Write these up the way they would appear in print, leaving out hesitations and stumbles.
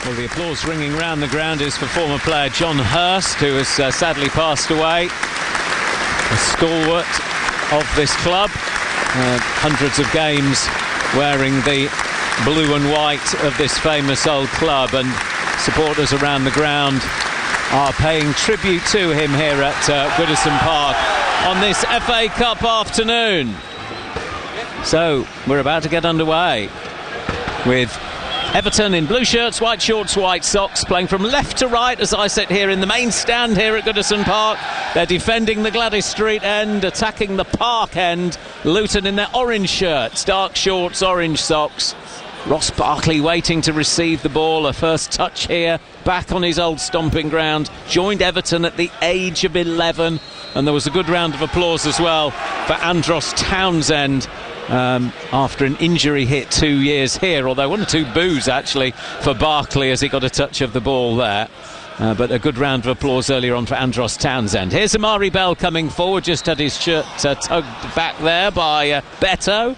Well, the applause ringing round the ground is for former player John Hurst, who has sadly passed away. A stalwart of this club. Hundreds of games wearing the blue and white of this famous old club, and supporters around the ground are paying tribute to him here at Goodison Park on this FA Cup afternoon. So we're about to get underway with Everton in blue shirts, white shorts, white socks, playing from left to right as I sit here in the main stand here at Goodison Park. They're defending the Gladys Street end, attacking the Park end. Luton in their orange shirts, dark shorts, orange socks. Ross Barkley waiting to receive the ball. A first touch here, back on his old stomping ground. Joined Everton at the age of 11. And there was a good round of applause as well for Andros Townsend. After an injury hit 2 years here, although 1 or 2 boos actually for Barkley as he got a touch of the ball there. But a good round of applause earlier on for Andros Townsend. Here's Amari Bell coming forward, just had his shirt tugged back there by Beto.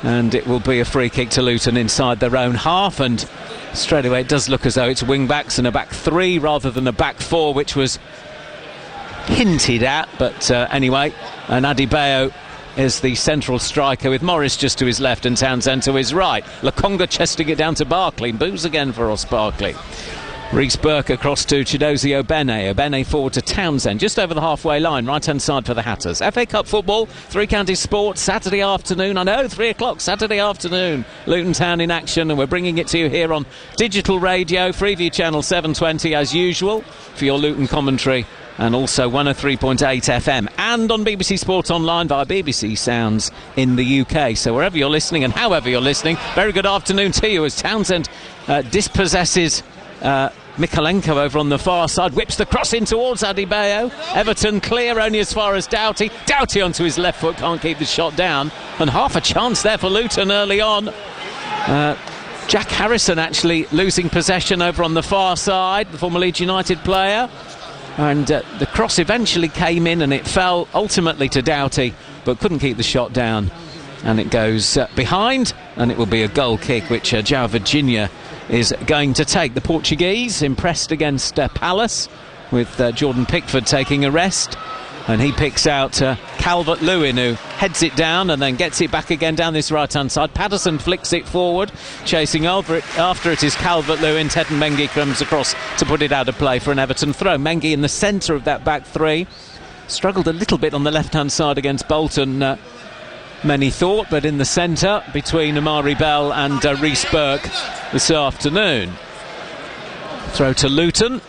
And it will be a free kick to Luton inside their own half. And straight away it does look as though it's wing-backs and a back 3 rather than a back 4, which was hinted at. But anyway, and Adebayo is the central striker with Morris just to his left and Townsend to his right. Lokonga chesting it down to Barkley. Boos again for Ross Barkley. Reece Burke across to Chidozie Obene. Obene forward to Townsend, just over the halfway line, right-hand side for the Hatters. FA Cup football, Three Counties Sport, Saturday afternoon. I know, 3 o'clock Saturday afternoon. Luton Town in action, and we're bringing it to you here on digital radio, Freeview Channel 720 as usual, for your Luton commentary. And also 103.8 FM and on BBC Sport Online via BBC Sounds in the UK. So wherever you're listening and however you're listening, very good afternoon to you as Townsend dispossesses Mikalenko over on the far side, whips the cross in towards Adebayo. Everton clear only as far as Doughty. Doughty onto his left foot, can't keep the shot down. And half a chance there for Luton early on. Jack Harrison actually losing possession over on the far side, the former Leeds United player. And the cross eventually came in and it fell ultimately to Doughty, but couldn't keep the shot down. And it goes behind, and it will be a goal kick, which João Virginia is going to take. The Portuguese impressed against Palace, with Jordan Pickford taking a rest. And he picks out Calvert-Lewin, who heads it down and then gets it back again down this right-hand side. Patterson flicks it forward, chasing over it. After it is Calvert-Lewin. Teden Mengi comes across to put it out of play for an Everton throw. Mengi in the centre of that back 3. Struggled a little bit on the left-hand side against Bolton, many thought, but in the centre between Amari Bell and Reece Burke this afternoon. Throw to Luton.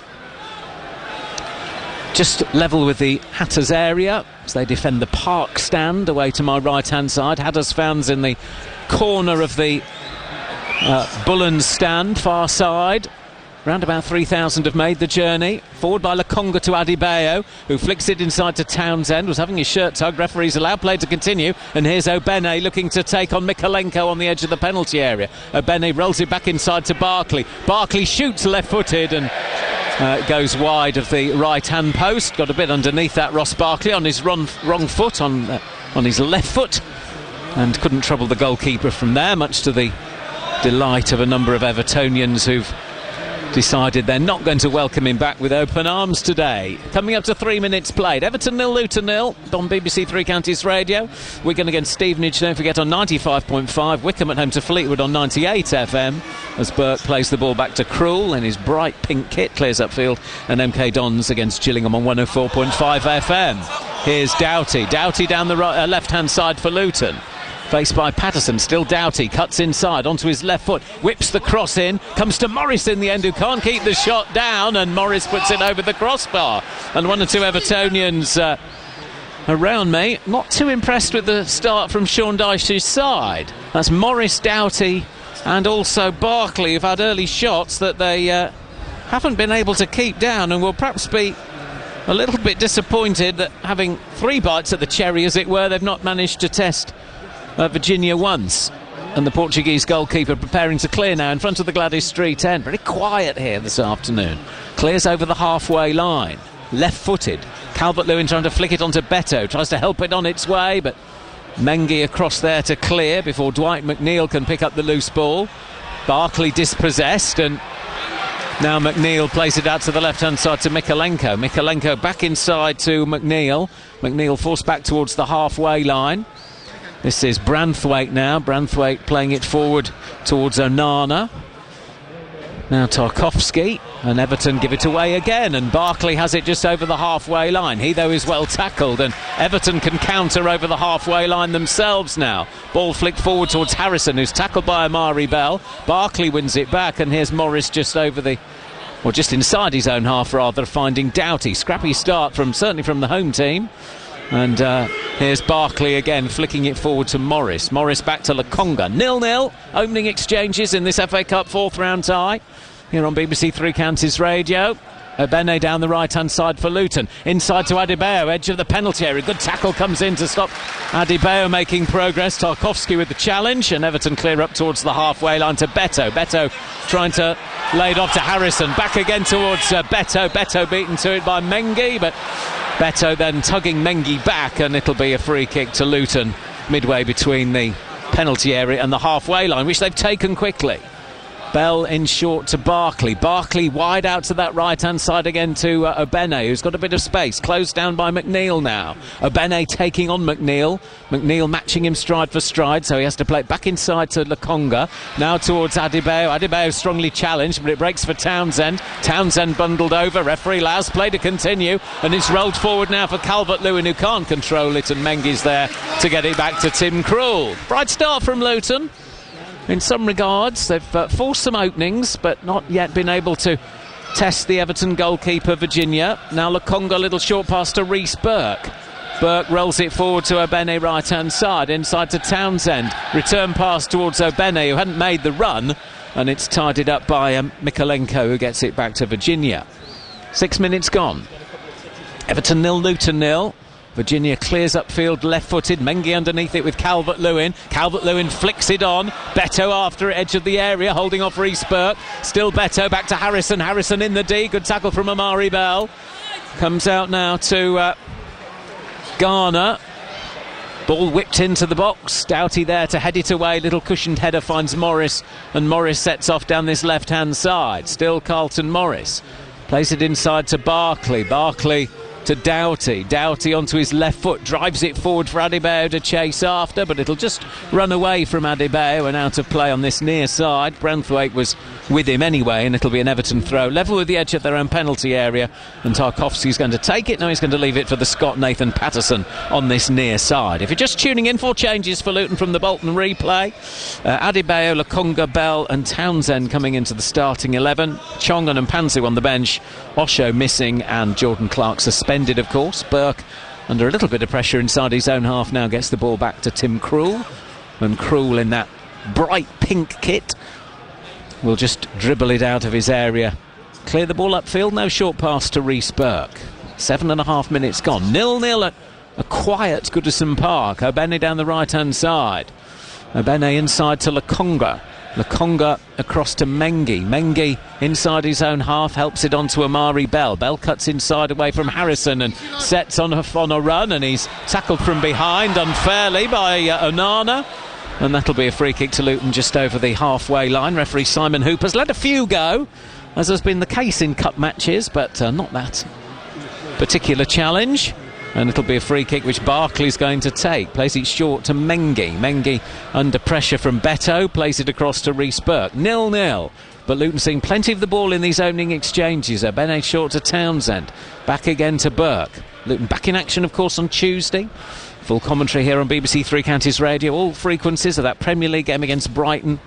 Just level with the Hatters area as they defend the Park stand away to my right-hand side. Hatters fans in the corner of the Bullen stand, far side. Round about 3,000 have made the journey. Forward by Lokonga to Adebayo, who flicks it inside to Townsend. Was having his shirt tugged. Referees allowed play to continue. And here's Obene looking to take on Mikalenko on the edge of the penalty area. Obene rolls it back inside to Barkley. Barkley shoots left-footed and goes wide of the right-hand post. Got a bit underneath that, Ross Barkley, on his wrong foot, on his left foot. And couldn't trouble the goalkeeper from there, much to the delight of a number of Evertonians who've decided they're not going to welcome him back with open arms today. Coming up to 3 minutes played. Everton 0, Luton 0 on BBC Three Counties Radio. Wigan against Stevenage, don't forget, on 95.5. Wickham at home to Fleetwood on 98 FM as Burke plays the ball back to Krul in his bright pink kit, clears upfield, and MK Dons against Gillingham on 104.5 FM. Here's Doughty down the left hand side for Luton. Faced by Patterson, still Doughty, cuts inside onto his left foot, whips the cross in, comes to Morris in the end, who can't keep the shot down, and Morris puts it over the crossbar. And 1 or 2 Evertonians around me not too impressed with the start from Sean Dyche's side. That's Morris, Doughty and also Barkley, who've had early shots that they haven't been able to keep down, and will perhaps be a little bit disappointed that, having 3 bites at the cherry as it were, they've not managed to test Virginia once. And the Portuguese goalkeeper preparing to clear now in front of the Gladys Street end. Very quiet here this afternoon. Clears over the halfway line, left-footed. Calvert-Lewin trying to flick it onto Beto, tries to help it on its way, but Mengi across there to clear before Dwight McNeil can pick up the loose ball. Barkley dispossessed, and Now McNeil plays it out to the left-hand side to Mykolenko. Mykolenko back inside to McNeil. McNeil forced back towards the halfway line. This is Branthwaite now. Branthwaite playing it forward towards Onana. Now Tarkowski, and Everton give it away again, and Barkley has it just over the halfway line. He, though, is well tackled, and Everton can counter over the halfway line themselves now. Ball flicked forward towards Harrison, who's tackled by Amari Bell. Barkley wins it back, and here's Morris just over the... or just inside his own half, rather, finding Doughty. Scrappy start certainly from the home team. And here's Barkley again, flicking it forward to Morris. Morris back to Lokonga. 0-0. Opening exchanges in this FA Cup fourth round tie. Here on BBC Three Counties Radio. Obene down the right-hand side for Luton. Inside to Adebayo, edge of the penalty area. Good tackle comes in to stop Adebayo making progress. Tarkowski with the challenge, and Everton clear up towards the halfway line to Beto. Beto trying to lay it off to Harrison. Back again towards Beto. Beto beaten to it by Mengi, but Beto then tugging Mengi back, and it'll be a free kick to Luton midway between the penalty area and the halfway line, which they've taken quickly. Bell in short to Barkley. Barkley wide out to that right-hand side again to Obene, who's got a bit of space. Closed down by McNeil now. Obene taking on McNeil. McNeil matching him stride for stride, so he has to play it back inside to Lokonga. Now towards Adebayo. Adebayo strongly challenged, but it breaks for Townsend. Townsend bundled over. Referee allows play to continue, and it's rolled forward now for Calvert-Lewin, who can't control it, and Mengi's there to get it back to Tim Krul. Bright start from Luton. In some regards, they've forced some openings, but not yet been able to test the Everton goalkeeper, Virginia. Now Lokonga, little short pass to Reece Burke. Burke rolls it forward to Obene, right-hand side, inside to Townsend. Return pass towards Obene, who hadn't made the run, and it's tidied up by Mykolenko, who gets it back to Virginia. 6 minutes gone. Everton 0, Luton 0. Virginia clears upfield left-footed. Mengi underneath it with Calvert-Lewin. Calvert-Lewin flicks it on. Beto after it, edge of the area, holding off Reece Burke. Still Beto, back to Harrison. Harrison in the D. Good tackle from Amari Bell. Comes out now to Garner. Ball whipped into the box. Doughty there to head it away. Little cushioned header finds Morris, and Morris sets off down this left-hand side. Still Carlton Morris. Plays it inside to Barkley. Barkley to Doughty. Doughty onto his left foot, drives it forward for Adebayo to chase after, but it'll just run away from Adebayo and out of play on this near side. Branthwaite was with him anyway, and it'll be an Everton throw. Level with the edge of their own penalty area, and Tarkowski's going to take it. Now he's going to leave it for the Scot Nathan Patterson on this near side. If you're just tuning in, 4 changes for Luton from the Bolton replay. Adebayo, Lokonga, Bell and Townsend coming into the starting 11. Chongan and Pansu on the bench. Osho missing, and Jordan Clark suspended, of course. Burke under a little bit of pressure inside his own half now gets the ball back to Tim Krul, and Krul in that bright pink kit will just dribble it out of his area, clear the ball upfield. No short pass to Reece Burke. 7.5 minutes gone. 0-0 at a quiet Goodison Park. Obene down the right hand side. Obene inside to Lokonga. Lokonga across to Mengi. Mengi inside his own half, helps it on to Amari Bell. Bell cuts inside away from Harrison and sets on a run, and he's tackled from behind unfairly by Onana. And that'll be a free kick to Luton just over the halfway line. Referee Simon Hooper's let a few go, as has been the case in cup matches, but not that particular challenge. And it'll be a free kick which Barkley's going to take. Plays it short to Mengi. Mengi under pressure from Beto. Plays it across to Reece Burke. 0-0. But Luton seeing plenty of the ball in these opening exchanges. Obene short to Townsend. Back again to Burke. Luton back in action, of course, on Tuesday. Full commentary here on BBC Three Counties Radio. All frequencies of that Premier League game against Brighton.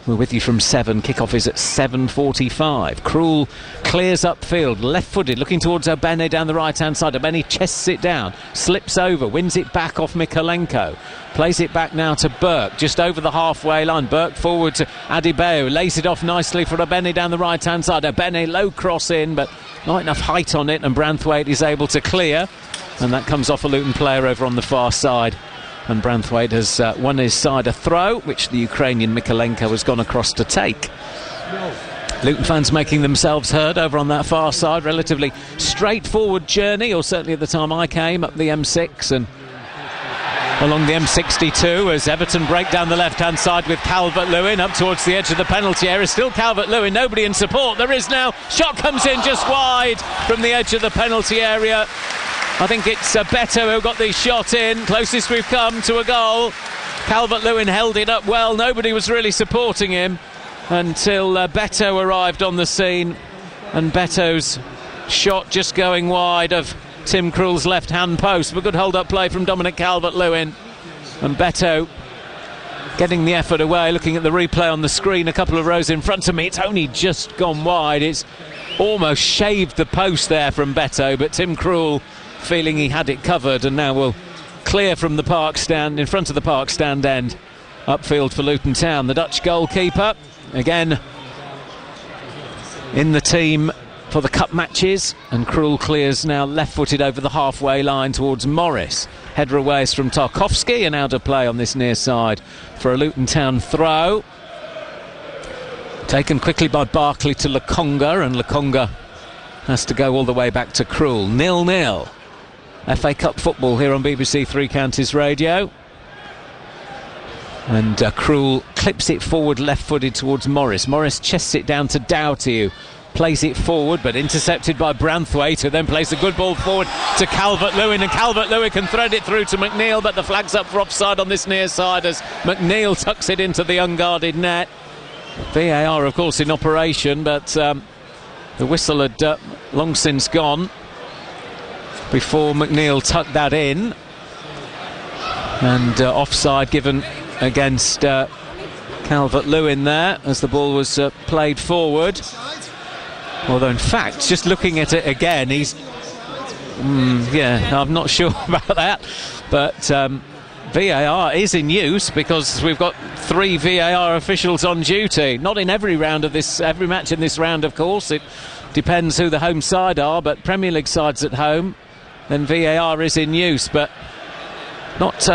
We're with you from 7. Kickoff is at 7:45. Krul clears upfield, left-footed, looking towards Obene down the right-hand side. Obene chests it down, slips over, wins it back off Mykolenko. Plays it back now to Burke, just over the halfway line. Burke forward to Adebayo, lays it off nicely for Obene down the right-hand side. Obene low cross in, but not enough height on it, and Branthwaite is able to clear. And that comes off a Luton player over on the far side. And Branthwaite has won his side a throw, which the Ukrainian Mykolenko has gone across to take. Luton fans making themselves heard over on that far side. Relatively straightforward journey, or certainly at the time I came, up the M6. And along the M62 as Everton break down the left-hand side with Calvert-Lewin up towards the edge of the penalty area. Still Calvert-Lewin, nobody in support. There is now. Shot comes in just wide from the edge of the penalty area. I think it's Beto who got the shot in. Closest we've come to a goal. Calvert-Lewin held it up well. Nobody was really supporting him until Beto arrived on the scene. And Beto's shot just going wide of Tim Krul's left-hand post. But good hold-up play from Dominic Calvert-Lewin. And Beto getting the effort away. Looking at the replay on the screen a couple of rows in front of me, it's only just gone wide. It's almost shaved the post there from Beto, but Tim Krul feeling he had it covered, and now will clear from the park stand, in front of the park stand end, upfield for Luton Town. The Dutch goalkeeper again in the team for the cup matches, and Krul clears now left-footed over the halfway line towards Morris. Header away is from Tarkowski, and out of play on this near side for a Luton Town throw. Taken quickly by Barkley to Lokonga, and Lokonga has to go all the way back to Krul. 0-0. FA Cup football here on BBC Three Counties Radio. And Krul clips it forward left-footed towards Morris. Morris chests it down to Doughty, who plays it forward but intercepted by Branthwaite, who then plays a good ball forward to Calvert-Lewin, and Calvert-Lewin can thread it through to McNeil, but the flag's up for offside on this near side as McNeil tucks it into the unguarded net. VAR of course in operation, but the whistle had long since gone before McNeil tucked that in, and offside given against Calvert-Lewin there as the ball was played forward. Although in fact, just looking at it again, he's I'm not sure about that, but VAR is in use because we've got 3 VAR officials on duty. Not in every match in this round, of course. It depends who the home side are, but Premier League sides at home, then VAR is in use, but not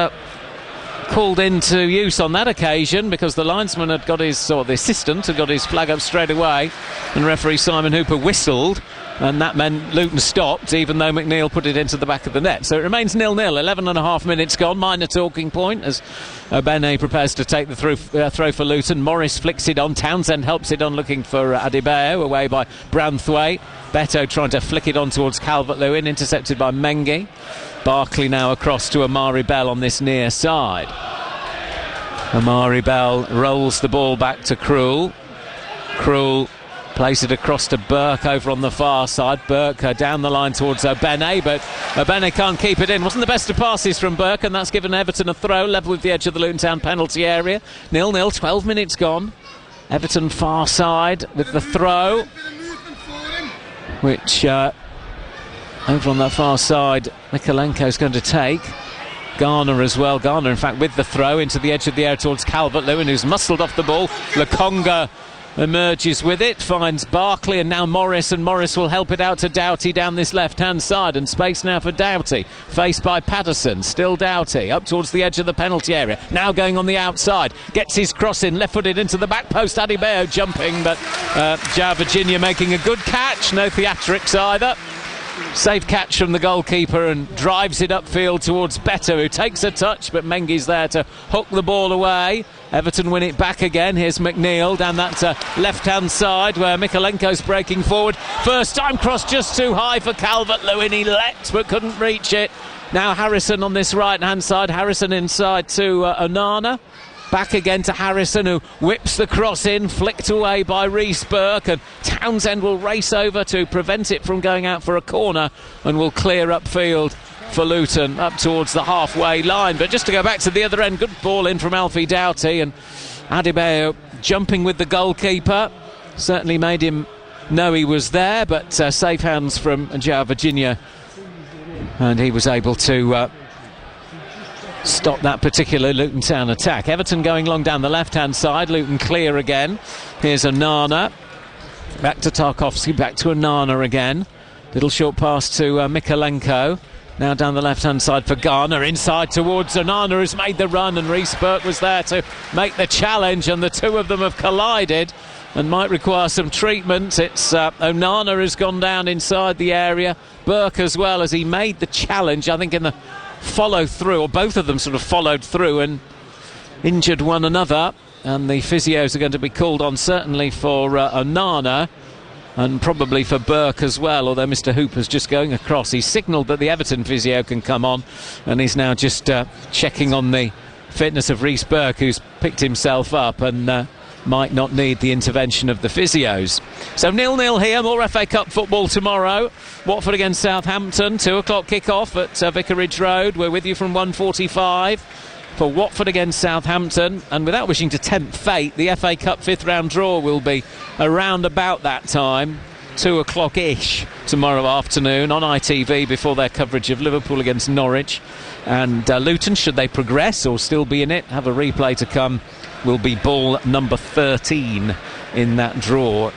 called into use on that occasion because the linesman had got the assistant had got his flag up straight away, and referee Simon Hooper whistled, and that meant Luton stopped even though McNeil put it into the back of the net. So it remains 0-0, 11 and a half minutes gone. Minor talking point as Obene prepares to take the throw for Luton. Morris flicks it on, Townsend helps it on looking for Adebayo, away by Branthwaite. Beto trying to flick it on towards Calvert-Lewin, intercepted by Mengi. Barkley now across to Amari Bell on this near side. Amari Bell rolls the ball back to Krul. Krul plays it across to Burke over on the far side. Burke down the line towards Obene, but Obene can't keep it in. Wasn't the best of passes from Burke, and that's given Everton a throw level with the edge of the Luton Town penalty area. 0-0, 12 minutes gone. Everton far side with the throw, which over on that far side Mikalenko's going to take. Garner as well. Garner in fact with the throw into the edge of the area towards Calvert-Lewin, who's muscled off the ball. Lokonga emerges with it, finds Barkley, and now Morris, and Morris will help it out to Doughty down this left-hand side, and space now for Doughty, faced by Patterson. Still Doughty up towards the edge of the penalty area, now going on the outside, gets his cross in, left-footed into the back post. Adebayo jumping, but João Virginia making a good catch, no theatrics either. Safe catch from the goalkeeper, and drives it upfield towards Beto, who takes a touch, but Mengi's there to hook the ball away. Everton win it back again. Here's McNeil down that left-hand side where Mikalenko's breaking forward. First time cross just too high for Calvert-Lewin. He leapt but couldn't reach it. Now Harrison on this right-hand side. Harrison inside to Onana. Back again to Harrison, who whips the cross in, flicked away by Reece Burke, and Townsend will race over to prevent it from going out for a corner, and will clear upfield for Luton up towards the halfway line. But just to go back to the other end, good ball in from Alfie Doughty, and Adebayo jumping with the goalkeeper certainly made him know he was there, but safe hands from João Virginia, and he was able to stop that particular Luton Town attack. Everton going long down the left-hand side. Luton clear again. Here's Onana. Back to Tarkowski. Back to Onana again. Little short pass to Mikalenko. Now down the left-hand side for Garner. Inside towards Onana, who's made the run, and Reece Burke was there to make the challenge, and the two of them have collided and might require some treatment. It's Onana has gone down inside the area. Burke as well, as he made the challenge, I think in the follow through, or both of them sort of followed through and injured one another. And the physios are going to be called on, certainly for Onana and probably for Burke as well, although Mr. Hooper's just going across. He's signalled that the Everton physio can come on, and he's now just checking on the fitness of Reece Burke, who's picked himself up and might not need the intervention of the physios. So 0-0 here, more FA Cup football tomorrow. Watford against Southampton, 2 o'clock kick-off at Vicarage Road. We're with you from 1:45 for Watford against Southampton, and without wishing to tempt fate, the FA Cup 5th round draw will be around about that time, 2 o'clock-ish tomorrow afternoon on ITV before their coverage of Liverpool against Norwich. And Luton, should they progress or still be in it, have a replay to come, will be ball number 13 in that draw,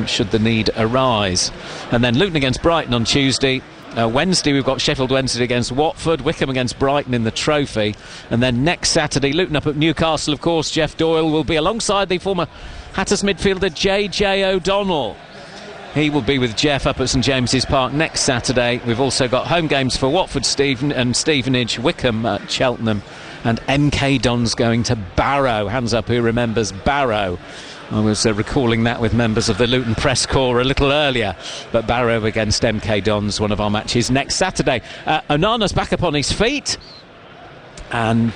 should the need arise. And then Luton against Brighton on Tuesday. Wednesday we've got Sheffield Wednesday against Watford, Wickham against Brighton in the Trophy, and then next Saturday Luton up at Newcastle. Of course, Jeff Doyle will be alongside the former Hatters midfielder JJ O'Donnell. He will be with Jeff up at St James's Park next Saturday. We've also got home games for Watford, Stevenage, Wickham at Cheltenham, and MK Dons going to Barrow. Hands up who remembers Barrow. I was recalling that with members of the Luton press corps a little earlier. But Barrow against MK Dons, one of our matches next Saturday. Onana's back up on his feet, and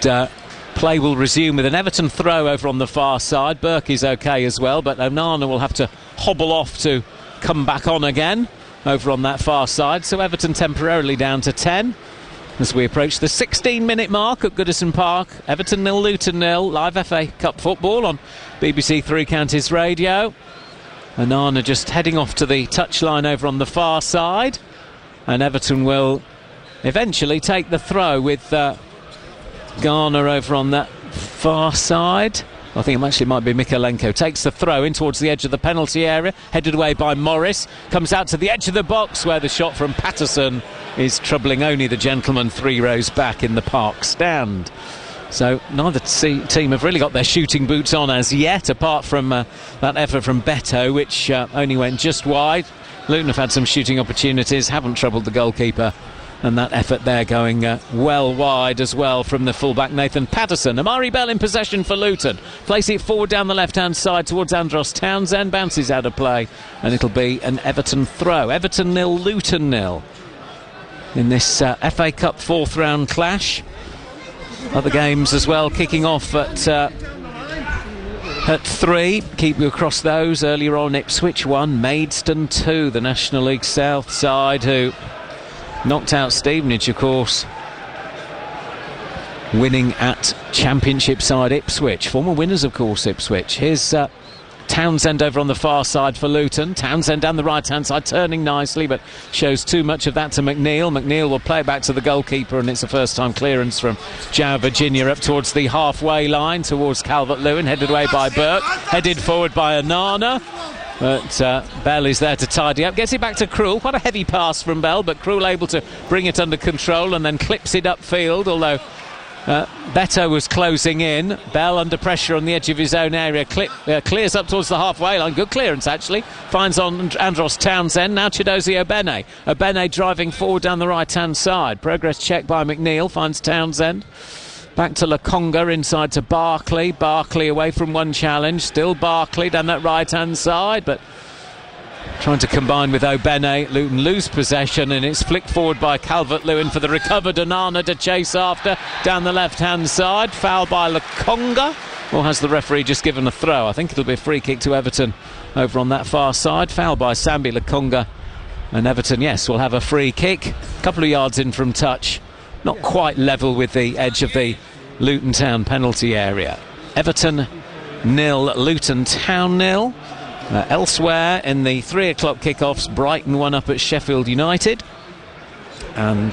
play will resume with an Everton throw over on the far side. Burke is okay as well, but Onana will have to hobble off to come back on again over on that far side. So Everton temporarily down to 10 as we approach the 16-minute mark at Goodison Park. Everton 0, Luton 0. Live FA Cup football on BBC Three Counties Radio. Onana just heading off to the touchline over on the far side, and Everton will eventually take the throw with Garner over on that far side. I think it actually might be Mikalenko. Takes the throw in towards the edge of the penalty area, headed away by Morris. Comes out to the edge of the box where the shot from Patterson is troubling only the gentleman 3 rows back in the Park stand. So neither team have really got their shooting boots on as yet, apart from that effort from Beto, which only went just wide. Luton have had some shooting opportunities, haven't troubled the goalkeeper. And that effort there going well wide as well from the fullback Nathan Patterson. Amari Bell in possession for Luton. Place it forward down the left-hand side towards Andros Townsend. Bounces out of play, and it'll be an Everton throw. Everton 0, Luton 0 in this FA Cup 4th round clash. Other games as well kicking off at 3. Keep you across those. Earlier on, Ipswich 1, Maidstone 2. The National League South side who knocked out Stevenage, of course, winning at Championship side Ipswich. Former winners, of course, Ipswich. Here's Townsend over on the far side for Luton. Townsend down the right-hand side, turning nicely, but shows too much of that to McNeil. McNeil will play it back to the goalkeeper, and it's a first-time clearance from João Virginia up towards the halfway line, towards Calvert-Lewin, headed away by Burke, headed forward by Onana. But Bell is there to tidy up. Gets it back to Krul. Quite a heavy pass from Bell, but Krul able to bring it under control and then clips it upfield, although Beto was closing in. Bell under pressure on the edge of his own area. Clears up towards the halfway line. Good clearance, actually. Finds on Andros Townsend. Now Chidozie Obene. Obene driving forward down the right-hand side. Progress check by McNeil. Finds Townsend. Back to Lakonga, inside to Barkley. Barkley away from one challenge. Still Barkley down that right-hand side, but trying to combine with Obene. Luton lose possession, and it's flicked forward by Calvert-Lewin for the recovered Onana to chase after. Down the left-hand side. Foul by Lakonga. Or has the referee just given a throw? I think it'll be a free kick to Everton over on that far side. Foul by Sambi Lakonga. And Everton, yes, will have a free kick. A couple of yards in from touch. Not quite level with the edge of the Luton Town penalty area. Everton 0, Luton Town 0. Elsewhere in the 3 o'clock kickoffs, Brighton 1 up at Sheffield United. And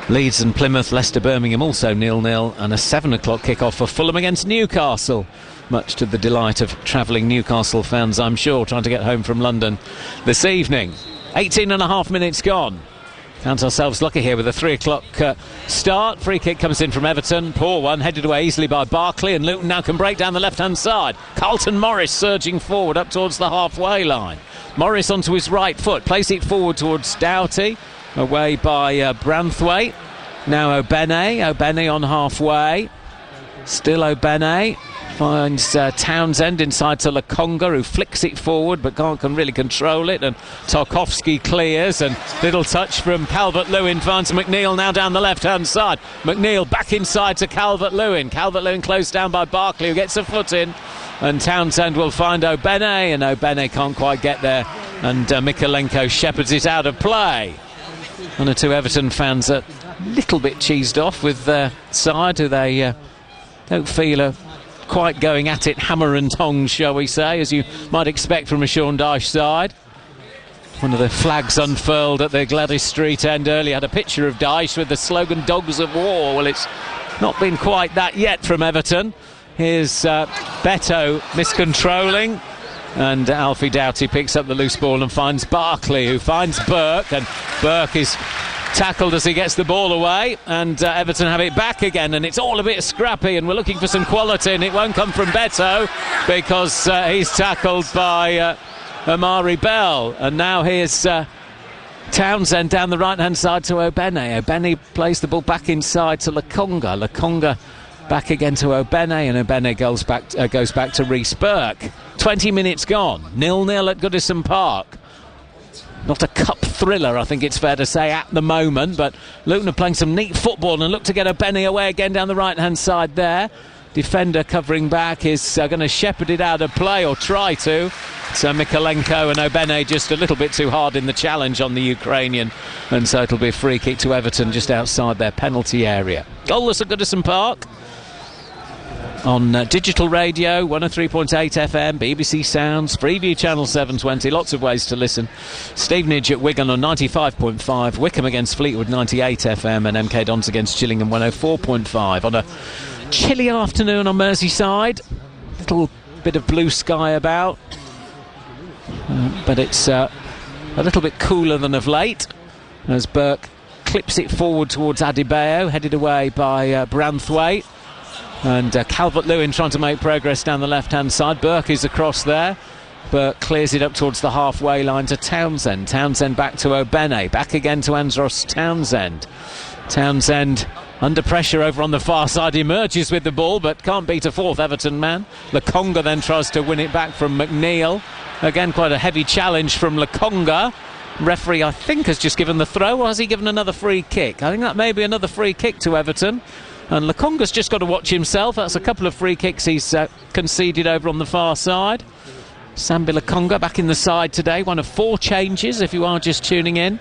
Leeds and Plymouth, Leicester Birmingham also 0-0. And a 7 o'clock kickoff for Fulham against Newcastle. Much to the delight of travelling Newcastle fans, I'm sure, trying to get home from London this evening. 18.5 minutes gone. Count ourselves lucky here with a 3 o'clock start. Free kick comes in from Everton. Poor one, headed away easily by Barkley, and Luton now can break down the left-hand side. Carlton Morris surging forward up towards the halfway line. Morris onto his right foot, place it forward towards Doughty, away by Branthwaite. Now Obene on halfway. Still Obene. Finds Townsend inside to Lokonga, who flicks it forward but can really control it, and Tarkowski clears, and little touch from Calvert-Lewin finds McNeil now down the left hand side. McNeil back inside to Calvert-Lewin. Calvert-Lewin closed down by Barkley, who gets a foot in, and Townsend will find Obene, and Obene can't quite get there, and Mykolenko shepherds it out of play. One or two Everton fans are a little bit cheesed off with their side, who they don't feel are quite going at it hammer and tongs, shall we say, as you might expect from a Sean Dyche side. One of the flags unfurled at the Gladys Street end earlier had a picture of Dyche with the slogan "Dogs of War." Well, it's not been quite that yet from Everton. Here's Beto miscontrolling, and Alfie Doughty picks up the loose ball and finds Barkley, who finds Burke, and Burke is tackled as he gets the ball away, and Everton have it back again, and it's all a bit scrappy, and we're looking for some quality, and it won't come from Beto because he's tackled by Amari Bell. And now here's Townsend down the right hand side to Obene. Obene plays the ball back inside to Lokonga back again to Obene, and Obene goes back to Reece Burke. 20 minutes gone, 0-0 at Goodison Park. Not a cup thriller, I think it's fair to say, at the moment, but Luton are playing some neat football and look to get Obene away again down the right-hand side there. Defender covering back is going to shepherd it out of play, or try to. So Mykolenko, and Obene just a little bit too hard in the challenge on the Ukrainian, and so it'll be a free kick to Everton just outside their penalty area. Goalless at Goodison Park. On digital radio, 103.8 FM, BBC Sounds, Freeview Channel 720, lots of ways to listen. Stevenage at Wigan on 95.5, Wickham against Fleetwood 98 FM, and MK Dons against Gillingham 104.5. On a chilly afternoon on Merseyside, little bit of blue sky about, but it's a little bit cooler than of late, as Burke clips it forward towards Adebayo, headed away by Branthwaite. And Calvert-Lewin trying to make progress down the left-hand side. Burke is across there. Burke clears it up towards the halfway line to Townsend. Townsend back to Obene. Back again to Andros Townsend. Townsend under pressure over on the far side. Emerges with the ball, but can't beat a fourth Everton man. Lokonga then tries to win it back from McNeil. Again, quite a heavy challenge from Lokonga. Referee, I think, has just given the throw, or has he given another free kick? I think that may be another free kick to Everton. And Lokonga's just got to watch himself. That's a couple of free kicks he's conceded over on the far side. Sambi Lokonga back in the side today. One of 4 changes, if you are just tuning in.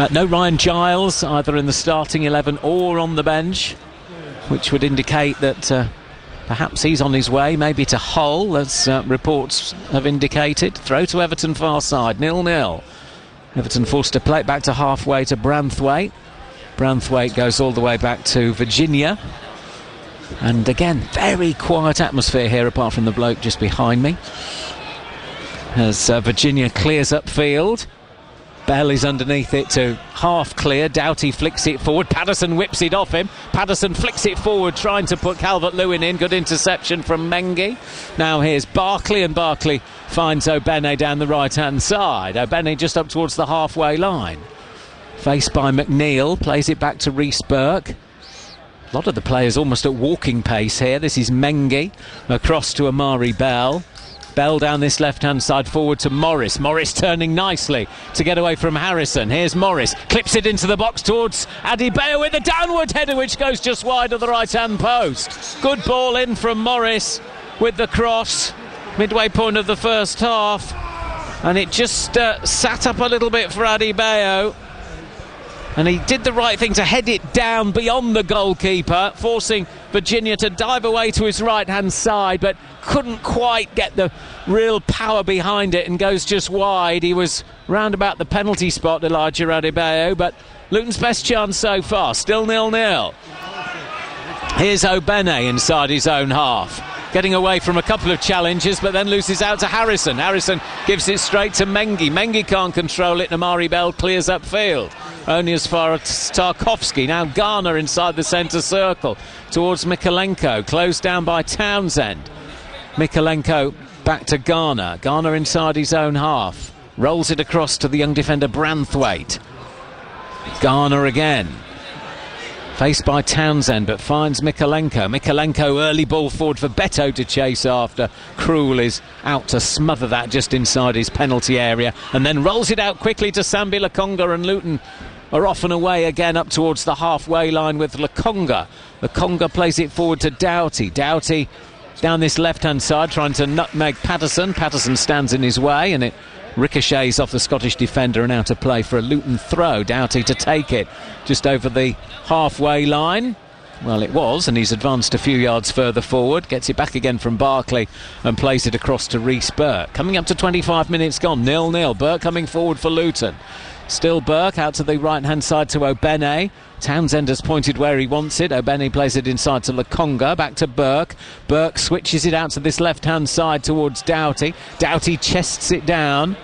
No Ryan Giles, either in the starting 11 or on the bench, which would indicate that perhaps he's on his way, maybe to Hull, as reports have indicated. Throw to Everton far side, 0-0. Everton forced to play it back to halfway to Branthwaite. Branthwaite goes all the way back to Virginia, and again very quiet atmosphere here apart from the bloke just behind me as Virginia clears upfield. Bell is underneath it to half clear. Doughty flicks it forward. Patterson whips it off him. Patterson flicks it forward, trying to put Calvert-Lewin in. Good interception from Mengi. Now here's Barkley, and Barkley finds Obene down the right hand side. Obene just up towards the halfway line. Faced by McNeil, plays it back to Reece Burke. A lot of the players almost at walking pace here. This is Mengi, across to Amari Bell. Bell down this left-hand side forward to Morris. Morris turning nicely to get away from Harrison. Here's Morris, clips it into the box towards Adebayo with a downward header which goes just wide of the right-hand post. Good ball in from Morris with the cross, midway point of the first half. And it just sat up a little bit for Adebayo. And he did the right thing to head it down beyond the goalkeeper, forcing Virginia to dive away to his right-hand side, but couldn't quite get the real power behind it and goes just wide. He was round about the penalty spot, Elijah Adebayo, but Luton's best chance so far, still 0-0. Here's Obene inside his own half, getting away from a couple of challenges, but then loses out to Harrison. Harrison gives it straight to Mengi. Mengi can't control it, and Amari Bell clears upfield. Only as far as Tarkowski. Now Garner inside the centre circle towards Mykolenko. Closed down by Townsend. Mykolenko back to Garner. Garner inside his own half. Rolls it across to the young defender Branthwaite. Garner again. Faced by Townsend, but finds Mykolenko. Mykolenko, early ball forward for Beto to chase after. Krul is out to smother that just inside his penalty area, and then rolls it out quickly to Sambi Lokonga, and Luton are off and away again up towards the halfway line with Lokonga. Lokonga plays it forward to Doughty. Doughty down this left-hand side trying to nutmeg Patterson. Patterson stands in his way, and it ricochets off the Scottish defender and out of play for a Luton throw. Doughty to take it just over the halfway line. Well, it was, and he's advanced a few yards further forward. Gets it back again from Barkley and plays it across to Rhys Burke. Coming up to 25 minutes gone, 0-0. Burke coming forward for Luton. Still Burke out to the right-hand side to Obene. Townsend has pointed where he wants it. Obene plays it inside to Lokonga. Back to Burke. Burke switches it out to this left-hand side towards Doughty. Doughty chests it down.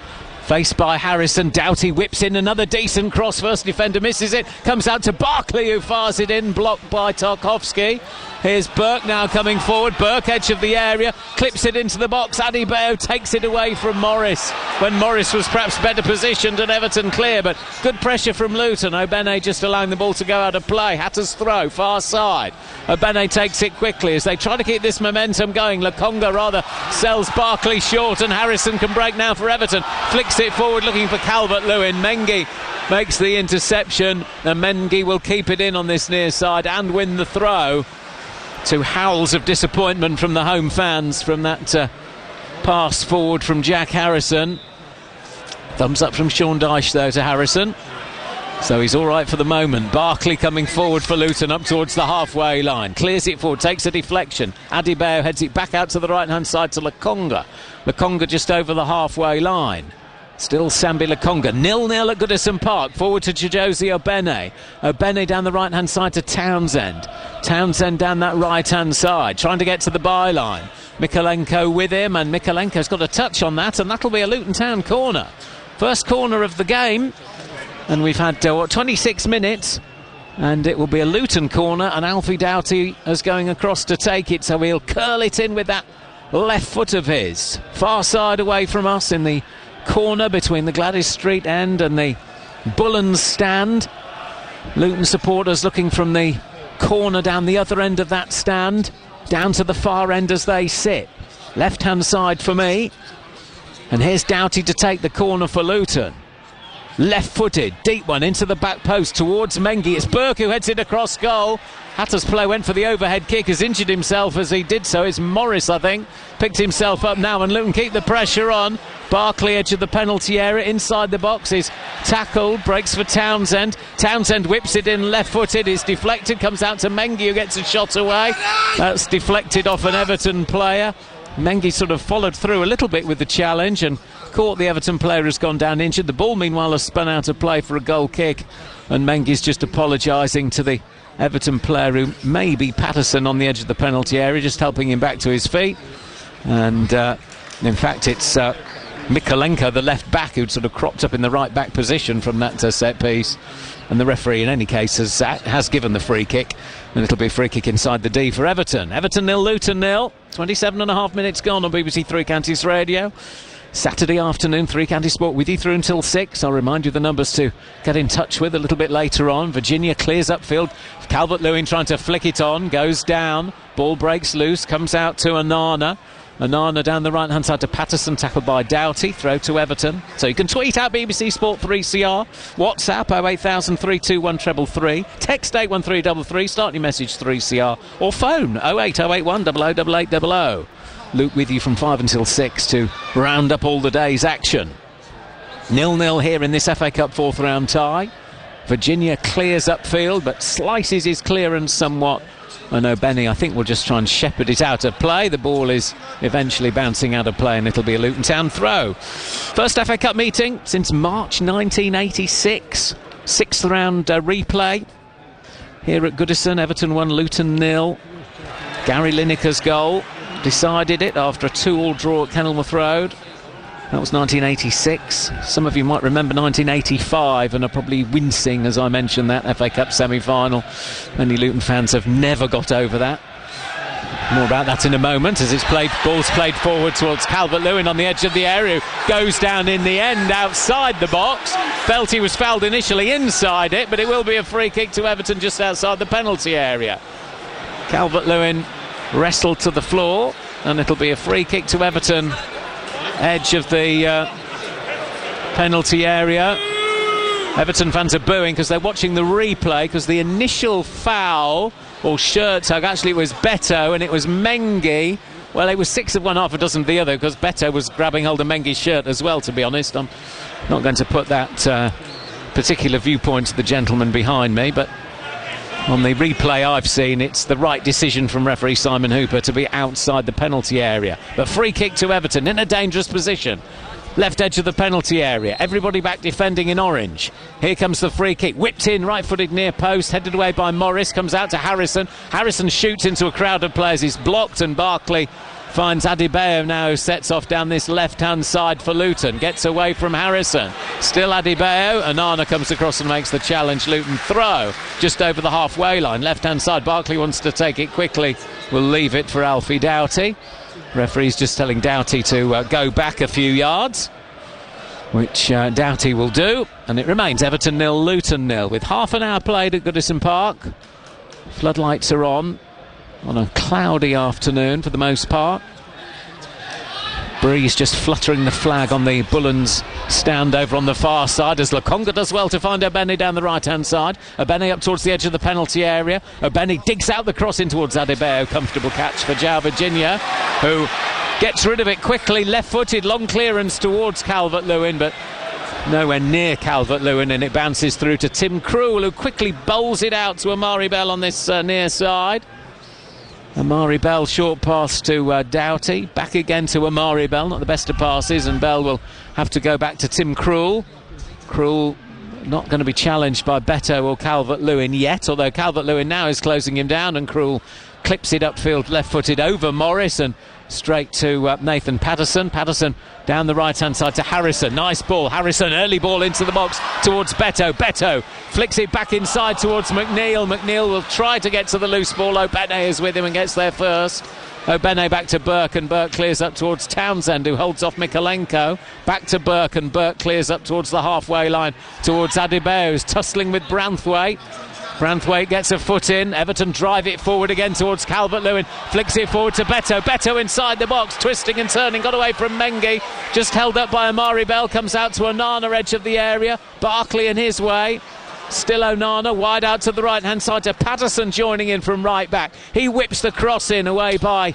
Faced by Harrison. Doughty whips in another decent cross. First defender misses it. Comes out to Barkley, who fires it in. Blocked by Tarkowski. Here's Burke now coming forward. Burke, edge of the area, clips it into the box. Adebayo takes it away from Morris when Morris was perhaps better positioned and Everton clear, but good pressure from Luton. Obene just allowing the ball to go out of play. Hatter's throw, far side. Obene takes it quickly as they try to keep this momentum going. Lokonga rather sells Barkley short, and Harrison can break now for Everton. Flicks it forward looking for Calvert-Lewin. Mengi makes the interception, and Mengi will keep it in on this near side and win the throw, to howls of disappointment from the home fans from that pass forward from Jack Harrison. Thumbs up from Sean Dyche though to Harrison, so he's all right for the moment. Barkley coming forward for Luton up towards the halfway line, clears it forward, takes a deflection. Adebayo heads it back out to the right hand side to Lokonga. Lokonga just over the halfway line. Still Sambi Lokonga, 0-0 at Goodison Park. Forward to Chijozie Obene. Obene down the right-hand side to Townsend. Townsend down that right-hand side, trying to get to the byline. Mykolenko with him, and Mykolenko's got a touch on that, and that'll be a Luton Town corner. First corner of the game, and we've had 26 minutes, and it will be a Luton corner, and Alfie Doughty is going across to take it, so he'll curl it in with that left foot of his. Far side away from us in the corner between the Gladys Street end and the Bullen stand. Luton supporters looking from the corner down the other end of that stand down to the far end as they sit. Left hand side for me, and here's Doughty to take the corner for Luton. Left footed, deep one into the back post towards Mengi. It's Burke who heads it across goal. Hatter's play went for the overhead kick, has injured himself as he did so. It's Morris, I think, picked himself up now, and Luton keep the pressure on. Barkley edge of the penalty area, inside the box is tackled, breaks for Townsend. Townsend whips it in left footed, is deflected, comes out to Mengi who gets a shot away. That's deflected off an Everton player. Mengi sort of followed through a little bit with the challenge and caught the Everton player who's gone down injured. The ball meanwhile has spun out of play for a goal kick, and Mengi's just apologising to the Everton player who may be Patterson on the edge of the penalty area, just helping him back to his feet. And in fact it's Mykolenko, the left back, who'd sort of cropped up in the right back position from that set piece, and the referee in any case has given the free kick, and it'll be a free kick inside the D for Everton. Everton 0, Luton 0. 27.5 minutes gone on BBC Three Counties Radio. Saturday afternoon, Three Counties Sport with you through until 6. I'll remind you the numbers to get in touch with a little bit later on. Virginia clears upfield. Calvert-Lewin trying to flick it on, goes down. Ball breaks loose, comes out to Onana. Onana down the right-hand side to Patterson, tackled by Doughty. Throw to Everton. So you can tweet out BBC Sport 3CR. WhatsApp 08000 321 333. Text 81333. Start your message 3CR. Or phone 08081 008800. Luke with you from 5 until 6 to round up all the day's action. 0-0 here in this FA Cup fourth round tie. Virginia clears upfield but slices his clearance somewhat, and Obene I think will just try and shepherd it out of play. The ball is eventually bouncing out of play, and it'll be a Luton Town throw. First FA Cup meeting since March 1986. Sixth round replay here at Goodison. Everton 1, Luton 0. Gary Lineker's goal decided it after a 2-2 draw at Kenilworth Road. That was 1986. Some of you might remember 1985 and are probably wincing as I mentioned that FA Cup semi-final. Many Luton fans have never got over that. More about that in a moment as ball's played forward towards Calvert-Lewin on the edge of the area, who goes down in the end outside the box. Felt he was fouled initially inside it, but it will be a free kick to Everton just outside the penalty area. Calvert-Lewin wrestled to the floor, and it'll be a free kick to Everton, edge of the penalty area. Everton fans are booing because they're watching the replay, because the initial foul or shirt tug, actually it was Beto and it was Mengi. Well, it was 6 of one, half a dozen of the other, because Beto was grabbing hold of Mengi's shirt as well, to be honest. I'm not going to put that particular viewpoint to the gentleman behind me, but on the replay I've seen, it's the right decision from referee Simon Hooper to be outside the penalty area. But free kick to Everton in a dangerous position. Left edge of the penalty area. Everybody back defending in orange. Here comes the free kick. Whipped in, right-footed near post. Headed away by Morris. Comes out to Harrison. Harrison shoots into a crowd of players. He's blocked, and Barkley finds Adebayo now, who sets off down this left-hand side for Luton. Gets away from Harrison. Still Adebayo. Onana comes across and makes the challenge. Luton throw just over the halfway line. Left-hand side. Barkley wants to take it quickly. We'll leave it for Alfie Doughty. Referee's just telling Doughty to go back a few yards, which Doughty will do, and it remains Everton 0, Luton 0, with half an hour played at Goodison Park. Floodlights are on a cloudy afternoon for the most part. Breeze just fluttering the flag on the Bullens stand over on the far side, as Lokonga does well to find Obeni down the right-hand side. Obeni up towards the edge of the penalty area. Obeni digs out the cross in towards Adebayo. Comfortable catch for João Virginia, who gets rid of it quickly. Left-footed, long clearance towards Calvert-Lewin, but nowhere near Calvert-Lewin, and it bounces through to Tim Krul, who quickly bowls it out to Amari Bell on this near side. Amari Bell, short pass to Doughty. Back again to Amari Bell, not the best of passes, and Bell will have to go back to Tim Krul. Krul not going to be challenged by Beto or Calvert-Lewin yet, although Calvert-Lewin now is closing him down, and Krul clips it upfield left-footed over Morris and straight to Nathan Patterson. Patterson down the right-hand side to Harrison. Nice ball. Harrison, early ball into the box towards Beto. Beto flicks it back inside towards McNeil. McNeil will try to get to the loose ball. Obene is with him and gets there first. Obene back to Burke, and Burke clears up towards Townsend, who holds off Mikalenko. Back to Burke, and Burke clears up towards the halfway line towards Adebayo, who's tussling with Branthwaite. Branthwaite gets a foot in. Everton drive it forward again towards Calvert-Lewin. Flicks it forward to Beto. Beto inside the box, twisting and turning. Got away from Mengi. Just held up by Amari Bell. Comes out to Onana, edge of the area. Barkley in his way. Still Onana, wide out to the right-hand side to Patterson, joining in from right back. He whips the cross in, away by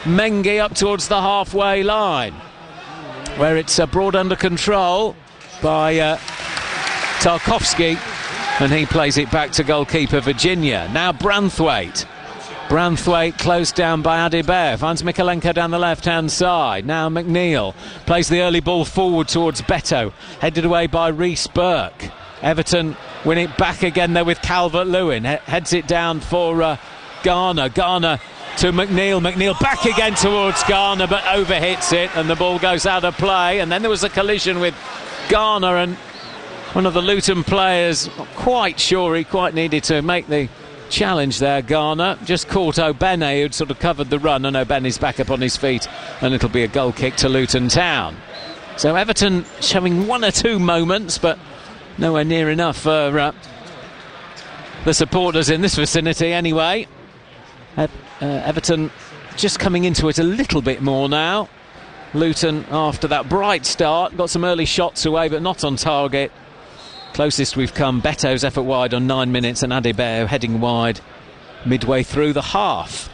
Mengi up towards the halfway line, where it's brought under control by Tarkowski, and he plays it back to goalkeeper Virginia. Now Branthwaite. Branthwaite closed down by Adebayo. Finds Mikalenko down the left-hand side. Now McNeil plays the early ball forward towards Beto. Headed away by Reece Burke. Everton win it back again there with Calvert-Lewin. Heads it down for Garner. Garner to McNeil. McNeil back again towards Garner, but overhits it, and the ball goes out of play. And then there was a collision with Garner, and one of the Luton players, not quite sure he quite needed to make the challenge there. Garner just caught Obene, who'd sort of covered the run, and Obene's back up on his feet, and it'll be a goal kick to Luton Town. So Everton showing one or two moments, but nowhere near enough for the supporters in this vicinity anyway. Everton just coming into it a little bit more now. Luton, after that bright start, got some early shots away, but not on target. Closest we've come, Beto's effort wide on 9 minutes, and Adebayo heading wide midway through the half.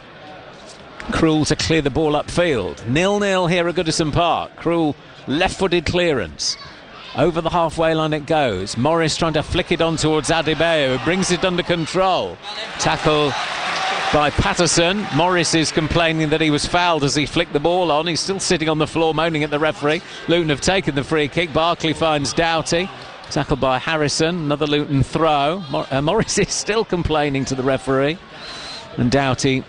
Krul to clear the ball upfield. 0-0 here at Goodison Park. Krul left-footed clearance. Over the halfway line it goes. Morris trying to flick it on towards Adebayo, who brings it under control. Tackle by Patterson. Morris is complaining that he was fouled as he flicked the ball on. He's still sitting on the floor moaning at the referee. Luton have taken the free kick. Barkley finds Doughty. Tackled by Harrison. Another Luton throw. Morris is still complaining to the referee. And Doughty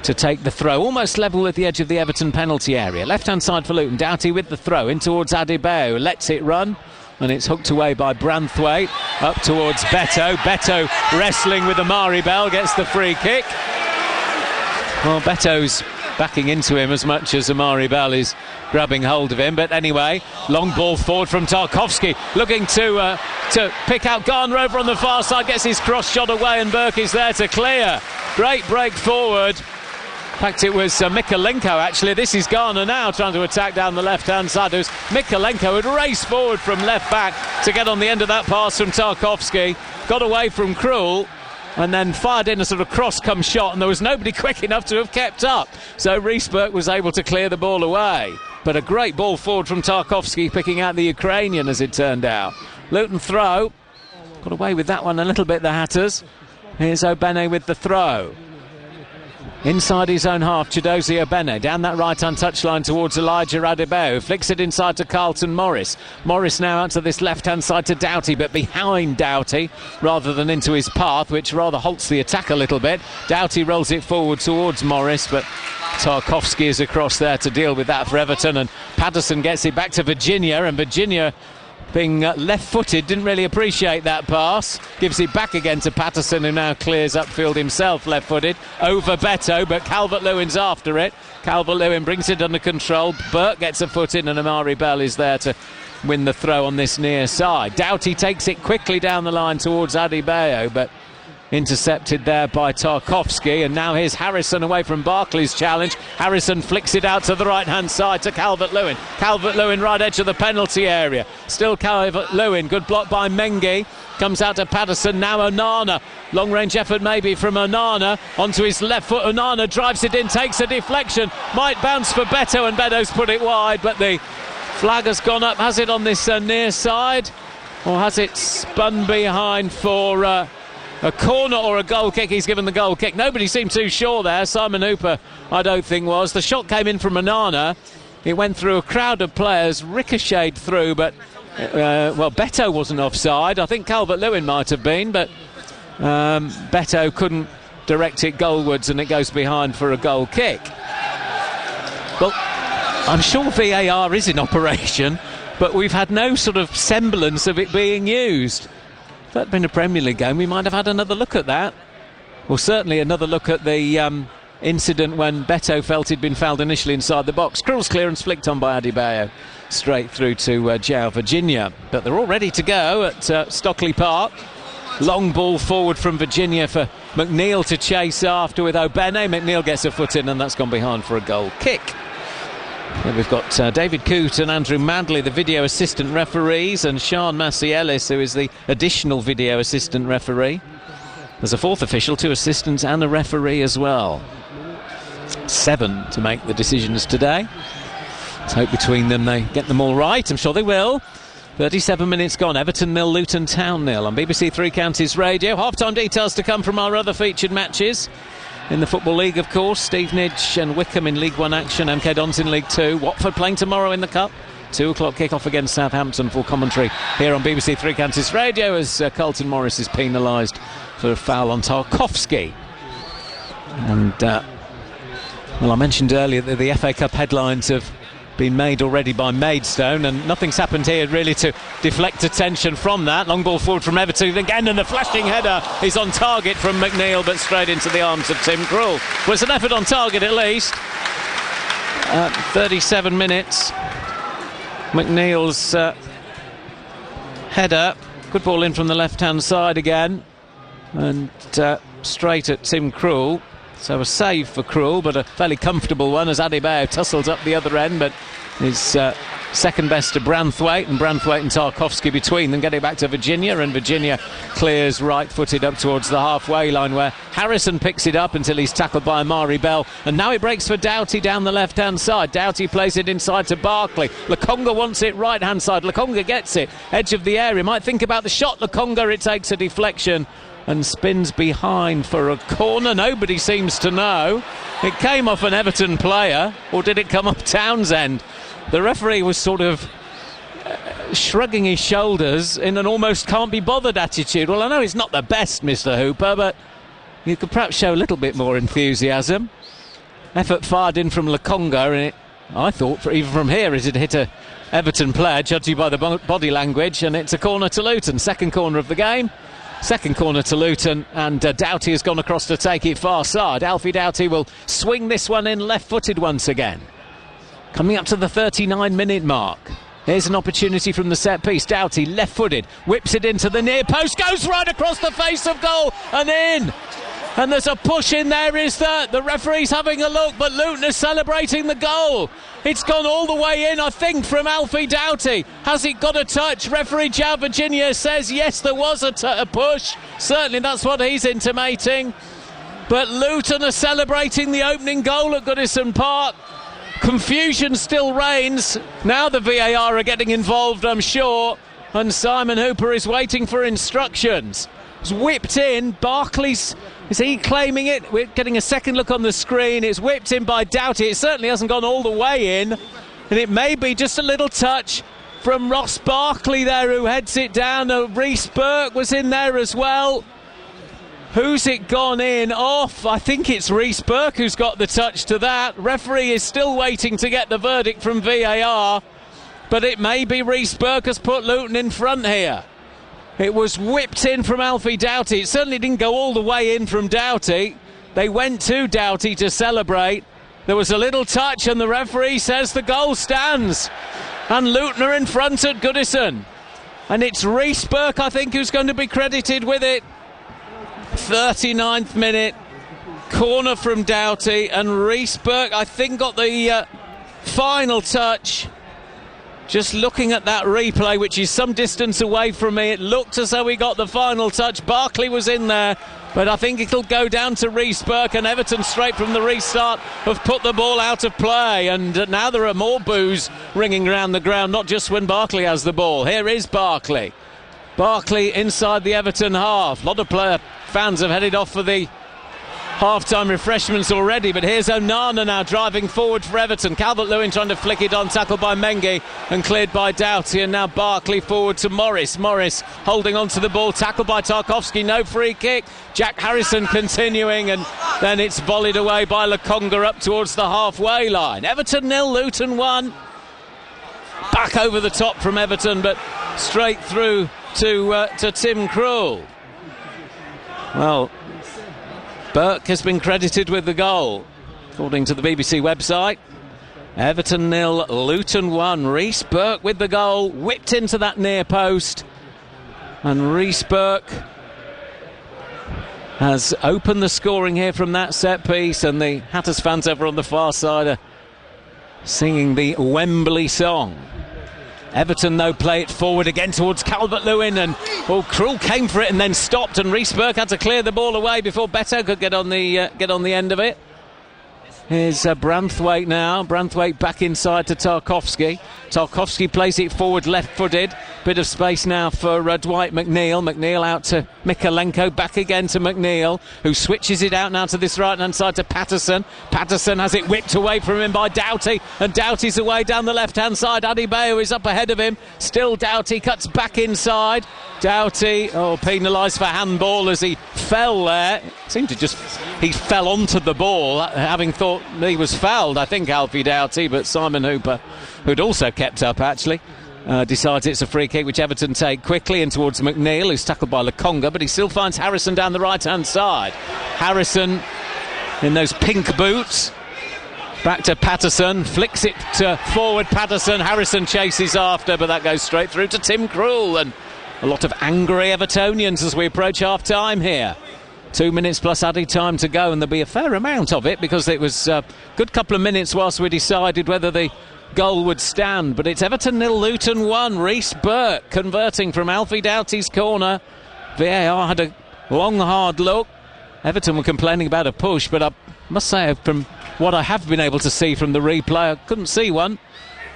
to take the throw. Almost level at the edge of the Everton penalty area. Left-hand side for Luton. Doughty with the throw in towards Adebayo. Lets it run. And it's hooked away by Branthwaite. Up towards Beto. Beto wrestling with Amari Bell. Gets the free kick. Well, Beto's backing into him as much as Amari Bell is grabbing hold of him. But anyway, long ball forward from Tarkowski, looking to pick out Garner over on the far side, gets his cross shot away, and Burke is there to clear. Great break forward. In fact, it was Mikalenko, actually. This is Garner now trying to attack down the left-hand side. It was Mikalenko who'd raced forward from left back to get on the end of that pass from Tarkowski. Got away from Krul and then fired in a sort of cross-come shot, and there was nobody quick enough to have kept up. So Rhys Burke was able to clear the ball away. But a great ball forward from Tarkowski, picking out the Ukrainian, as it turned out. Luton throw. Got away with that one a little bit, the Hatters. Here's Obene with the throw. Inside his own half, Chidozie Obene down that right-hand touchline towards Elijah Adebayo, flicks it inside to Carlton Morris. Morris now out to this left-hand side to Doughty, but behind Doughty rather than into his path, which rather halts the attack a little bit. Doughty rolls it forward towards Morris, but Tarkowski is across there to deal with that for Everton, and Patterson gets it back to Virginia, and Virginia, being left-footed, didn't really appreciate that pass. Gives it back again to Patterson, who now clears upfield himself, left-footed, over Beto, but Calvert-Lewin's after it. Calvert-Lewin brings it under control. Burke gets a foot in, and Amari Bell is there to win the throw on this near side. Doughty takes it quickly down the line towards Adebayo, but intercepted there by Tarkowski. And now here's Harrison away from Barkley's challenge. Harrison flicks it out to the right-hand side to Calvert-Lewin. Calvert-Lewin right edge of the penalty area. Still Calvert-Lewin. Good block by Mengi. Comes out to Patterson. Now Onana. Long-range effort maybe from Onana. Onto his left foot. Onana drives it in, takes a deflection. Might bounce for Beto, and Beto's put it wide. But the flag has gone up. Has it on this near side? Or has it spun behind for a corner or a goal kick? He's given the goal kick. Nobody seemed too sure there. Simon Hooper, I don't think, was. The shot came in from Onana. It went through a crowd of players, ricocheted through, but Beto wasn't offside. I think Calvert-Lewin might have been, but Beto couldn't direct it goalwards, and it goes behind for a goal kick. Well, I'm sure VAR is in operation, but we've had no sort of semblance of it being used. If that had been a Premier League game, we might have had another look at that. Well, certainly another look at the incident when Beto felt he'd been fouled initially inside the box. Krul's clearance flicked on by Adebayo straight through to João Virginia. But they're all ready to go at Stockley Park. Long ball forward from Virginia for McNeil to chase after with Obene. McNeil gets a foot in, and that's gone behind for a goal kick. Then we've got David Coote and Andrew Madley, the video assistant referees, and Sean Massey-Ellis, who is the additional video assistant referee. There's a fourth official, 2 assistants and a referee as well. 7 to make the decisions today. Let's hope between them they get them all right. I'm sure they will. 37 minutes gone. Everton 0, Luton Town 0 on BBC Three Counties Radio. Half-time details to come from our other featured matches. In the Football League, of course, Stevenage and Wickham in League 1 action, MK Dons in League 2. Watford playing tomorrow in the Cup. 2 o'clock kick-off against Southampton. Full commentary here on BBC Three Counties Radio as Carlton Morris is penalised for a foul on Tarkowski. And, well, I mentioned earlier that the FA Cup headlines have been made already by Maidstone, and nothing's happened here really to deflect attention from that. Long ball forward from Everton again, and the flashing header is on target from McNeil, but straight into the arms of Tim Krul. Well, it's an effort on target at least. 37 minutes. McNeil's header, good ball in from the left-hand side again, and straight at Tim Krul. So a save for Krul, but a fairly comfortable one as Adebayo tussles up the other end, but is second best to Branthwaite, and Branthwaite and Tarkowski between them get it back to Virginia, and Virginia clears right-footed up towards the halfway line, where Harrison picks it up until he's tackled by Amari Bell, and now it breaks for Doughty down the left-hand side. Doughty plays it inside to Barkley. Lokonga wants it right-hand side. Lokonga gets it, edge of the area, might think about the shot. Lokonga, it takes a deflection and spins behind for a corner. Nobody seems to know. It came off an Everton player, or did it come off Townsend? The referee was sort of shrugging his shoulders in an almost can't be bothered attitude. Well, I know it's not the best, Mr. Hooper, but you could perhaps show a little bit more enthusiasm. Effort fired in from Lokonga, and it, I thought, even from here, it had hit a Everton player, judging by the body language, and it's a corner to Luton. Second corner of the game. Second corner to Luton, and Doughty has gone across to take it far side. Alfie Doughty will swing this one in left-footed once again. Coming up to the 39-minute mark. Here's an opportunity from the set piece. Doughty, left-footed, whips it into the near post, goes right across the face of goal and in. And there's a push in there, is there? The referee's having a look, but Luton is celebrating the goal. It's gone all the way in, I think, from Alfie Doughty. Has it got a touch? Referee João Virginia says yes, there was a push. Certainly that's what he's intimating. But Luton are celebrating the opening goal at Goodison Park. Confusion still reigns. Now the VAR are getting involved, I'm sure. And Simon Hooper is waiting for instructions. It's whipped in. Barkley's... Is he claiming it? We're getting a second look on the screen. It's whipped in by Doughty. It certainly hasn't gone all the way in. And it may be just a little touch from Ross Barkley there, who heads it down. Reece Burke was in there as well. Who's it gone in off? I think it's Reece Burke who's got the touch to that. Referee is still waiting to get the verdict from VAR. But it may be Reece Burke has put Luton in front here. It was whipped in from Alfie Doughty. It certainly didn't go all the way in from Doughty. They went to Doughty to celebrate. There was a little touch and the referee says the goal stands. And Luton are in front at Goodison. And it's Reece Burke, I think, who's going to be credited with it. 39th minute. Corner from Doughty. And Reece Burke, I think, got the final touch. Just looking at that replay, which is some distance away from me, it looked as though he got the final touch. Barkley was in there, but I think it'll go down to Reece Burke, and Everton, straight from the restart, have put the ball out of play. And now there are more boos ringing around the ground, not just when Barkley has the ball. Here is Barkley. Barkley inside the Everton half. A lot of fans have headed off for the half-time refreshments already, but here's Onana now driving forward for Everton. Calvert-Lewin trying to flick it on, tackled by Mengi and cleared by Doughty, and now Barkley forward to Morris. Morris holding on to the ball, tackled by Tarkowski, no free kick. Jack Harrison continuing, and then it's volleyed away by Lokonga up towards the halfway line. Everton 0, Luton 1. Back over the top from Everton, but straight through to Tim Krul. Well, Burke has been credited with the goal, according to the BBC website. Everton 0, Luton 1. Reece Burke with the goal, whipped into that near post. And Reece Burke has opened the scoring here from that set piece, and the Hatters fans over on the far side are singing the Wembley song. Everton, though, play it forward again towards Calvert-Lewin, and Krul came for it and then stopped, and Reece Burke had to clear the ball away before Beto could get on the end of it. Here's Branthwaite now. Branthwaite back inside to Tarkowski. Tarkowski plays it forward left-footed. Bit of space now for Dwight McNeil. McNeil out to Mikalenko. Back again to McNeil, who switches it out now to this right-hand side to Patterson. Patterson has it whipped away from him by Doughty, and Doughty's away down the left-hand side. Adebayo is up ahead of him. Still Doughty cuts back inside. Doughty, penalised for handball as he fell there. He fell onto the ball, having thought he was fouled, I think, Alfie Doughty, but Simon Hooper, who'd also kept up actually, decides it's a free kick which Everton take quickly in towards McNeil, who's tackled by Lokonga, but he still finds Harrison down the right-hand side. Harrison in those pink boots. Back to Patterson, flicks it to forward Patterson. Harrison chases after, but that goes straight through to Tim Krul, and a lot of angry Evertonians as we approach half-time here. 2 minutes plus added time to go, and there'll be a fair amount of it because it was a good couple of minutes whilst we decided whether the goal would stand. But it's Everton 0, Luton 1. Reece Burke converting from Alfie Doughty's corner. VAR had a long, hard look. Everton were complaining about a push, but I must say, from what I have been able to see from the replay, I couldn't see one.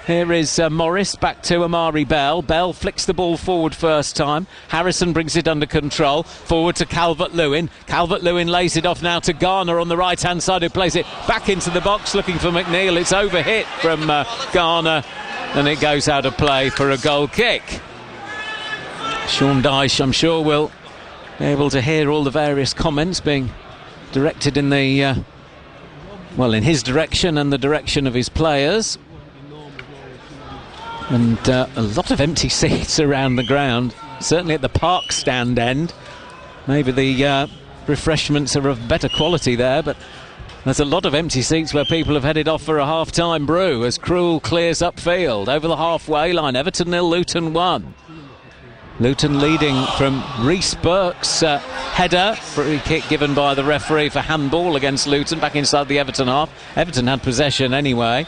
Here is Morris back to Amari Bell. Bell flicks the ball forward first time. Harrison brings it under control. Forward to Calvert-Lewin. Calvert-Lewin lays it off now to Garner on the right-hand side, who plays it back into the box looking for McNeil. It's overhit from Garner, and it goes out of play for a goal kick. Sean Dyche, I'm sure, will be able to hear all the various comments being directed in the in his direction and the direction of his players. And a lot of empty seats around the ground, certainly at the park stand end. maybe the refreshments are of better quality there, but there's a lot of empty seats where people have headed off for a half-time brew as Krul clears upfield over the halfway line. Everton 0, Luton 1. Luton leading from Reece Burke's header. Free kick given by the referee for handball against Luton, back inside the Everton half. Everton had possession anyway.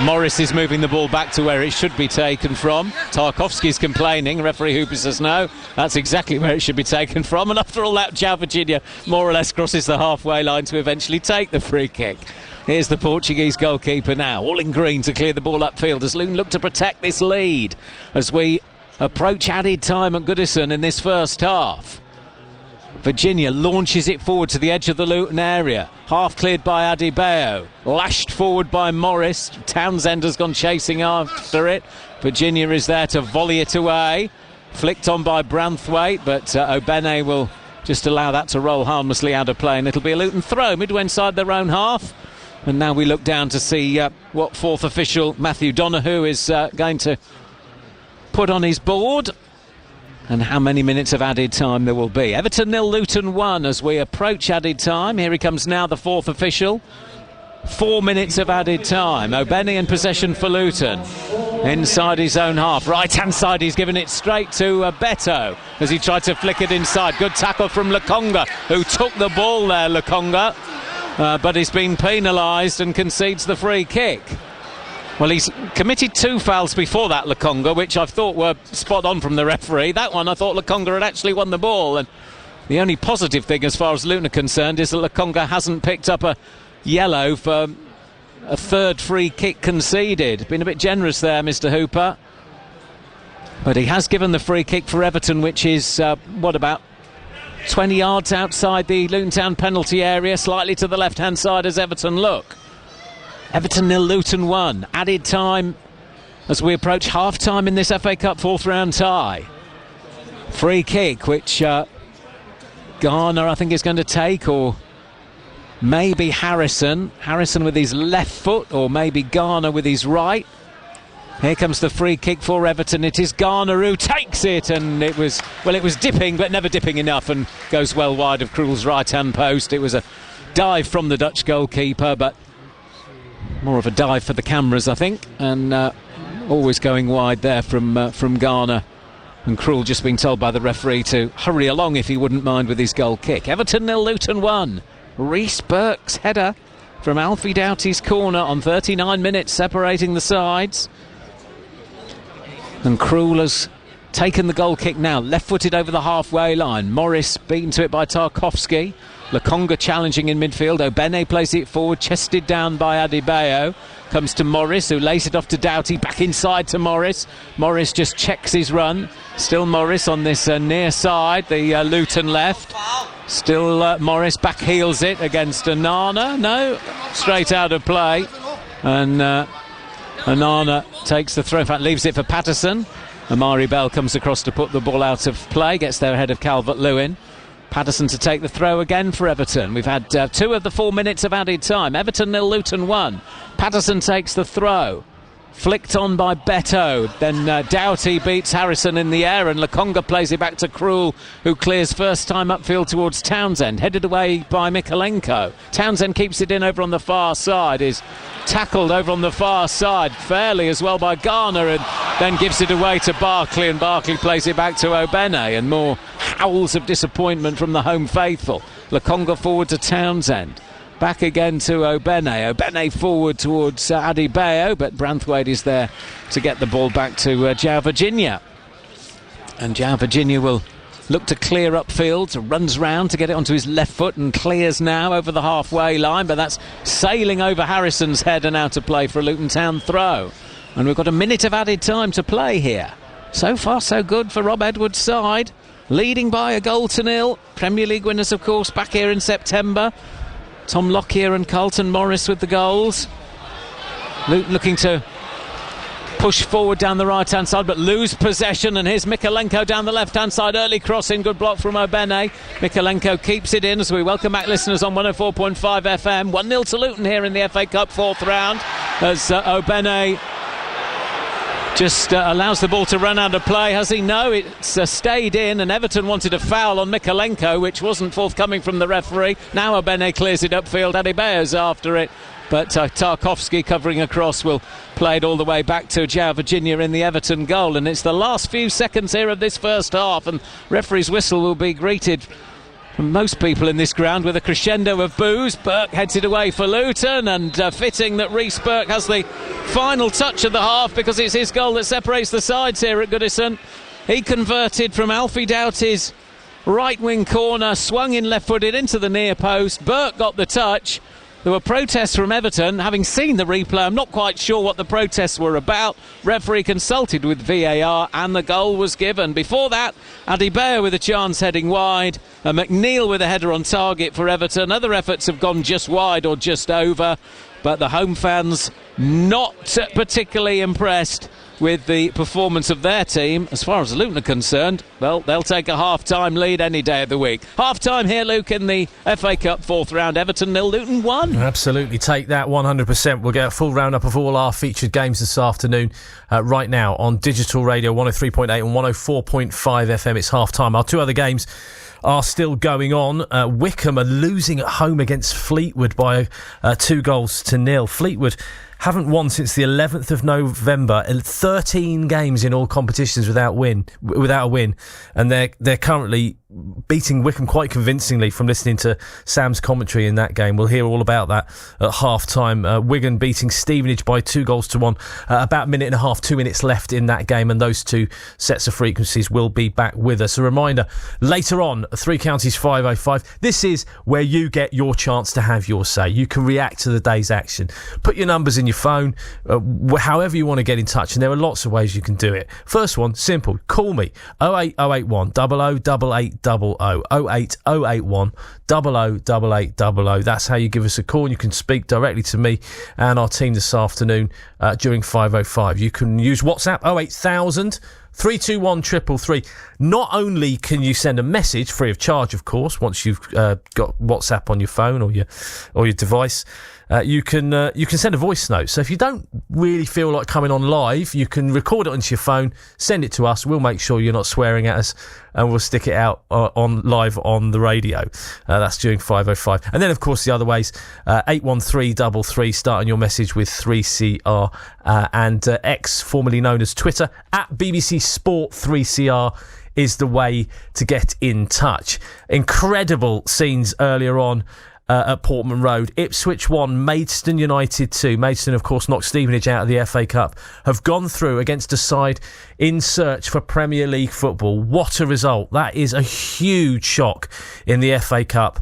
Morris is moving the ball back to where it should be taken from. Tarkowski's complaining. Referee Hooper says no, that's exactly where it should be taken from. And after all that, João Virginia more or less crosses the halfway line to eventually take the free kick. Here's the Portuguese goalkeeper now, all in green to clear the ball upfield as Luton look to protect this lead as we approach added time at Goodison in this first half. Virginia launches it forward to the edge of the Luton area. Half cleared by Adebayo. Lashed forward by Morris. Townsend has gone chasing after it. Virginia is there to volley it away. Flicked on by Branthwaite, but Obene will just allow that to roll harmlessly out of play. And it'll be a Luton throw midway inside their own half. And now we look down to see what fourth official Matthew Donoghue is going to put on his board, and how many minutes of added time there will be. Everton 0, Luton 1 as we approach added time. Here he comes now, the fourth official. 4 minutes of added time. Obene in possession for Luton. Inside his own half. Right-hand side, he's given it straight to Beto as he tried to flick it inside. Good tackle from Lokonga, who took the ball there, Lokonga. But he's been penalised and concedes the free kick. Well, he's committed 2 fouls before that, Lokonga, which I thought were spot on from the referee. That one, I thought Lokonga had actually won the ball. And the only positive thing as far as Luton are concerned is that Lokonga hasn't picked up a yellow for a third free kick conceded. Been a bit generous there, Mr. Hooper. But he has given the free kick for Everton, which is, about 20 yards outside the Luton Town penalty area, slightly to the left-hand side as Everton look. Everton 0, Luton 1. Added time as we approach half-time in this FA Cup fourth round tie. Free kick, which Garner, I think, is going to take, or maybe Harrison. Harrison with his left foot, or maybe Garner with his right. Here comes the free kick for Everton. It is Garner who takes it, and it was dipping, but never dipping enough, and goes well wide of Krul's right-hand post. It was a dive from the Dutch goalkeeper, but more of a dive for the cameras, I think, and always going wide there from Garner. And Krul just being told by the referee to hurry along if he wouldn't mind with his goal kick. Everton 0, Luton 1. Reece Burke's header from Alfie Doughty's corner on 39 minutes, separating the sides. And Krul has taken the goal kick now, left-footed over the halfway line. Morris beaten to it by Tarkowski. Lokonga challenging in midfield. Obene plays it forward, chested down by Adebayo. Comes to Morris, who lays it off to Doughty. Back inside to Morris. Morris just checks his run. Still Morris on this near side, the Luton left. Still Morris back heels it against Onana. No, straight out of play. And Onana takes the throw. In fact, leaves it for Patterson. Amari Bell comes across to put the ball out of play. Gets there ahead of Calvert-Lewin. Patterson to take the throw again for Everton. We've had 2 of the 4 minutes of added time. Everton 0, Luton 1. Patterson takes the throw. Flicked on by Beto. Then Doughty beats Harrison in the air, and Lokonga plays it back to Krul, who clears first time upfield towards Townsend. Headed away by Mikalenko. Townsend keeps it in over on the far side. Is tackled over on the far side fairly as well by Garner, and then gives it away to Barkley, and Barkley plays it back to Obene, and more howls of disappointment from the home faithful. Lokonga forward to Townsend. Back again to Obene. Obene forward towards Adebayo, but Branthwaite is there to get the ball back to João Virginia. And João Virginia will look to clear upfield, so runs round to get it onto his left foot and clears now over the halfway line, but that's sailing over Harrison's head and out of play for a Luton Town throw. And we've got a minute of added time to play here. So far so good for Rob Edwards' side, leading by a goal to 0. Premier League winners, of course, back here in September. Tom Lockyer and Carlton Morris with the goals. Luton looking to push forward down the right-hand side, but lose possession, and here's Mikalenko down the left-hand side. Early crossing, good block from Obene. Mikalenko keeps it in as we welcome back listeners on 104.5 FM. 1-0 to Luton here in the FA Cup fourth round as Obene just allows the ball to run out of play. Has he? No, it's stayed in, and Everton wanted a foul on Mikalenko, which wasn't forthcoming from the referee. Now Abene clears it upfield. Adebayo's after it, but Tarkowski covering across will play it all the way back to João Virginia in the Everton goal. And it's the last few seconds here of this first half, and referee's whistle will be greeted from most people in this ground with a crescendo of boos. Burke heads it away for Luton, and fitting that Reece Burke has the final touch of the half, because it's his goal that separates the sides here at Goodison. He converted from Alfie Doughty's right wing corner, swung in left-footed into the near post. Burke got the touch. There were protests from Everton. Having seen the replay, I'm not quite sure what the protests were about. Referee consulted with VAR and the goal was given. Before that, Adebayo with a chance heading wide. McNeil with a header on target for Everton. Other efforts have gone just wide or just over. But the home fans not particularly impressed with the performance of their team. As far as Luton are concerned, well, they'll take a half-time lead any day of the week. Half-time here, Luke, in the FA Cup fourth round. Everton 0, Luton 1. Absolutely, take that 100%. We'll get a full roundup of all our featured games this afternoon right now on Digital Radio 103.8 and 104.5 FM. It's half-time. Our two other games are still going on. Wickham are losing at home against Fleetwood by 2-0. Fleetwood haven't won since the 11th of November. 13 games in all competitions without a win, and they're currently beating Wickham quite convincingly from listening to Sam's commentary in that game. We'll hear all about that at half-time. Wigan beating Stevenage by 2-1. About a minute and a half, 2 minutes left in that game, and those two sets of frequencies will be back with us. A reminder, later on, Three Counties 505. This is where you get your chance to have your say. You can react to the day's action. Put your numbers in your phone, however you want to get in touch, and there are lots of ways you can do it. First one, simple. Call me, 08081 008800, 08081 008800. That's how you give us a call, and you can speak directly to me and our team this afternoon during 505. You can use WhatsApp 08000 321 333. Not only can you send a message free of charge, of course, once you've got WhatsApp on your phone or your device, you can send a voice note. So if you don't really feel like coming on live, you can record it onto your phone, send it to us. We'll make sure you're not swearing at us, and we'll stick it out on live on the radio. That's during 505. And then, of course, the other ways, 81333, starting your message with 3CR, and X, formerly known as Twitter, at BBC Sport 3CR is the way to get in touch. Incredible scenes earlier on at Portman Road. Ipswich 1, Maidstone United 2. Maidstone, of course, knocked Stevenage out of the FA Cup. Have gone through against a side in search for Premier League football. What a result. That is a huge shock in the FA Cup.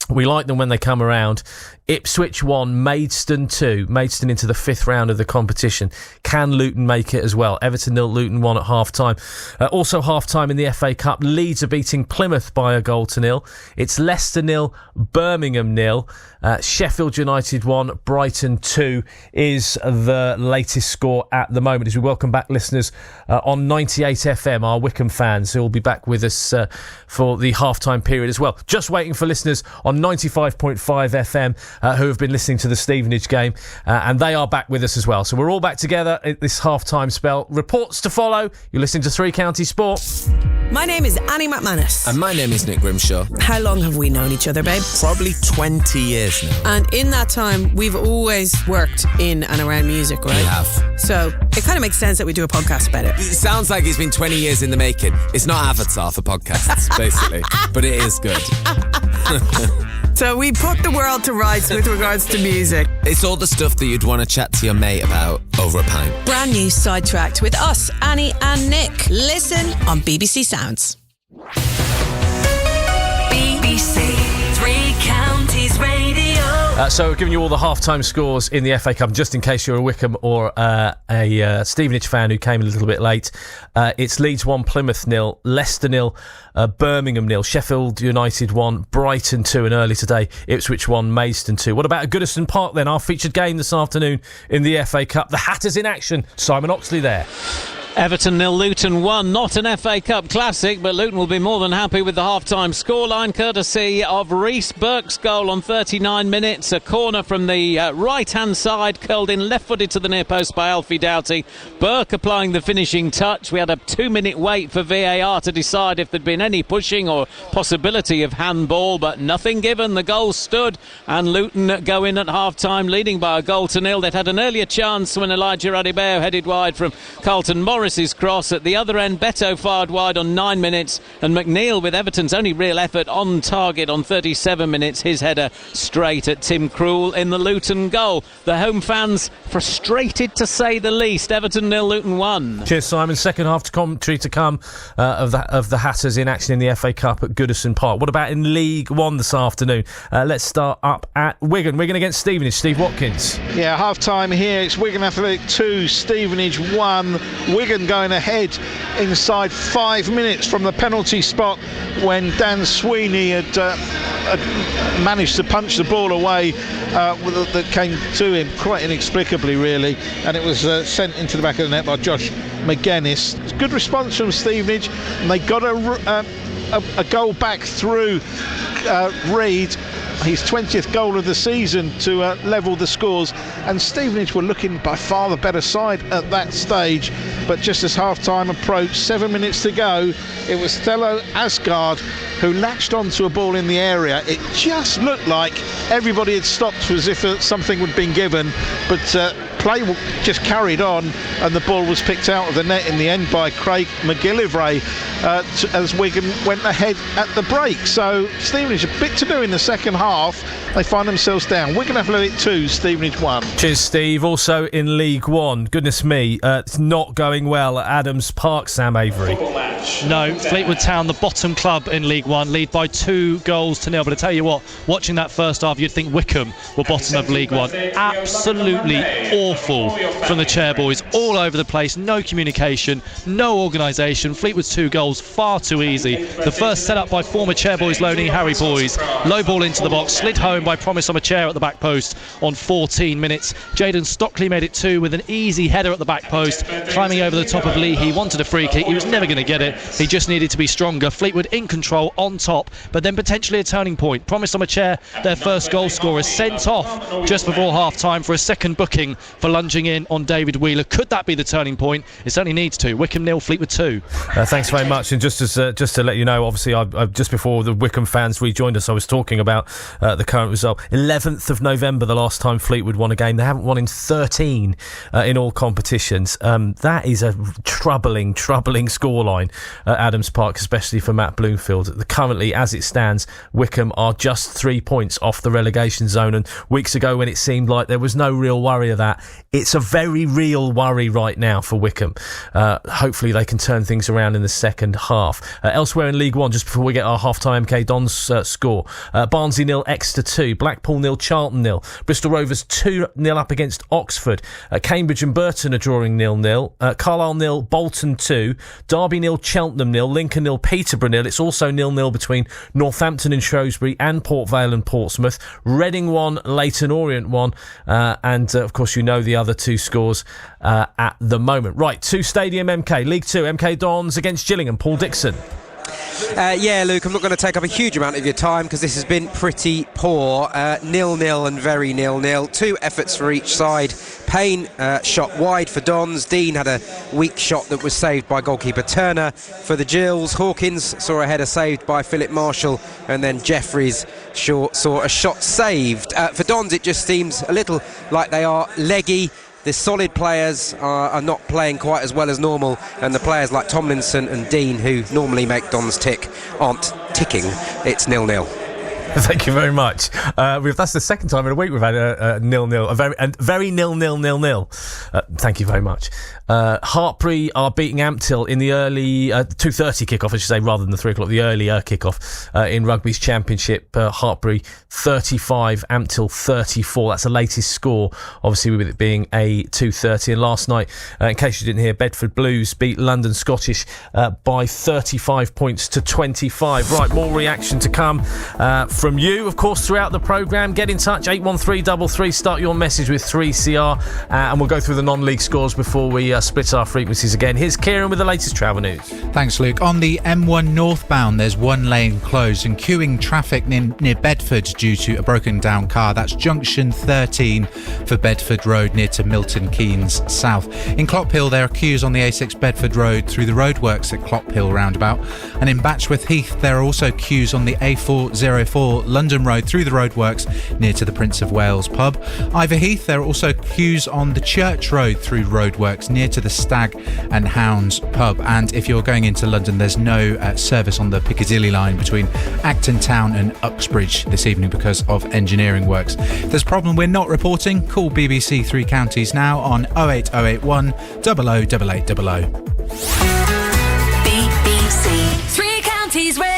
We like them when they come around. Ipswich 1, Maidstone 2. Maidstone into the fifth round of the competition. Can Luton make it as well? Everton 0, Luton 1 at half-time. Also half-time in the FA Cup. Leeds are beating Plymouth by 1-0. It's Leicester 0, Birmingham 0. Sheffield United 1, Brighton 2 is the latest score at the moment, as we welcome back listeners on 98 FM, our Wickham fans, who will be back with us for the half-time period as well. Just waiting for listeners on 95.5 FM who have been listening to the Stevenage game, and they are back with us as well. So we're all back together at this half-time spell. Reports to follow. You're listening to Three Counties Sport. My name is Annie McManus. And my name is Nick Grimshaw. How long have we known each other, babe? Probably 20 years now. And in that time, we've always worked in and around music, right? We have. So it kind of makes sense that we do a podcast about it. It sounds like it's been 20 years in the making. It's not Avatar for podcasts, basically. But it is good. So we put the world to rights with regards to music. It's all the stuff that you'd want to chat to your mate about over a pint. Brand new Sidetracked with us, Annie and Nick. Listen on BBC Sounds. BBC Three Counties Radio. So we're giving you all the half-time scores in the FA Cup, just in case you're a Wickham or a Stevenage fan who came a little bit late. It's Leeds 1, Plymouth 0, Leicester 0, Birmingham 0, Sheffield United 1, Brighton 2, and early today, Ipswich 1, Maidstone 2. What about Goodison Park then? Our featured game this afternoon in the FA Cup. The Hatters in action. Simon Oxley there. Everton 0, Luton 1. Not an FA Cup classic, but Luton will be more than happy with the half-time scoreline, courtesy of Reece Burke's goal on 39 minutes. A corner from the right-hand side, curled in left-footed to the near post by Alfie Doughty. Burke applying the finishing touch. We had a 2-minute wait for VAR to decide if there'd been any pushing or possibility of handball, but nothing given. The goal stood, and Luton go in at half-time leading by a 1-0. They'd had an earlier chance when Elijah Adebayo headed wide from Carlton Morris's cross. At the other end, Beto fired wide on 9 minutes, and McNeil, with Everton's only real effort on target on 37 minutes, his header straight at Tim Krul in the Luton goal. The home fans frustrated, to say the least. Everton 0, Luton 1. Cheers, Simon. Second half to commentary to come of the Hatters in action in the FA Cup at Goodison Park. What about in League One this afternoon? Let's start up at Wigan against Stevenage. Steve Watkins. Yeah, half time here. It's Wigan Athletic 2, Stevenage 1. Wigan going ahead inside 5 minutes from the penalty spot when Dan Sweeney had managed to punch the ball away that came to him quite inexplicably, really, and it was sent into the back of the net by Josh McGuinness. It's good response from Stevenage, and they got a goal back through Reid, his 20th goal of the season, to level the scores, and Stevenage were looking by far the better side at that stage. But just as half-time approached, 7 minutes to go, it was Thelo Asgard who latched onto a ball in the area. It just looked like everybody had stopped as if something had been given, but play just carried on, and the ball was picked out of the net in the end by Craig McGillivray as Wigan went ahead at the break. So Stevenage a bit to do in the second half. They find themselves down. Wigan Athletic 2, Stevenage 1. Cheers, Steve. Also in League One, goodness me, it's not going well at Adams Park, Sam Avery. No, Fleetwood Town, the bottom club in League One, lead by 2-0. But I tell you what, watching that first half, you'd think Wickham were bottom of League One. Absolutely awful from the Chairboys, all over the place, no communication, no organisation. Fleetwood's 2 goals, far too easy. The first set up by former Chairboys loanee Harry Boys, low ball into the box, slid home by Promise on a chair at the back post on 14 minutes. Jayden Stockley made it 2 with an easy header at the back post, climbing over the top of Lee. He wanted a free kick, he was never going to get it, he just needed to be stronger. Fleetwood in control, on top, but then potentially a turning point. Promise on a chair, their first goal scorer, sent off just before half-time for a second booking for lunging in on David Wheeler. Could that be the turning point? It certainly needs to. Wickham 0, Fleetwood 2. Thanks very much. And just to let you know, obviously, I just before the Wickham fans rejoined us, I was talking about the current result. 11th of November, the last time Fleetwood won a game. They haven't won in 13 in all competitions. That is a troubling scoreline at Adams Park, especially for Matt Bloomfield. Currently, as it stands, Wickham are just 3 points off the relegation zone, and weeks ago when it seemed like there was no real worry of that, it's a very real worry right now for Wickham. Hopefully they can turn things around in the second half. Elsewhere in League One, just before we get our half-time MK Dons score, Barnsley 0, Exeter 2, Blackpool 0, Charlton 0, Bristol Rovers 2-0 up against Oxford, Cambridge and Burton are drawing 0-0, Carlisle 0, Bolton 2, Derby 0, Cheltenham 0, Lincoln 0, Peterborough 0. It's also 0-0 between Northampton and Shrewsbury and Port Vale and Portsmouth, Reading 1, Leyton Orient 1, and of course you know the other two scores at the moment. Right, to Stadium MK, League 2, MK Dons against Gillingham. Paul Dixon. Yeah, Luke, I'm not going to take up a huge amount of your time because this has been pretty poor. 0-0 and very 0-0. 2 efforts for each side. Payne shot wide for Dons. Dean had a weak shot that was saved by goalkeeper Turner for the Gills. Hawkins saw a header saved by Philip Marshall, and then Jeffries saw a shot saved. For Dons, it just seems a little like they are leggy. The solid players are not playing quite as well as normal, and the players like Tomlinson and Dean, who normally make Dons tick, aren't ticking. It's 0-0. Thank you very much. That's the second time in a week we've had a 0-0, a very 0-0. Thank you very much. Hartpury are beating Ampthill in the early 2:30 kickoff, I should say, rather than the 3 o'clock, the earlier kickoff in Rugby's Championship. Hartpury 35, Ampthill 34. That's the latest score, obviously, with it being a 2:30. And last night, in case you didn't hear, Bedford Blues beat London Scottish by 35 points to 25. Right, more reaction to come from from you, of course, throughout the programme. Get in touch, 81333, start your message with 3CR, and we'll go through the non-league scores before we split our frequencies again. Here's Kieran with the latest travel news. Thanks, Luke. On the M1 northbound, there's one lane closed and queuing traffic near Bedford due to a broken down car. That's junction 13 for Bedford Road near to Milton Keynes South. In Clophill, there are queues on the A6 Bedford Road through the roadworks at Clophill roundabout. And in Batchworth Heath, there are also queues on the A404 London Road through the roadworks near to the Prince of Wales pub. Iver Heath, there are also queues on the Church Road through roadworks near to the Stag and Hounds pub. And if you're going into London, there's no service on the Piccadilly line between Acton Town and Uxbridge this evening because of engineering works. If there's a problem we're not reporting, call BBC Three Counties now on 08081 008800. BBC Three Counties Radio.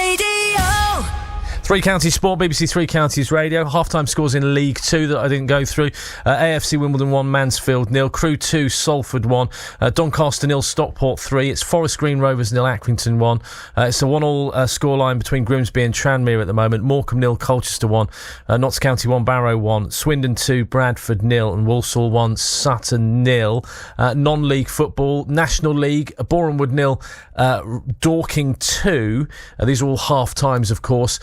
Three Counties Sport, BBC Three Counties Radio. Half-time scores in League 2 that I didn't go through. AFC Wimbledon 1, Mansfield 0. Crewe 2, Salford 1. Doncaster 0, Stockport 3. It's Forest Green Rovers 0, Accrington 1. It's a 1-1 scoreline between Grimsby and Tranmere at the moment. Morecambe 0, Colchester 1. Notts County 1, Barrow 1. Swindon 2, Bradford 0. And Walsall 1, Sutton 0. Non-league football. National League, Bournemouth 0, Dorking 2. These are all half-times, of course.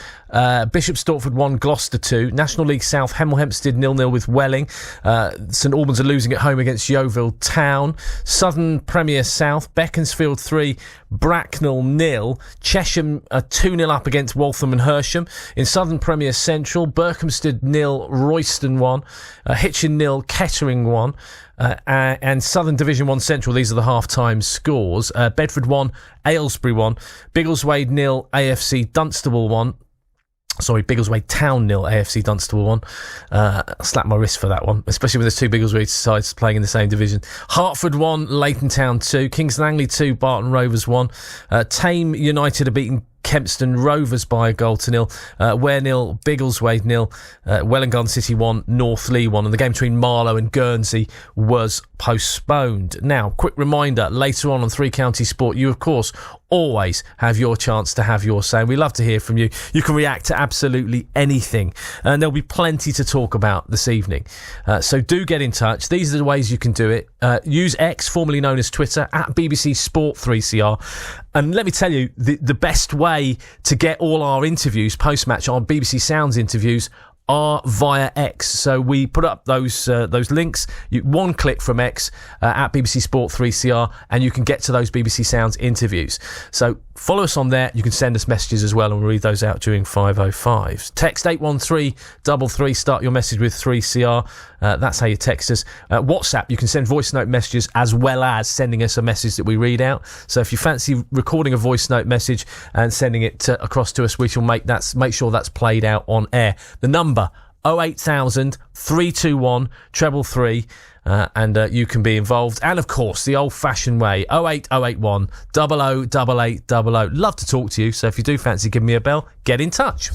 Bishop Stortford 1, Gloucester 2. National League South, Hemel Hempstead 0-0 with Welling. St Albans are losing at home against Yeovil Town. Southern Premier South, Beaconsfield 3, Bracknell 0. Chesham 2-0 up against Waltham and Hersham. In Southern Premier Central, Berkhamsted 0, Royston 1. Hitchin 0, Kettering 1. And Southern Division 1 Central, these are the half-time scores. Bedford 1, Aylesbury 1. Biggleswade 0, AFC Dunstable 1. Sorry, Biggleswade Town 0, AFC Dunstable 1. Slap my wrist for that one, especially when there's two Biggleswade sides playing in the same division. Hartford 1, Leighton Town 2. Kingston Langley 2, Barton Rovers 1. Tame United are beating Kempston Rovers by a goal to 0. Ware 0, Biggleswade 0. Welwyn Garden City 1, North Lee 1. And the game between Marlow and Guernsey was postponed. Now, quick reminder, later on Three Counties Sport, you, of course, always have your chance to have your say. We love to hear from you. You can react to absolutely anything. And there'll be plenty to talk about this evening. So do get in touch. These are the ways you can do it. Use X, formerly known as Twitter, at BBC Sport 3CR. And let me tell you, the best way to get all our interviews post-match, our BBC Sounds interviews, are via X. So we put up those links. One click from X at BBC Sport 3CR, and you can get to those BBC Sounds interviews. So follow us on there. You can send us messages as well, and we'll read those out during 5:05. Text 81333. Start your message with 3CR. That's how you text us. WhatsApp, you can send voice note messages as well as sending us a message that we read out. So if you fancy recording a voice note message and sending it across to us, we shall make sure that's played out on air. The number 08000 321 333. And you can be involved. And, of course, the old-fashioned way, 08081 008800. Love to talk to you, so if you do fancy giving me a bell, get in touch.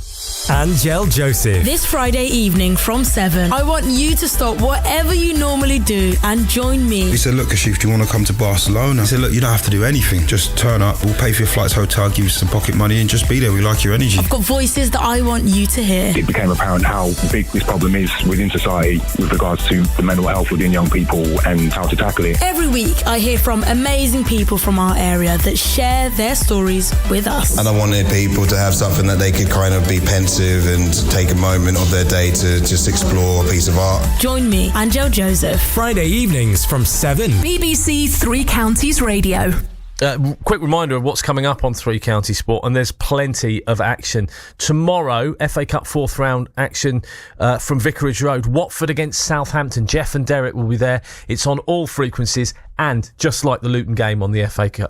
Angel Joseph. This Friday evening from 7, I want you to stop whatever you normally do and join me. He said, look, Kashif, do you want to come to Barcelona? He said, look, you don't have to do anything. Just turn up. We'll pay for your flights, hotel, give you some pocket money, and just be there. We like your energy. I've got voices that I want you to hear. It became apparent how big this problem is within society with regards to the mental health within young people and how to tackle it. Every week I hear from amazing people from our area that share their stories with us. And I wanted people to have something that they could kind of be pensive and take a moment of their day to just explore a piece of art. Join me, Angel Joseph. Friday evenings from 7. BBC Three Counties Radio. Quick reminder of what's coming up on Three Counties Sport, and there's plenty of action. Tomorrow, FA Cup fourth round action from Vicarage Road. Watford against Southampton. Jeff and Derek will be there. It's on all frequencies, and just like the Luton game on the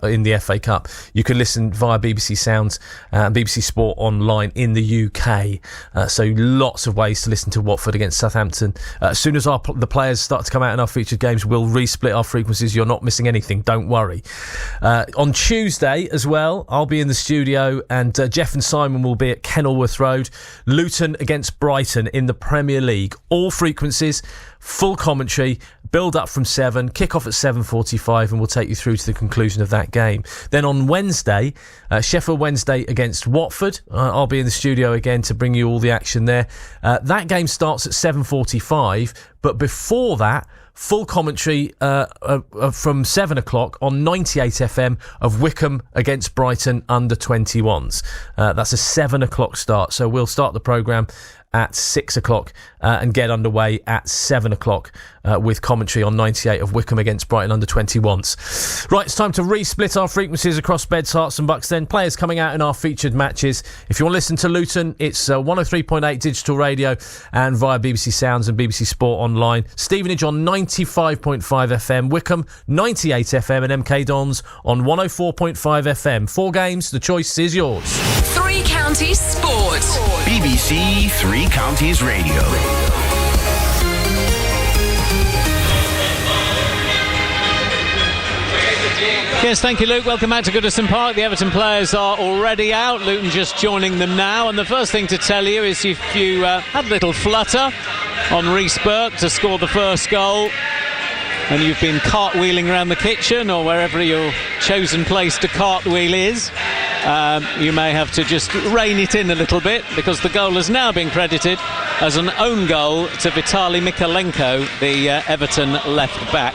in the FA Cup, you can listen via BBC Sounds and BBC Sport online in the UK. So lots of ways to listen to Watford against Southampton. As soon as the players start to come out in our featured games, we'll resplit our frequencies. You're not missing anything. Don't worry. On Tuesday as well, I'll be in the studio, and Jeff and Simon will be at Kenilworth Road. Luton against Brighton in the Premier League. All frequencies full commentary, build up from 7, kick off at 7:45, and we'll take you through to the conclusion of that game. Then on Wednesday, Sheffield Wednesday against Watford. I'll be in the studio again to bring you all the action there. That game starts at 7:45, but before that, full commentary from 7 o'clock on 98 FM of Wycombe against Brighton under 21s. That's a 7 o'clock start, so we'll start the programme at 6 o'clock and get underway at 7 o'clock with commentary on 98 of Wycombe against Brighton under 21s. Right, it's time to resplit our frequencies across Beds, Hearts and Bucks then. Players coming out in our featured matches. If you want to listen to Luton, it's 103.8 digital radio and via BBC Sounds and BBC Sport Online. Stevenage on 95.5 FM, Wycombe 98 FM and MK Dons on 104.5 FM. 4 games, the choice is yours. Three Counties Sport. BBC Three Counties Radio. Yes, thank you, Luke. Welcome back to Goodison Park. The Everton players are already out. Luton just joining them now. And the first thing to tell you is if you had a little flutter on Reece Burke to score the first goal, and you've been cartwheeling around the kitchen or wherever your chosen place to cartwheel is, you may have to just rein it in a little bit, because the goal has now been credited as an own goal to Vitaly Mikalenko, the Everton left back.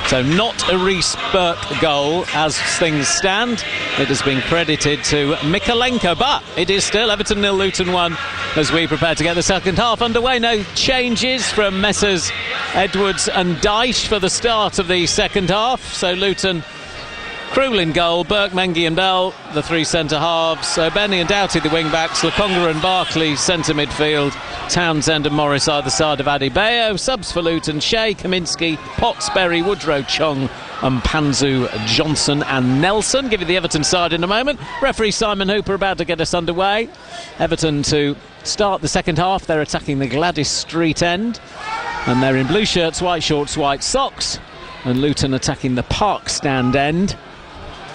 So not a Reece Burke goal as things stand. It has been credited to Mikalenko, but it is still Everton 0, Luton 1 as we prepare to get the second half underway. No changes from Messrs Edwards and Dyche for the start of the second half. So Luton, Krul in goal, Burke, Mengi and Bell, the 3 centre-halves. So Benny and Doughty, the wing-backs. Lokonga and Barkley, centre midfield. Townsend and Morris either side of Adebayo. Subs for Luton, Shea, Kaminsky, Potts, Berry, Woodrow, Chong and Panzu, Johnson and Nelson. Give you the Everton side in a moment. Referee Simon Hooper about to get us underway. Everton to start the second half. They're attacking the Gladys Street end. And they're in blue shirts, white shorts, white socks. And Luton attacking the Park stand end.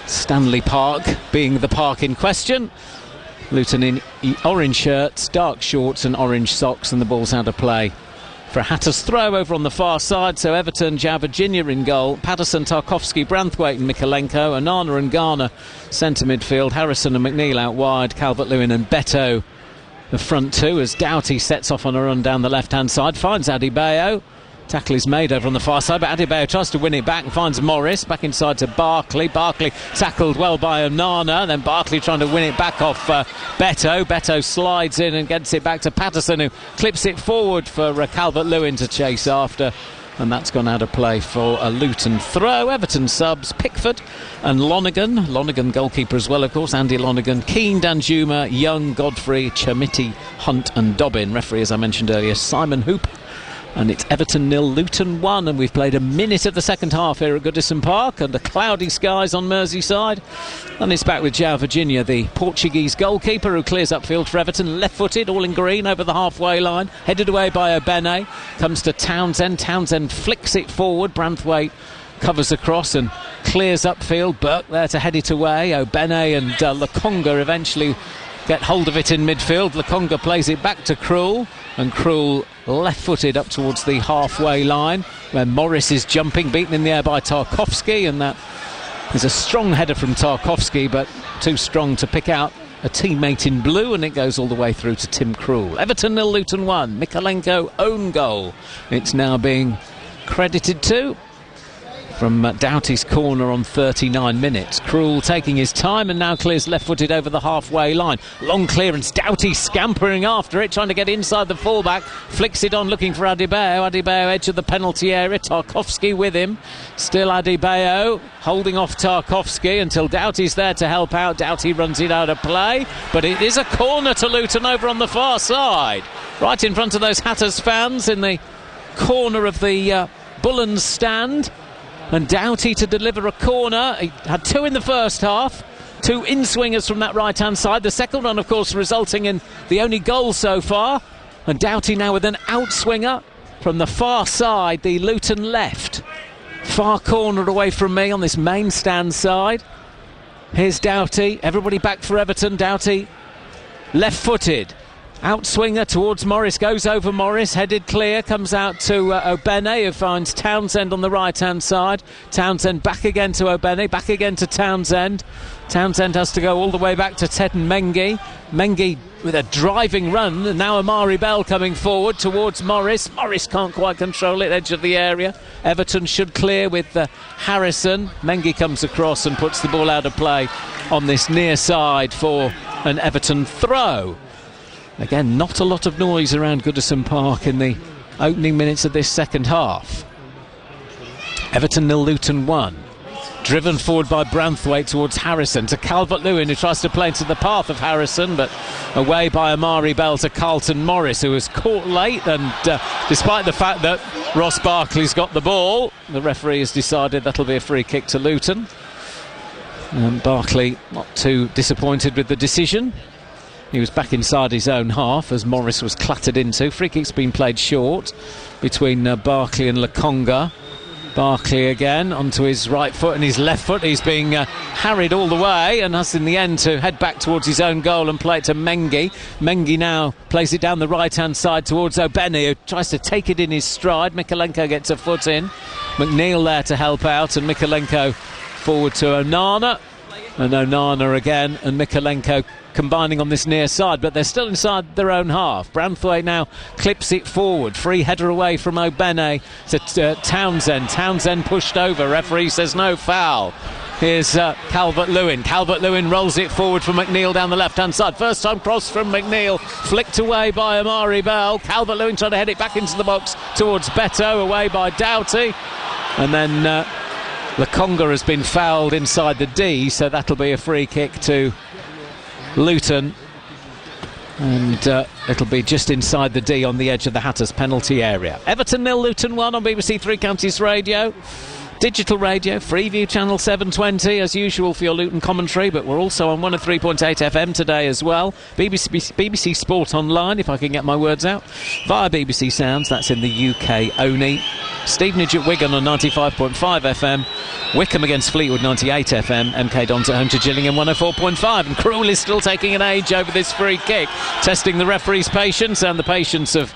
Stanley Park being the park in question. Luton in orange shirts, dark shorts and orange socks, and the ball's out of play for a Hatters throw over on the far side. So Everton, João Virginia in goal, Patterson, Tarkowski, Branthwaite and Mikalenko, Onana and Garner centre midfield, Harrison and McNeil out wide, Calvert-Lewin and Beto the front two, as Doughty sets off on a run down the left hand side, finds Adebayo. Tackle is made over on the far side, but Adebayo tries to win it back and finds Morris back inside to Barkley. Barkley tackled well by Onana, then Barkley trying to win it back off Beto. Beto slides in and gets it back to Patterson, who clips it forward for Calvert-Lewin to chase after, and that's gone out of play for a Luton throw. Everton subs, Pickford and Lonergan. Lonergan goalkeeper as well, of course, Andy Lonergan. Keane, Danjuma, Young, Godfrey, Chamiti, Hunt and Dobbin. Referee, as I mentioned earlier, Simon Hooper. And it's Everton 0, Luton 1, and we've played a minute of the second half here at Goodison Park under cloudy skies on Merseyside. And it's back with João Virginia, the Portuguese goalkeeper, who clears upfield for Everton, left-footed, all in green over the halfway line, headed away by Obene, comes to Townsend. Townsend flicks it forward, Branthwaite covers across and clears upfield. Burke there to head it away. Obene and Lokonga eventually get hold of it in midfield. Lokonga plays it back to Krul, and Krul left-footed up towards the halfway line, where Morris is jumping, beaten in the air by Tarkowski, and that is a strong header from Tarkowski, but too strong to pick out a teammate in blue, and it goes all the way through to Tim Krul. Everton 0, Luton 1. Mikalenko own goal. It's now being credited to from Doughty's corner on 39 minutes. Krul taking his time and now clears left-footed over the halfway line. Long clearance, Doughty scampering after it, trying to get inside the fullback, flicks it on looking for Adebayo. Adebayo edge of the penalty area, Tarkowski with him. Still Adebayo holding off Tarkowski until Doughty's there to help out. Doughty runs it out of play, but it is a corner to Luton over on the far side, right in front of those Hatters fans in the corner of the Bullen stand. And Doughty to deliver a corner. He had 2 in the first half, 2 in-swingers from that right-hand side. The second one, of course, resulting in the only goal so far. And Doughty now with an outswinger from the far side, the Luton left. Far corner away from me on this main stand side. Here's Doughty. Everybody back for Everton. Doughty left-footed. Outswinger towards Morris, goes over Morris, headed clear, comes out to Obene, who finds Townsend on the right-hand side. Townsend back again to Obene, back again to Townsend. Townsend has to go all the way back to Teden Mengi. Mengi with a driving run, and now Amari Bell coming forward towards Morris. Morris can't quite control it, edge of the area. Everton should clear with Harrison. Mengi comes across and puts the ball out of play on this near side for an Everton throw. Again, not a lot of noise around Goodison Park in the opening minutes of this second half. Everton 0, Luton 1. Driven forward by Branthwaite towards Harrison to Calvert-Lewin, who tries to play into the path of Harrison, but away by Amari Bell to Carlton Morris, who was caught late, and despite the fact that Ross Barkley's got the ball, the referee has decided that'll be a free kick to Luton. Barkley not too disappointed with the decision. He was back inside his own half as Morris was clattered into. Free kick's been played short between Barkley and Lokonga. Barkley again onto his right foot and his left foot. He's being harried all the way and has in the end to head back towards his own goal and play it to Mengi. Mengi now plays it down the right-hand side towards Obene, who tries to take it in his stride. Mikalenko gets a foot in. McNeil there to help out, and Mikalenko forward to Onana. And Onana again, and Mikalenko combining on this near side, but they're still inside their own half. Branthwaite now clips it forward. Free header away from Obene to Townsend. Townsend pushed over. Referee says no foul. Here's Calvert-Lewin. Calvert-Lewin rolls it forward for McNeil down the left-hand side. First time cross from McNeil. Flicked away by Amari Bell. Calvert-Lewin trying to head it back into the box towards Beto. Away by Doughty. And then Lokonga has been fouled inside the D, so that'll be a free kick to Luton, and it'll be just inside the D on the edge of the Hatters penalty area. Everton 0, Luton 1 on BBC Three Counties Radio. Digital radio, Freeview channel 720 as usual for your Luton commentary, but we're also on 103.8 FM today as well. BBC Sport Online, if I can get my words out, via BBC Sounds, that's in the UK only. Stevenage at Wigan on 95.5 FM. Wickham against Fleetwood 98 FM. MK Dons at home to Gillingham 104.5. And Krul is still taking an age over this free kick, testing the referee's patience and the patience of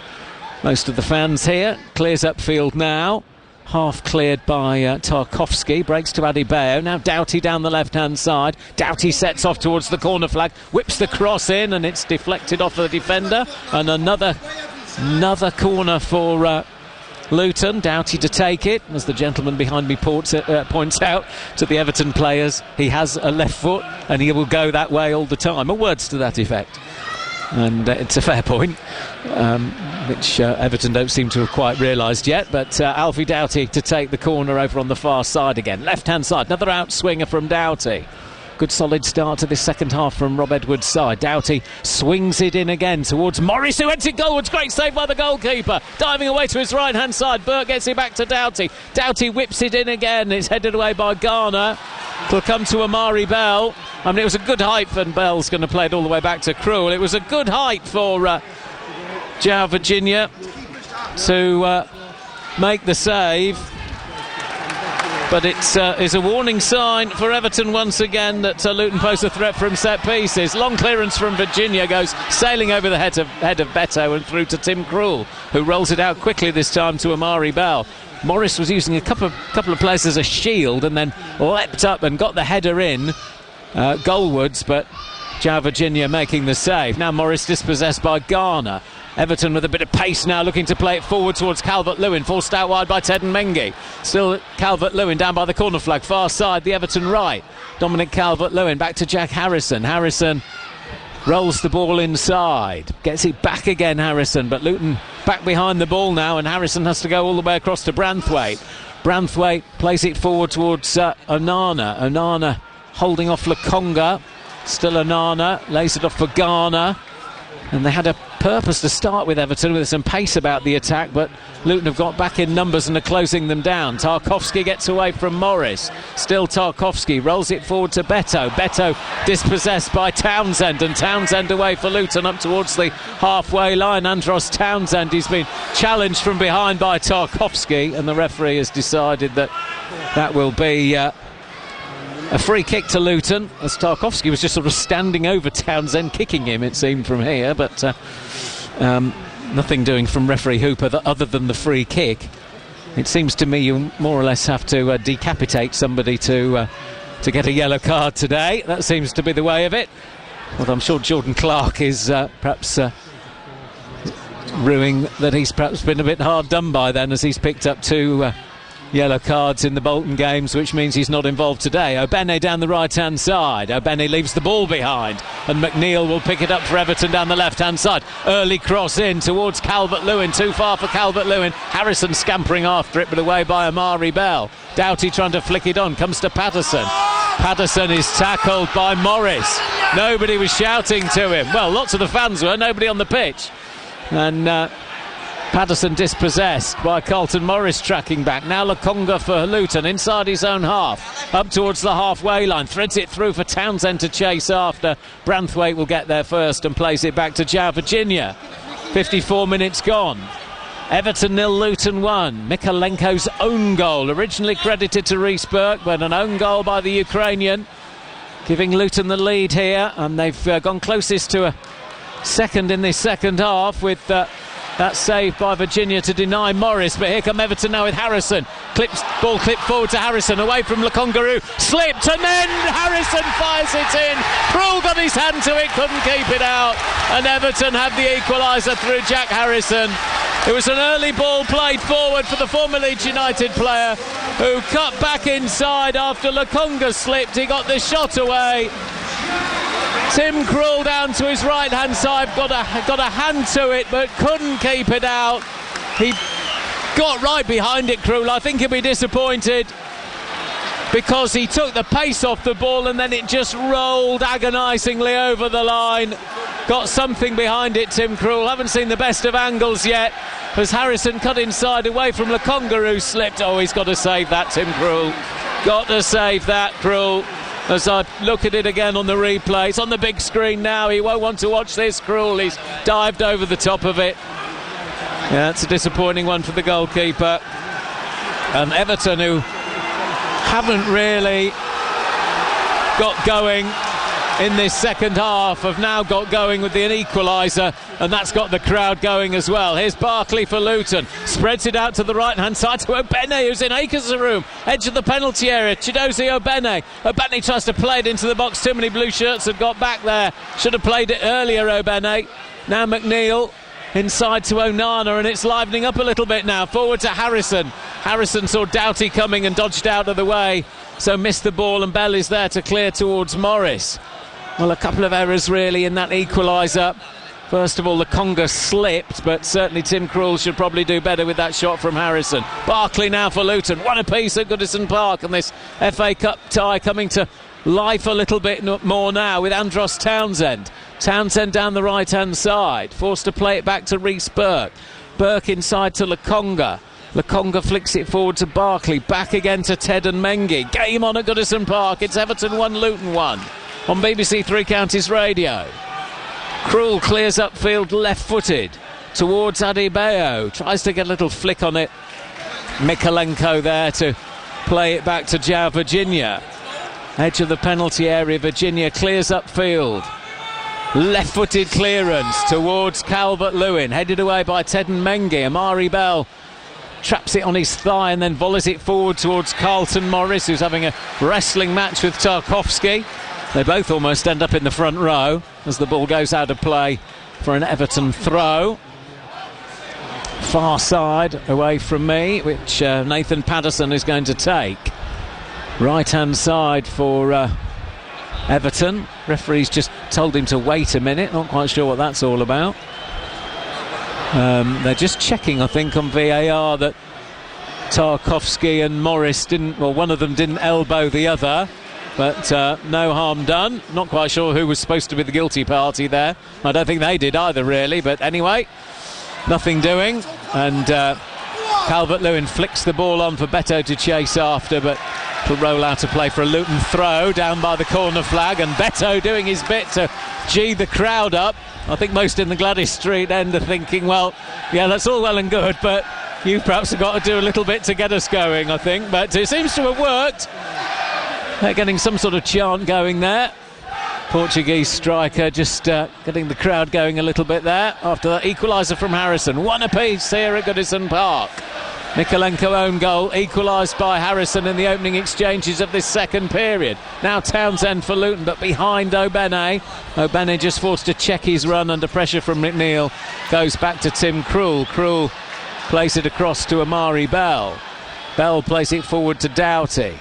most of the fans here. Clears upfield now. Half cleared by Tarkowski, breaks to Adebayo. Now Doughty down the left-hand side. Doughty sets off towards the corner flag, whips the cross in, and it's deflected off the defender. And another corner for Luton. Doughty to take it, as the gentleman behind me points out to the Everton players. He has a left foot, and he will go that way all the time. Or words to that effect. And it's a fair point, which Everton don't seem to have quite realised yet. But Alfie Doughty to take the corner over on the far side again. Left-hand side, another outswinger from Doughty. Good solid start to this second half from Rob Edwards' side. Doughty swings it in again towards Morris, who heads it goalwards. Great save by the goalkeeper. Diving away to his right-hand side. Burke gets it back to Doughty. Doughty whips it in again. It's headed away by Garner. It'll come to Amari Bell. I mean, it was a good height, and Bell's going to play it all the way back to Krul. It was a good height for João Virginia to make the save. But it's a warning sign for Everton once again that Luton pose a threat from set pieces. Long clearance from Virginia goes sailing over the head of Beto and through to Tim Krul, who rolls it out quickly this time to Amari Bell. Morris was using a couple of players as a shield and then leapt up and got the header in goalwards, but João Virginia making the save. Now Morris dispossessed by Garner. Everton with a bit of pace now, looking to play it forward towards Calvert-Lewin, forced out wide by Teden Mengi. Still Calvert-Lewin down by the corner flag, far side, the Everton right. Dominic Calvert-Lewin back to Jack Harrison. Harrison rolls the ball inside, gets it back again, Harrison, but Luton back behind the ball now, and Harrison has to go all the way across to Branthwaite. Branthwaite plays it forward towards Onana. Onana holding off Lokonga. Still Onana, lays it off for Garner. And they had a purpose to start with Everton, with some pace about the attack, but Luton have got back in numbers and are closing them down. Tarkowski gets away from Morris. Still Tarkowski rolls it forward to Beto. Beto dispossessed by Townsend, and Townsend away for Luton up towards the halfway line. Andros Townsend, he's been challenged from behind by Tarkowski, and the referee has decided that will be A free kick to Luton, as Tarkowski was just sort of standing over Townsend, kicking him, it seemed, from here, but nothing doing from referee Hooper other than the free kick. It seems to me you more or less have to decapitate somebody to get a yellow card today. That seems to be the way of it. Although I'm sure Jordan Clark is perhaps ruing that he's perhaps been a bit hard done by then, as he's picked up 2 yellow cards in the Bolton games, which means he's not involved today. Obene down the right-hand side. Obene leaves the ball behind, and McNeil will pick it up for Everton down the left-hand side. Early cross in towards Calvert-Lewin. Too far for Calvert-Lewin. Harrison scampering after it, but away by Amari Bell. Doughty trying to flick it on. Comes to Patterson. Patterson is tackled by Morris. Nobody was shouting to him. Well, lots of the fans were. Nobody on the pitch. And Patterson dispossessed by Carlton Morris, tracking back. Now Lokonga for Luton inside his own half, up towards the halfway line, threads it through for Townsend to chase after. Branthwaite will get there first and plays it back to João Virginia. 54 minutes gone. Everton 0, Luton 1. Mikalenko's own goal, originally credited to Reece Burke, but an own goal by the Ukrainian, giving Luton the lead here, and they've gone closest to a second in this second half with that save by Virginia to deny Morris. But here come Everton now with Harrison. Ball clipped forward to Harrison, away from Lokonga, slipped, and then Harrison fires it in. Krul got his hand to it, couldn't keep it out, and Everton have the equaliser through Jack Harrison. It was an early ball played forward for the former Leeds United player, who cut back inside after Lokonga slipped. He got the shot away. Tim Krul down to his right hand side, got a hand to it, but couldn't keep it out. He got right behind it, Krul. I think he'll be disappointed, because he took the pace off the ball and then it just rolled agonisingly over the line. Got something behind it, Tim Krul. Haven't seen the best of angles yet, as Harrison cut inside away from Lokonga, who slipped. Oh, he's got to save that, Tim Krul. Got to save that, Krul. As I look at it again on the replay, it's on the big screen now. He won't want to watch this, Krul. He's dived over the top of it. Yeah, it's a disappointing one for the goalkeeper. And Everton, who haven't really got going in this second half, have now got going with the equaliser, and that's got the crowd going as well. Here's Barkley for Luton, spreads it out to the right hand side to Obene, who's in acres of room, edge of the penalty area. Chidozie Obene tries to play it into the box. Too many blue shirts had got back there, should have played it earlier. Obene, now McNeil inside to Onana, and it's livening up a little bit now. Forward to Harrison. Harrison saw Doughty coming and dodged out of the way, so missed the ball, and Bell is there to clear towards Morris. Well, a couple of errors really in that equaliser. First of all, Lokonga slipped, but certainly Tim Krul should probably do better with that shot from Harrison. Barkley now for Luton, one apiece at Goodison Park, and this FA Cup tie coming to life a little bit more now with Andros Townsend. Townsend down the right hand side, forced to play it back to Reece Burke. Burke inside to Lokonga. Lokonga flicks it forward to Barkley, back again to Ted and Mengi. Game on at Goodison Park. It's Everton 1, Luton 1 on BBC Three Counties Radio. Krul clears upfield left-footed towards Adebayo, tries to get a little flick on it. Mikalenko there to play it back to João Virginia. Edge of the penalty area, Virginia clears upfield. Left-footed clearance towards Calvert-Lewin, headed away by Ted and Mengi. Amari Bell traps it on his thigh and then volleys it forward towards Carlton Morris, who's having a wrestling match with Tarkowski. They both almost end up in the front row as the ball goes out of play for an Everton throw. Far side away from me, which Nathan Patterson is going to take. Right hand side for Everton. Referee's just told him to wait a minute, not quite sure what that's all about. They're just checking, I think, on VAR that Tarkowski and Morris didn't, well, one of them didn't elbow the other, but no harm done. Not quite sure who was supposed to be the guilty party there. I don't think they did either, really, but anyway, nothing doing. And Calvert-Lewin flicks the ball on for Beto to chase after, but to roll out to play for a Luton throw down by the corner flag, and Beto doing his bit to gee the crowd up. I think most in the Gladys Street end are thinking, well, yeah, that's all well and good, but you perhaps have got to do a little bit to get us going, I think. But it seems to have worked. They're getting some sort of chant going there. Portuguese striker just getting the crowd going a little bit there after that equaliser from Harrison. One apiece here at Goodison Park. Mikalenko own goal, equalised by Harrison in the opening exchanges of this second period. Now Townsend for Luton, but behind Obene. Obene just forced to check his run under pressure from McNeil. Goes back to Tim Krul. Krul plays it across to Amari Bell. Bell plays it forward to Doughty.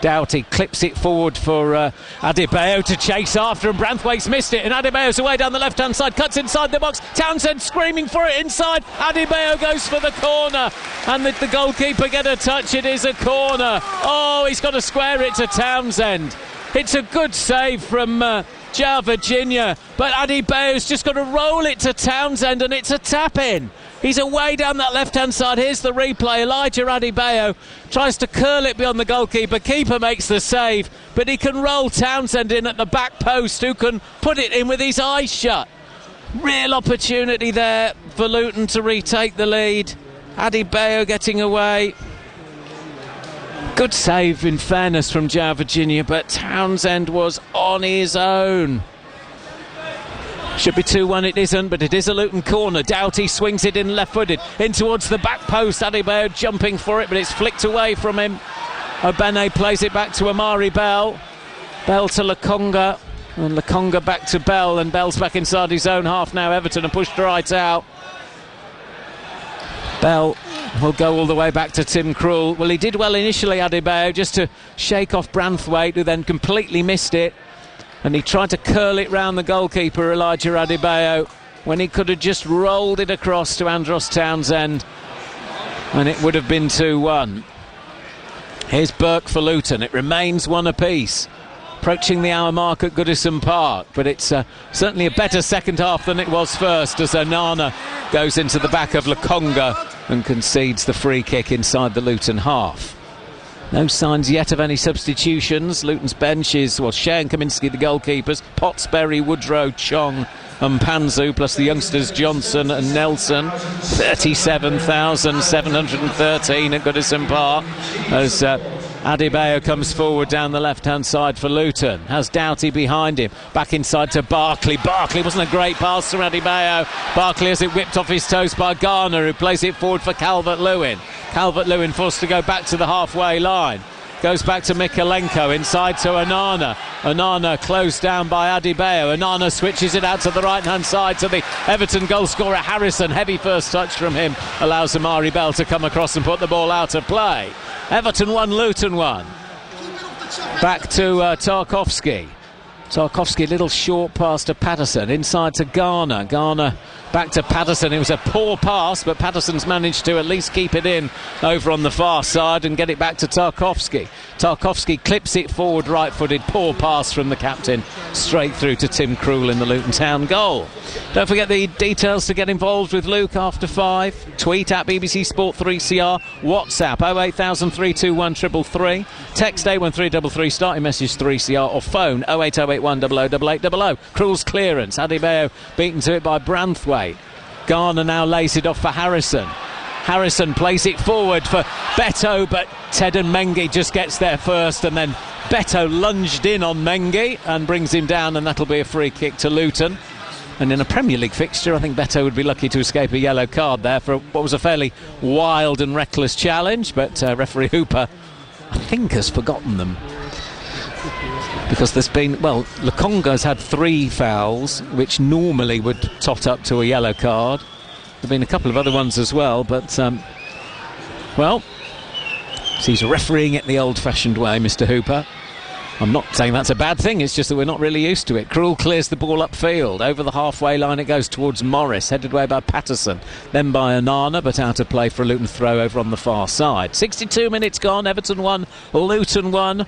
Doughty clips it forward for Adebayo to chase after, and Branthwaite's missed it, and Adebayo's away down the left-hand side, cuts inside the box. Townsend screaming for it inside. Adebayo goes for the corner, and the goalkeeper get a touch. It is a corner. Oh, he's got to square it to Townsend. It's a good save from João Virginia, but Adebayo's just got to roll it to Townsend, and it's a tap-in. He's away down that left-hand side. Here's the replay. Elijah Adebayo tries to curl it beyond the goalkeeper. Keeper makes the save, but he can roll Townsend in at the back post, who can put it in with his eyes shut. Real opportunity there for Luton to retake the lead. Adebayo getting away. Good save, in fairness, from João Virginia, but Townsend was on his own. Should be 2-1, it isn't, but it is a Luton corner. Doughty swings it in left-footed, in towards the back post. Adebayo jumping for it, but it's flicked away from him. Obene plays it back to Amari Bell. Bell to Lokonga, and Lokonga back to Bell, and Bell's back inside his own half now. Everton are pushed right out. Bell will go all the way back to Tim Krul. Well, he did well initially, Adebayo, just to shake off Branthwaite, who then completely missed it. And he tried to curl it round the goalkeeper, Elijah Adebayo, when he could have just rolled it across to Andros Townsend, and it would have been 2-1. Here's Burke for Luton. It remains one apiece. Approaching the hour mark at Goodison Park, but it's certainly a better second half than it was first, as Onana goes into the back of Lokonga and concedes the free kick inside the Luton half. No signs yet of any substitutions. Luton's bench is, Shea and Kaminski, the goalkeepers, Pottsbury, Woodrow, Chong and Panzu, plus the youngsters Johnson and Nelson. 37,713 at Goodison Park, as Adebayo comes forward down the left-hand side for Luton. Has Doughty behind him. Back inside to Barkley. Barkley wasn't a great pass from Adebayo. Barkley has it whipped off his toes by Garner, who plays it forward for Calvert-Lewin. Calvert-Lewin forced to go back to the halfway line. Goes back to Mikalenko, inside to Onana. Onana closed down by Adebayo. Onana switches it out to the right-hand side to the Everton goal scorer Harrison. Heavy first touch from him allows Amari Bell to come across and put the ball out of play. Everton 1, Luton 1. Back to Tarkowski. Tarkowski, little short pass to Patterson, inside to Garner. Garner back to Patterson. It was a poor pass, but Patterson's managed to at least keep it in over on the far side and get it back to Tarkowski. Tarkowski clips it forward right-footed. Poor pass from the captain, straight through to Tim Krul in the Luton Town goal. Don't forget the details to get involved with Luke after 5. Tweet at BBC Sport 3CR. WhatsApp 0800321 333. Text 81333, starting message 3CR, or phone 08081 008800. Krul's clearance. Adebayo beaten to it by Branthwaite. Garner now lays it off for Harrison. Harrison plays it forward for Beto, but Teden Mengi just gets there first, and then Beto lunged in on Mengi and brings him down, and that'll be a free kick to Luton. And in a Premier League fixture, I think Beto would be lucky to escape a yellow card there for what was a fairly wild and reckless challenge, but referee Hooper, I think, has forgotten them. Because there's been, Lokonga's had 3 fouls, which normally would tot up to a yellow card. There have been a couple of other ones as well, but, so he's refereeing it the old-fashioned way, Mr. Hooper. I'm not saying that's a bad thing, it's just that we're not really used to it. Krul clears the ball upfield. Over the halfway line it goes towards Morris, headed away by Patterson, then by Onana, but out of play for a Luton throw over on the far side. 62 minutes gone, Everton 1, Luton 1.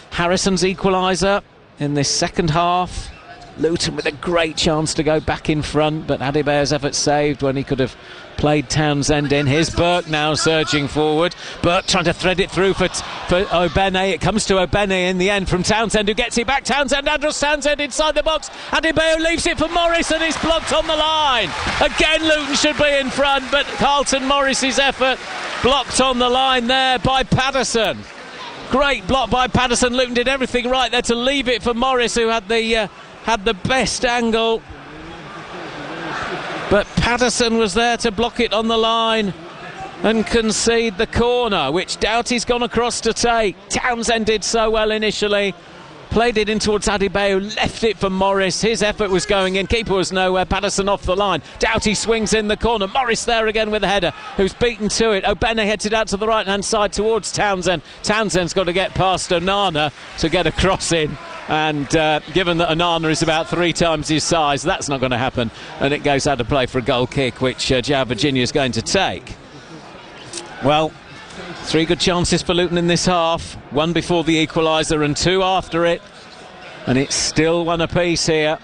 Harrison's equaliser in this second half. Luton with a great chance to go back in front, but Adebayo's effort saved when he could have played Townsend in. Here's Burke now surging forward. Burke trying to thread it through for Obene. It comes to Obene in the end from Townsend, who gets it back. Andros Townsend inside the box. Adebayo leaves it for Morris, and it's blocked on the line. Again, Luton should be in front, but Carlton Morris's effort blocked on the line there by Patterson. Great block by Patterson. Luton did everything right there to leave it for Morris, who had the best angle. But Patterson was there to block it on the line and concede the corner, which Doughty's gone across to take. Townsend did so well initially. Played it in towards Adebayo, left it for Morris. His effort was going in, keeper was nowhere. Patterson off the line. Doughty swings in the corner. Morris there again with a header, who's beaten to it. Obene heads it out to the right-hand side towards Townsend. Townsend's got to get past Onana to get a cross in. And given that Onana is about 3 times his size, that's not going to happen. And it goes out of play for a goal kick, which João Virginia is going to take. Well, 3 good chances for Luton in this half. 1 before the equaliser and 2 after it. And it's still 1 apiece here,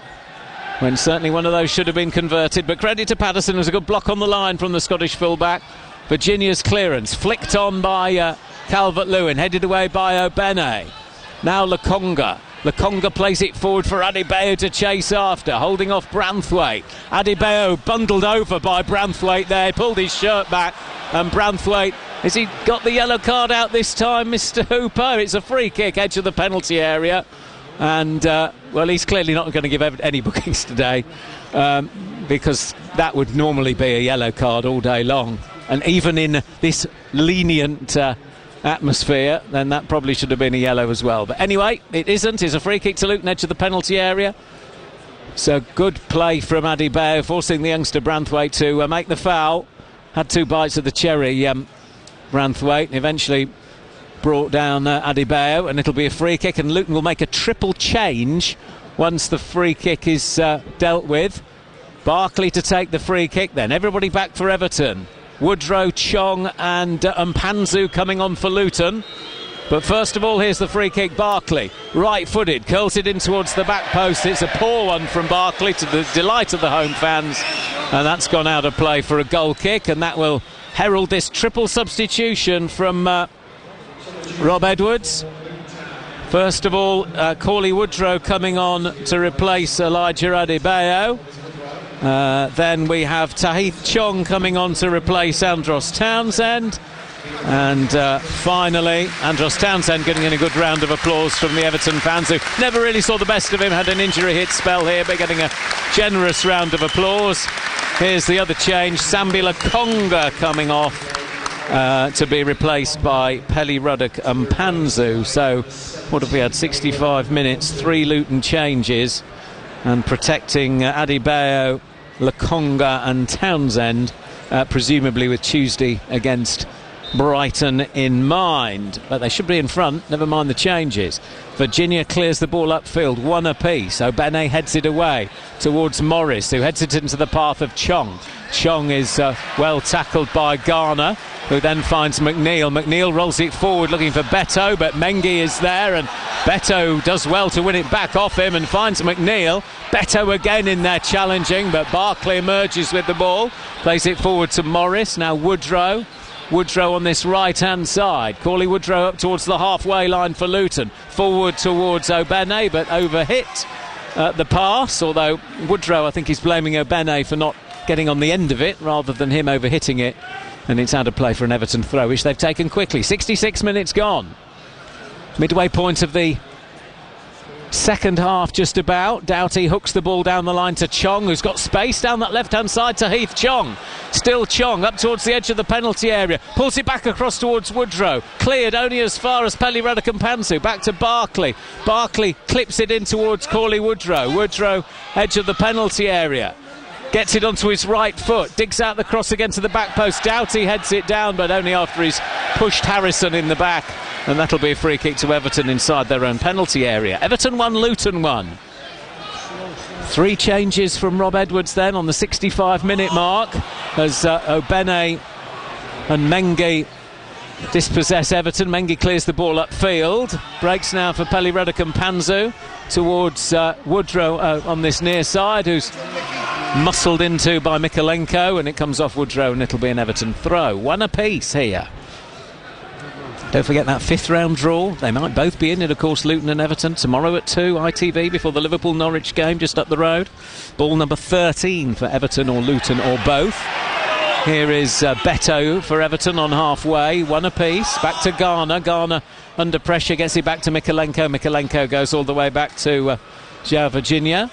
when certainly one of those should have been converted. But credit to Patterson, it was a good block on the line from the Scottish fullback. Virginia's clearance, flicked on by Calvert-Lewin, headed away by Obene. Now Lokonga. Lokonga plays it forward for Adebayo to chase after, holding off Branthwaite. Adebayo bundled over by Branthwaite there, pulled his shirt back, and Branthwaite, has he got the yellow card out this time, Mr. Hooper? It's a free kick, edge of the penalty area, and well, he's clearly not going to give any bookings today, because that would normally be a yellow card all day long, and even in this lenient atmosphere, then that probably should have been a yellow as well. But anyway, it isn't. It's a free kick to Luton, edge of the penalty area. So good play from Adebayo, forcing the youngster Branthwaite to make the foul. Had 2 bites of the cherry, Branthwaite, and eventually brought down Adebayo, and it'll be a free kick, and Luton will make a triple change once the free kick is dealt with. Barkley to take the free kick then. Everybody back for Everton. Woodrow, Chong and Mpanzu coming on for Luton. But first of all, here's the free kick. Barkley, right-footed, curls it in towards the back post. It's a poor one from Barkley, to the delight of the home fans, and that's gone out of play for a goal kick, and that will herald this triple substitution from Rob Edwards. First of all, Cauley Woodrow coming on to replace Elijah Adebayo. Then we have Tahith Chong coming on to replace Andros Townsend. And finally, Andros Townsend getting in a good round of applause from the Everton fans, who never really saw the best of him, had an injury hit spell here, but getting a generous round of applause. Here's the other change, Sambi Lokonga coming off to be replaced by Pelly Ruddock and Mpanzu. So what have we had, 65 minutes, 3 Luton changes, and protecting Adebayo, Lokonga and Townsend, presumably with Tuesday against Brighton in mind. But they should be in front, never mind the changes. Virginia clears the ball upfield, 1 apiece. Obene heads it away towards Morris, who heads it into the path of Chong. Chong is well tackled by Garner, who then finds McNeil. McNeil rolls it forward looking for Beto, but Mengi is there, and Beto does well to win it back off him and finds McNeil. Beto again in there challenging, but Barkley emerges with the ball, plays it forward to Morris. Now Woodrow on this right-hand side. Cauley Woodrow up towards the halfway line for Luton. Forward towards Obene, but overhit the pass, although Woodrow, I think, is blaming Obene for not getting on the end of it rather than him overhitting it. And it's out of play for an Everton throw, which they've taken quickly. 66 minutes gone. Midway point of the second half just about. Doughty hooks the ball down the line to Chong, who's got space down that left-hand side to Heath Chong. Still Chong up towards the edge of the penalty area. Pulls it back across towards Woodrow. Cleared only as far as Pelly Ruddock and Mpanzu. Back to Barkley. Barkley clips it in towards Cauley Woodrow. Woodrow, edge of the penalty area. Gets it onto his right foot, digs out the cross again to the back post. Doughty heads it down, but only after he's pushed Harrison in the back. And that'll be a free kick to Everton inside their own penalty area. Everton 1, Luton 1. 3 changes from Rob Edwards then on the 65-minute mark, as Obene and Mengi dispossess Everton. Mengi clears the ball upfield. Breaks now for Pelly Ruddock and Mpanzu towards Woodrow on this near side, who's muscled into by Mikolenko, and it comes off Woodrow, and it'll be an Everton throw. 1 apiece here. Don't forget that 5th round draw. They might both be in it, of course, Luton and Everton, tomorrow at 2, ITV, before the Liverpool-Norwich game just up the road. Ball number 13 for Everton or Luton or both. Here is Beto for Everton on halfway, 1 apiece. Back to Garner. Garner under pressure, gets it back to Mykolenko. Mykolenko goes all the way back to João Virginia.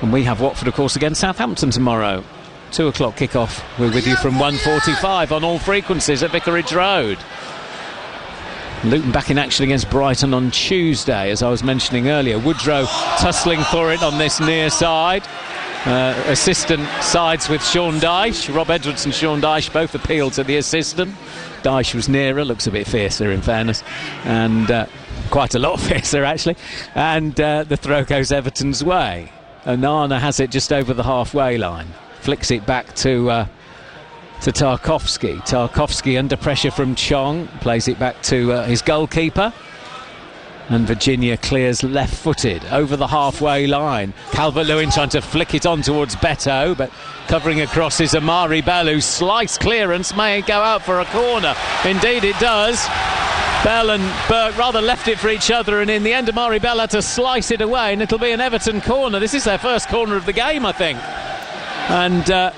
And we have Watford, of course, against Southampton tomorrow. 2 o'clock kickoff. We're with you from 1:45 on all frequencies at Vicarage Road. Luton back in action against Brighton on Tuesday, as I was mentioning earlier. Woodrow tussling for it on this near side. Assistant sides with Sean Dyche. Rob Edwards and Sean Dyche both appealed to the assistant. Dyche was nearer, looks a bit fiercer in fairness, and quite a lot fiercer actually. And the throw goes Everton's way. Onana has it just over the halfway line. Flicks it back to Tarkowski. Tarkowski under pressure from Chong. Plays it back to his goalkeeper. And Virginia clears left-footed over the halfway line. Calvert-Lewin trying to flick it on towards Beto, but covering across is Amari Bell, whose slice clearance may go out for a corner. Indeed it does. Bell and Burke rather left it for each other, and in the end Amari Bell had to slice it away, and it'll be an Everton corner. This is their first corner of the game, I think. And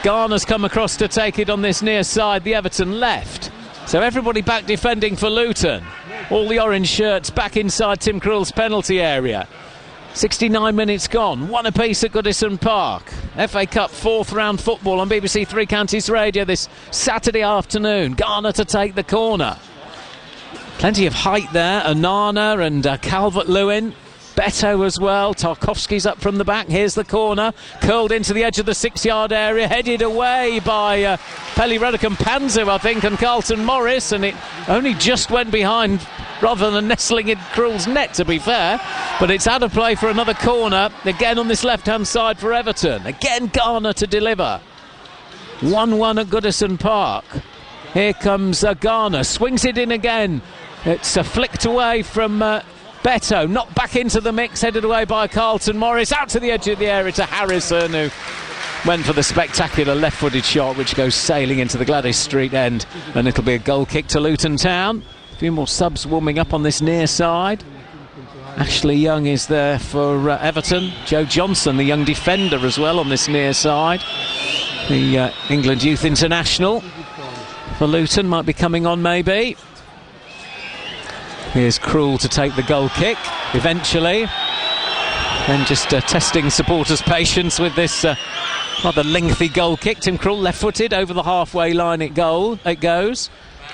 Garner's come across to take it on this near side, the Everton left. So everybody back defending for Luton. All the orange shirts back inside Tim Krul's penalty area. 69 minutes gone, 1 apiece at Goodison Park. FA Cup 4th round football on BBC Three Counties Radio this Saturday afternoon. Garner to take the corner. Plenty of height there. Onana and Calvert-Lewin. Beto as well. Tarkowski's up from the back. Here's the corner. Curled into the edge of the 6-yard area. Headed away by Pelly Redican-Panzu, I think, and Carlton Morris. And it only just went behind rather than nestling in Krul's net, to be fair. But it's out of play for another corner. Again on this left-hand side for Everton. Again Garner to deliver. 1-1 at Goodison Park. Here comes Garner. Swings it in again. It's flicked away from Beto, knocked back into the mix, headed away by Carlton Morris, out to the edge of the area to Harrison, who went for the spectacular left-footed shot, which goes sailing into the Gladys Street end, and it'll be a goal kick to Luton Town. A few more subs warming up on this near side. Ashley Young is there for Everton. Joe Johnson, the young defender, as well on this near side. The England Youth International for Luton might be coming on, maybe. Here's Krul to take the goal kick eventually, and just testing supporters' patience with this rather lengthy goal kick. Tim Krul left-footed over the halfway line. It goes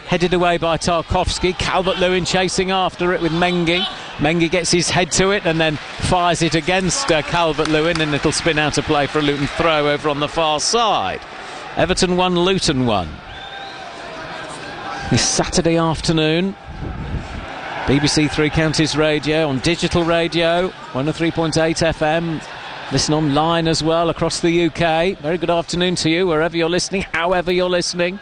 headed away by Tarkowski. Calvert-Lewin chasing after it with Mengi. Mengi gets his head to it and then fires it against Calvert-Lewin, and it'll spin out of play for a Luton throw over on the far side. Everton 1, Luton 1. This Saturday afternoon, BBC Three Counties Radio, on digital radio, 103.8 FM. Listen online as well across the UK. Very good afternoon to you, wherever you're listening, however you're listening.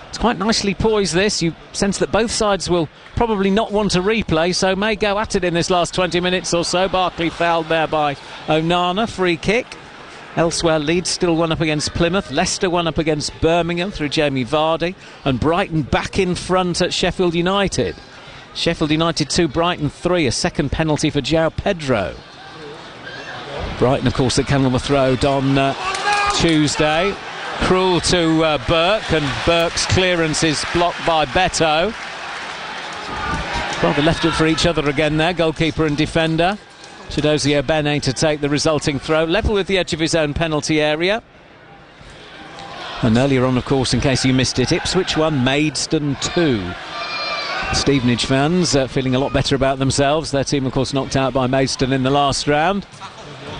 It's quite nicely poised, this. You sense that both sides will probably not want to replay, so may go at it in this last 20 minutes or so. Barkley fouled there by Onana, free kick. Elsewhere, Leeds still 1 up against Plymouth. Leicester 1 up against Birmingham through Jamie Vardy. And Brighton back in front at Sheffield United. Sheffield United 2, Brighton 3, a second penalty for João Pedro. Brighton, of course, at Kenilworth Road on Tuesday. Krul to Burke, and Burke's clearance is blocked by Beto. Rather left it for each other again there, goalkeeper and defender. Chiedozie Obene to take the resulting throw, level with the edge of his own penalty area. And earlier on, of course, in case you missed it, Ipswich 1, Maidstone 2. Stevenage fans feeling a lot better about themselves. Their team, of course, knocked out by Maidstone in the last round.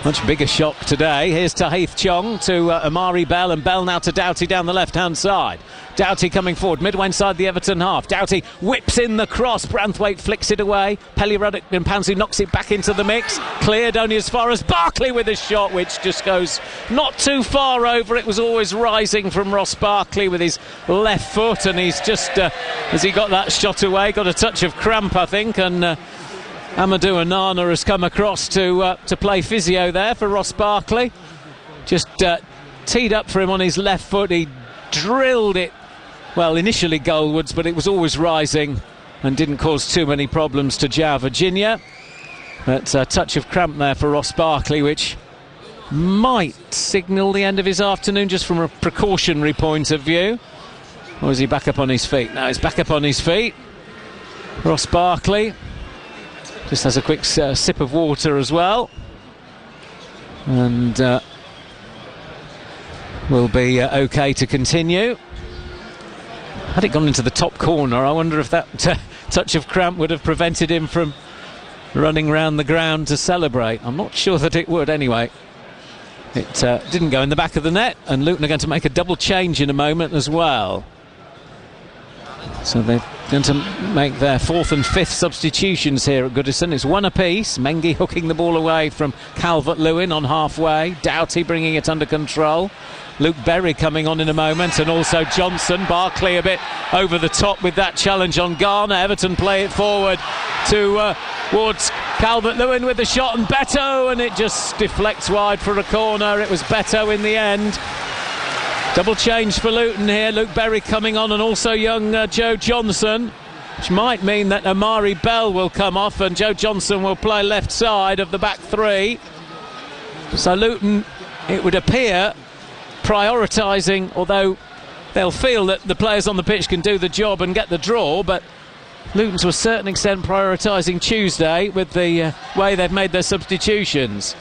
Much bigger shock today. Here's Tahith Chong to Amari Bell, and Bell now to Doughty down the left-hand side. Doughty coming forward, midway inside the Everton half. Doughty whips in the cross. Branthwaite flicks it away. Pelly Redican-Panzu knocks it back into the mix. Cleared only as far as Barkley with a shot, which just goes not too far over. It was always rising from Ross Barkley with his left foot, and he's just, as he got that shot away, got a touch of cramp, I think, and Amadou Onana has come across to play physio there for Ross Barkley. Just teed up for him on his left foot. He drilled it, well, initially goalwards, but it was always rising and didn't cause too many problems to João Virginia. But a touch of cramp there for Ross Barkley, which might signal the end of his afternoon just from a precautionary point of view. Or is he back up on his feet? No, he's back up on his feet. Ross Barkley just has a quick sip of water as well, and will be okay to continue. Had it gone into the top corner, I wonder if that touch of cramp would have prevented him from running round the ground to celebrate. I'm not sure that it would anyway. It didn't go in the back of the net, and Luton are going to make a double change in a moment as well. So they're going to make their 4th and 5th substitutions here at Goodison. It's one apiece. Mengi hooking the ball away from Calvert-Lewin on halfway. Doughty bringing it under control. Luke Berry coming on in a moment, and also Johnson. Barkley a bit over the top with that challenge on Garner. Everton play it forward towards Calvert-Lewin with the shot, and Beto, and it just deflects wide for a corner. It was Beto in the end. Double change for Luton here. Luke Berry coming on, and also young Joe Johnson, which might mean that Amari Bell will come off and Joe Johnson will play left side of the back three. So Luton, it would appear, prioritising, although they'll feel that the players on the pitch can do the job and get the draw, but Luton to a certain extent prioritising Tuesday with the way they've made their substitutions.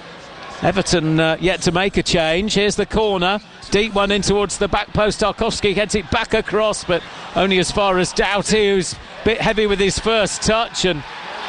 Everton yet to make a change. Here's the corner, deep one in towards the back post. Tarkowski heads it back across, but only as far as Doughty, who's a bit heavy with his first touch and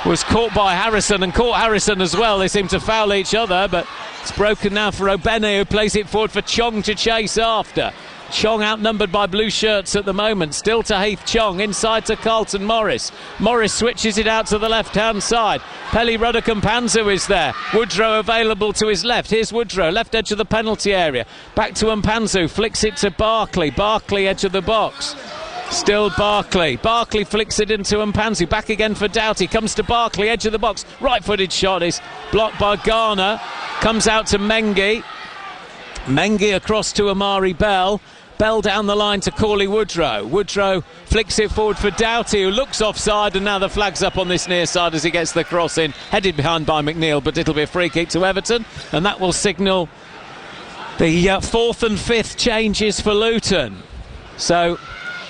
was caught by Harrison, and caught Harrison as well. They seem to foul each other, but it's broken now for Obene, who plays it forward for Chong to chase after. Chong outnumbered by blue shirts at the moment. Still to Heath Chong, inside to Carlton Morris. Morris switches it out to the left-hand side. Pelly Rudder-Kampanzu is there. Woodrow available to his left. Here's Woodrow, left edge of the penalty area. Back to Mpanzu, flicks it to Barkley. Barkley, edge of the box. Still Barkley. Barkley flicks it into Mpanzu. Back again for Doughty. Comes to Barkley, edge of the box. Right-footed shot is blocked by Garner. Comes out to Mengi. Mengi across to Amari Bell. Bell down the line to Cauley Woodrow. Woodrow flicks it forward for Doughty, who looks offside, and now the flag's up on this near side as he gets the cross in. Headed behind by McNeil, but it'll be a free kick to Everton, and that will signal the 4th and 5th changes for Luton. So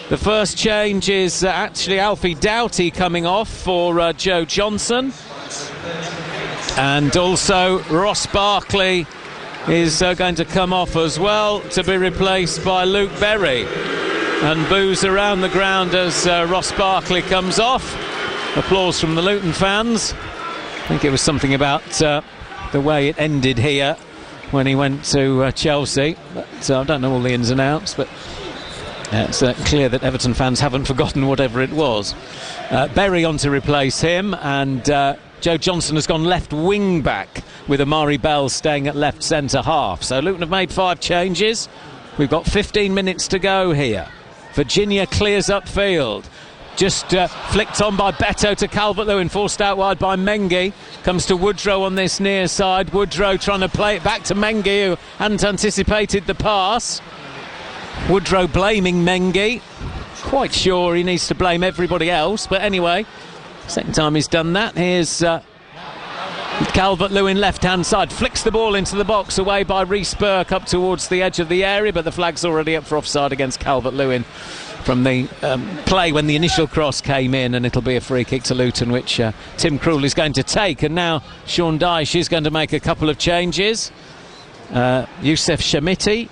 the first change is actually Alfie Doughty coming off for Joe Johnson, and also Ross Barkley is going to come off as well, to be replaced by Luke Berry. And boos around the ground as Ross Barkley comes off. Applause from the Luton fans. I think it was something about the way it ended here when he went to Chelsea. But I don't know all the ins and outs, but it's clear that Everton fans haven't forgotten whatever it was. Berry on to replace him, and Joe Johnson has gone left wing back, with Amari Bell staying at left centre half. So Luton have made 5 changes. We've got 15 minutes to go here. Virginia clears upfield. Just flicked on by Beto to Calvert-Lewin, forced out wide by Mengi. Comes to Woodrow on this near side. Woodrow trying to play it back to Mengi, who hadn't anticipated the pass. Woodrow blaming Mengi. Quite sure he needs to blame everybody else, but anyway, second time he's done that. Here's Calvert-Lewin left-hand side, flicks the ball into the box, away by Reece Burke up towards the edge of the area, but the flag's already up for offside against Calvert-Lewin from the play when the initial cross came in, and it'll be a free kick to Luton, which Tim Krul is going to take. And now Sean Dyche is going to make a couple of changes. Youssef Shamiti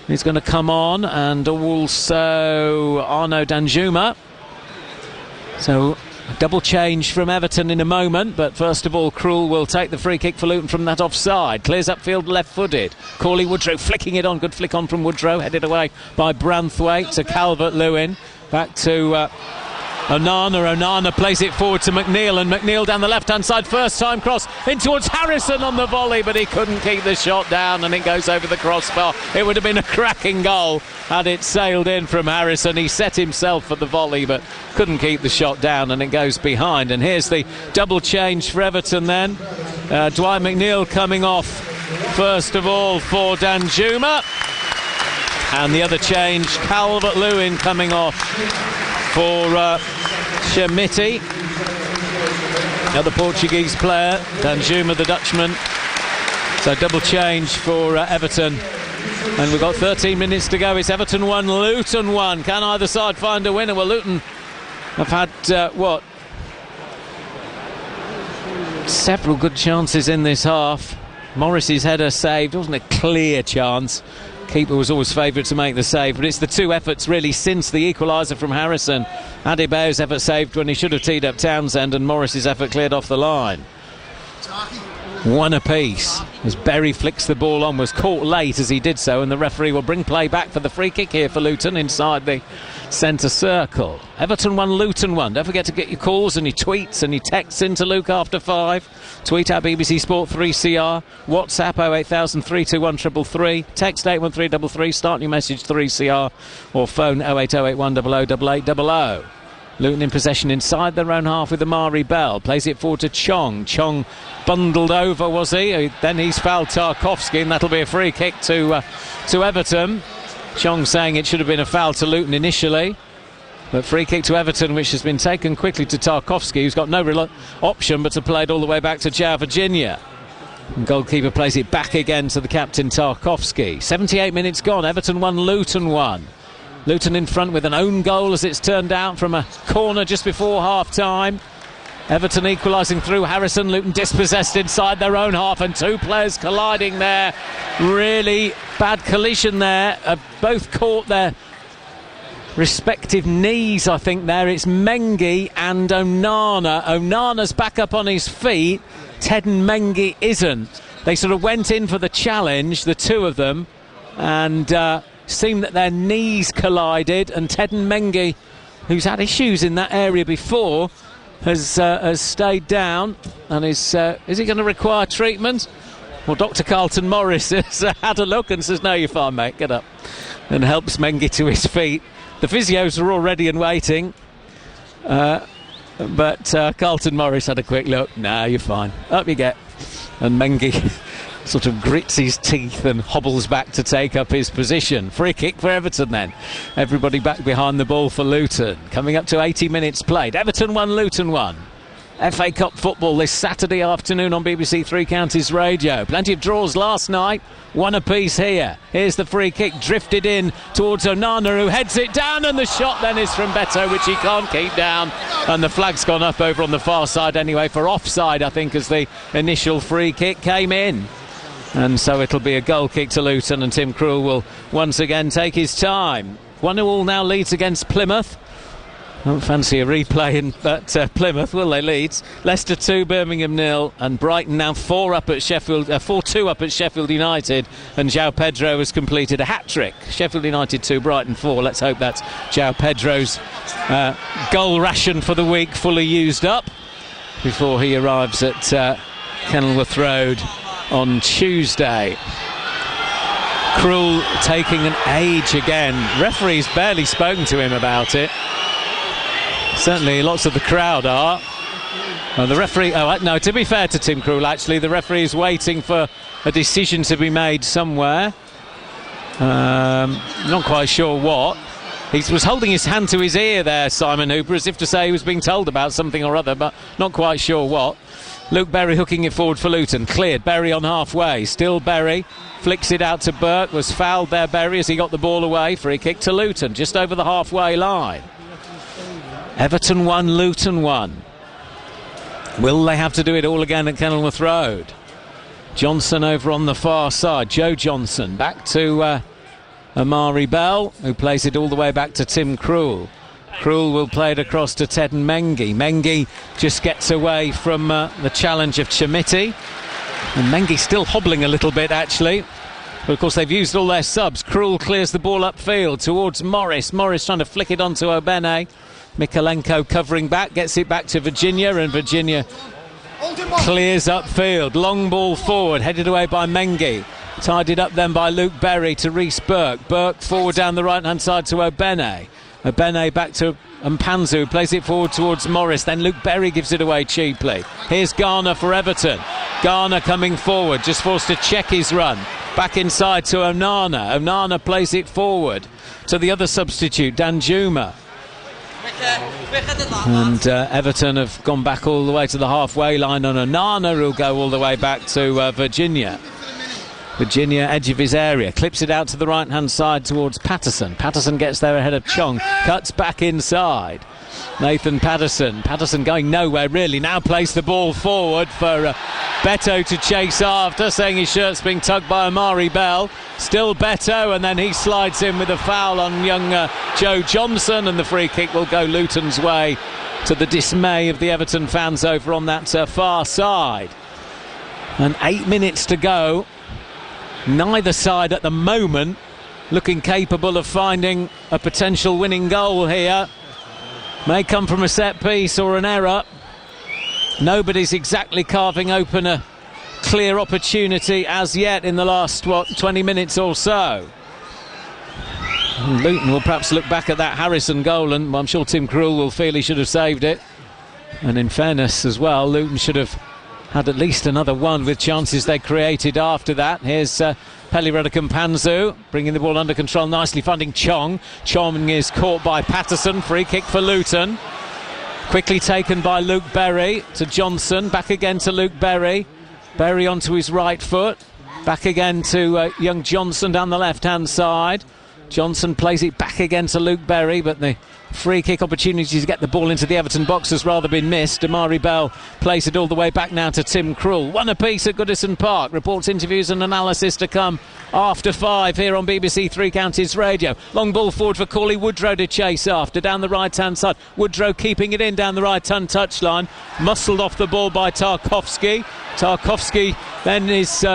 is going to come on, and also Arnaud Danjuma. So a double change from Everton in a moment, but first of all Krul will take the free kick for Luton from that offside. Clears upfield left-footed. Cauley Woodrow flicking it on. Good flick on from Woodrow. Headed away by Branthwaite to Calvert-Lewin. Back to Onana. Onana plays it forward to McNeil, and McNeil down the left-hand side. First time cross in towards Harrison on the volley, but he couldn't keep the shot down, and it goes over the crossbar. It would have been a cracking goal had it sailed in from Harrison. He set himself for the volley, but couldn't keep the shot down, and it goes behind. And here's the double change for Everton then. Dwight McNeil coming off first of all for Danjuma, and the other change, Calvert-Lewin coming off for Shamiti, the other Portuguese player, Danjuma the Dutchman. So double change for Everton, and we've got 13 minutes to go. It's Everton 1, Luton 1. Can either side find a winner? Well, Luton have had Several good chances in this half. Morris's header saved, wasn't a clear chance. Keeper was always favourite to make the save, but it's the two efforts really since the equaliser from Harrison. Adebayo's effort saved when he should have teed up Townsend, and Morris's effort cleared off the line. One apiece as Berry flicks the ball on, was caught late as he did so, and the referee will bring play back for the free kick here for Luton inside the centre circle. Everton 1, Luton 1. Don't forget to get your calls and your tweets and your texts into Luke after 5. Tweet at BBC Sport 3CR, WhatsApp 08000 321 333, text 81333, start your message 3CR, or phone 08081 008800. Luton in possession inside their own half with Amari Bell. Plays it forward to Chong. Chong bundled over, was he? Then he's fouled Tarkowski, and that'll be a free kick to Everton. Chong saying it should have been a foul to Luton initially. But free kick to Everton, which has been taken quickly to Tarkowski, who's got no real option but to play it all the way back to João Virginia. And goalkeeper plays it back again to the captain Tarkowski. 78 minutes gone. Everton 1, Luton 1. Luton in front with an own goal as it's turned out from a corner just before half-time. Everton equalising through Harrison. Luton dispossessed inside their own half, and two players colliding there. Really bad collision there. Both caught their respective knees, I think there. It's Mengi and Onana. Onana's back up on his feet. Teden Mengi isn't. They sort of went in for the challenge, the two of them, and seemed that their knees collided, and Teden Mengi, who's had issues in that area before, has stayed down, and is he going to require treatment? Well, Dr. Carlton Morris has had a look and says, no, you're fine, mate, get up, and helps Mengi to his feet. The physios are all ready and waiting, but Carlton Morris had a quick look. No, you're fine, up you get. And Mengi sort of grits his teeth and hobbles back to take up his position. Free kick for Everton then. Everybody back behind the ball for Luton. Coming up to 80 minutes played. Everton 1, Luton 1. FA Cup football this Saturday afternoon on BBC Three Counties Radio. Plenty of draws last night. One apiece here. Here's the free kick drifted in towards Onana, who heads it down, and the shot then is from Beto, which he can't keep down. And the flag's gone up over on the far side anyway for offside, I think, as the initial free kick came in. And so it'll be a goal kick to Luton, and Tim Krul will once again take his time. 1-0 now leads against Plymouth. I don't fancy a replay at Plymouth, will they, Leeds? Leicester 2, Birmingham 0, and Brighton now 4-2 up at Sheffield United, and João Pedro has completed a hat-trick. Sheffield United 2, Brighton 4. Let's hope that's João Pedro's goal ration for the week fully used up before he arrives at Kenilworth Road on Tuesday. Krul taking an age again. Referee's barely spoken to him about it. Certainly lots of the crowd are. And the referee, no, to be fair to Tim Krul, actually, the referee is waiting for a decision to be made somewhere. Not quite sure what. He was holding his hand to his ear there, Simon Hooper, as if to say he was being told about something or other, but not quite sure what. Luke Berry hooking it forward for Luton. Cleared. Berry on halfway. Still Berry. Flicks it out to Burke. Was fouled there, Berry, as he got the ball away. Free kick to Luton, just over the halfway line. Everton 1, Luton 1. Will they have to do it all again at Kenilworth Road? Johnson over on the far side. Joe Johnson back to Amari Bell, who plays it all the way back to Tim Krul. Krul will play it across to Teden Mengi. Mengi just gets away from the challenge of Chamiti. And Mengi still hobbling a little bit, actually. But of course they've used all their subs. Krul clears the ball upfield towards Morris. Morris trying to flick it onto Obene. Mikalenko covering back, gets it back to Virginia, and Virginia clears upfield. Long ball forward, headed away by Mengi. Tidied up then by Luke Berry to Reece Burke. Burke forward down the right-hand side to Obene. Obene back to Mpanzu, who plays it forward towards Morris. Then Luke Berry gives it away cheaply. Here's Garner for Everton. Garner coming forward, just forced to check his run. Back inside to Onana. Onana plays it forward to the other substitute, Danjuma. And Everton have gone back all the way to the halfway line on Onana, who'll go all the way back to Virginia. Virginia, edge of his area, clips it out to the right-hand side towards Patterson. Patterson gets there ahead of Chong, cuts back inside. Nathan Patterson. Patterson going nowhere really. Now plays the ball forward for Beto to chase after, saying his shirt's being tugged by Amari Bell. Still Beto, and then he slides in with a foul on young Joe Johnson, and the free kick will go Luton's way, to the dismay of the Everton fans over on that far side. And 8 minutes to go. Neither side at the moment looking capable of finding a potential winning goal here. May come from a set piece or an error. Nobody's exactly carving open a clear opportunity as yet in the last 20 minutes or so. And Luton will perhaps look back at that Harrison goal, and I'm sure Tim Krul will feel he should have saved it. And in fairness as well, Luton should have had at least another one with chances they created after that. Here's Peli Radakampanzu bringing the ball under control, nicely finding Chong. Chong is caught by Patterson. Free kick for Luton. Quickly taken by Luke Berry to Johnson. Back again to Luke Berry. Berry onto his right foot. Back again to young Johnson down the left-hand side. Johnson plays it back again to Luke Berry, but the free kick opportunity to get the ball into the Everton box has rather been missed. Amari Bell plays it all the way back now to Tim Krul. One apiece at Goodison Park. Reports, interviews and analysis to come after 5 here on BBC Three Counties Radio. Long ball forward for Cauley Woodrow to chase after down the right-hand side. Woodrow keeping it in down the right-hand touchline. Muscled off the ball by Tarkowski. Tarkowski then is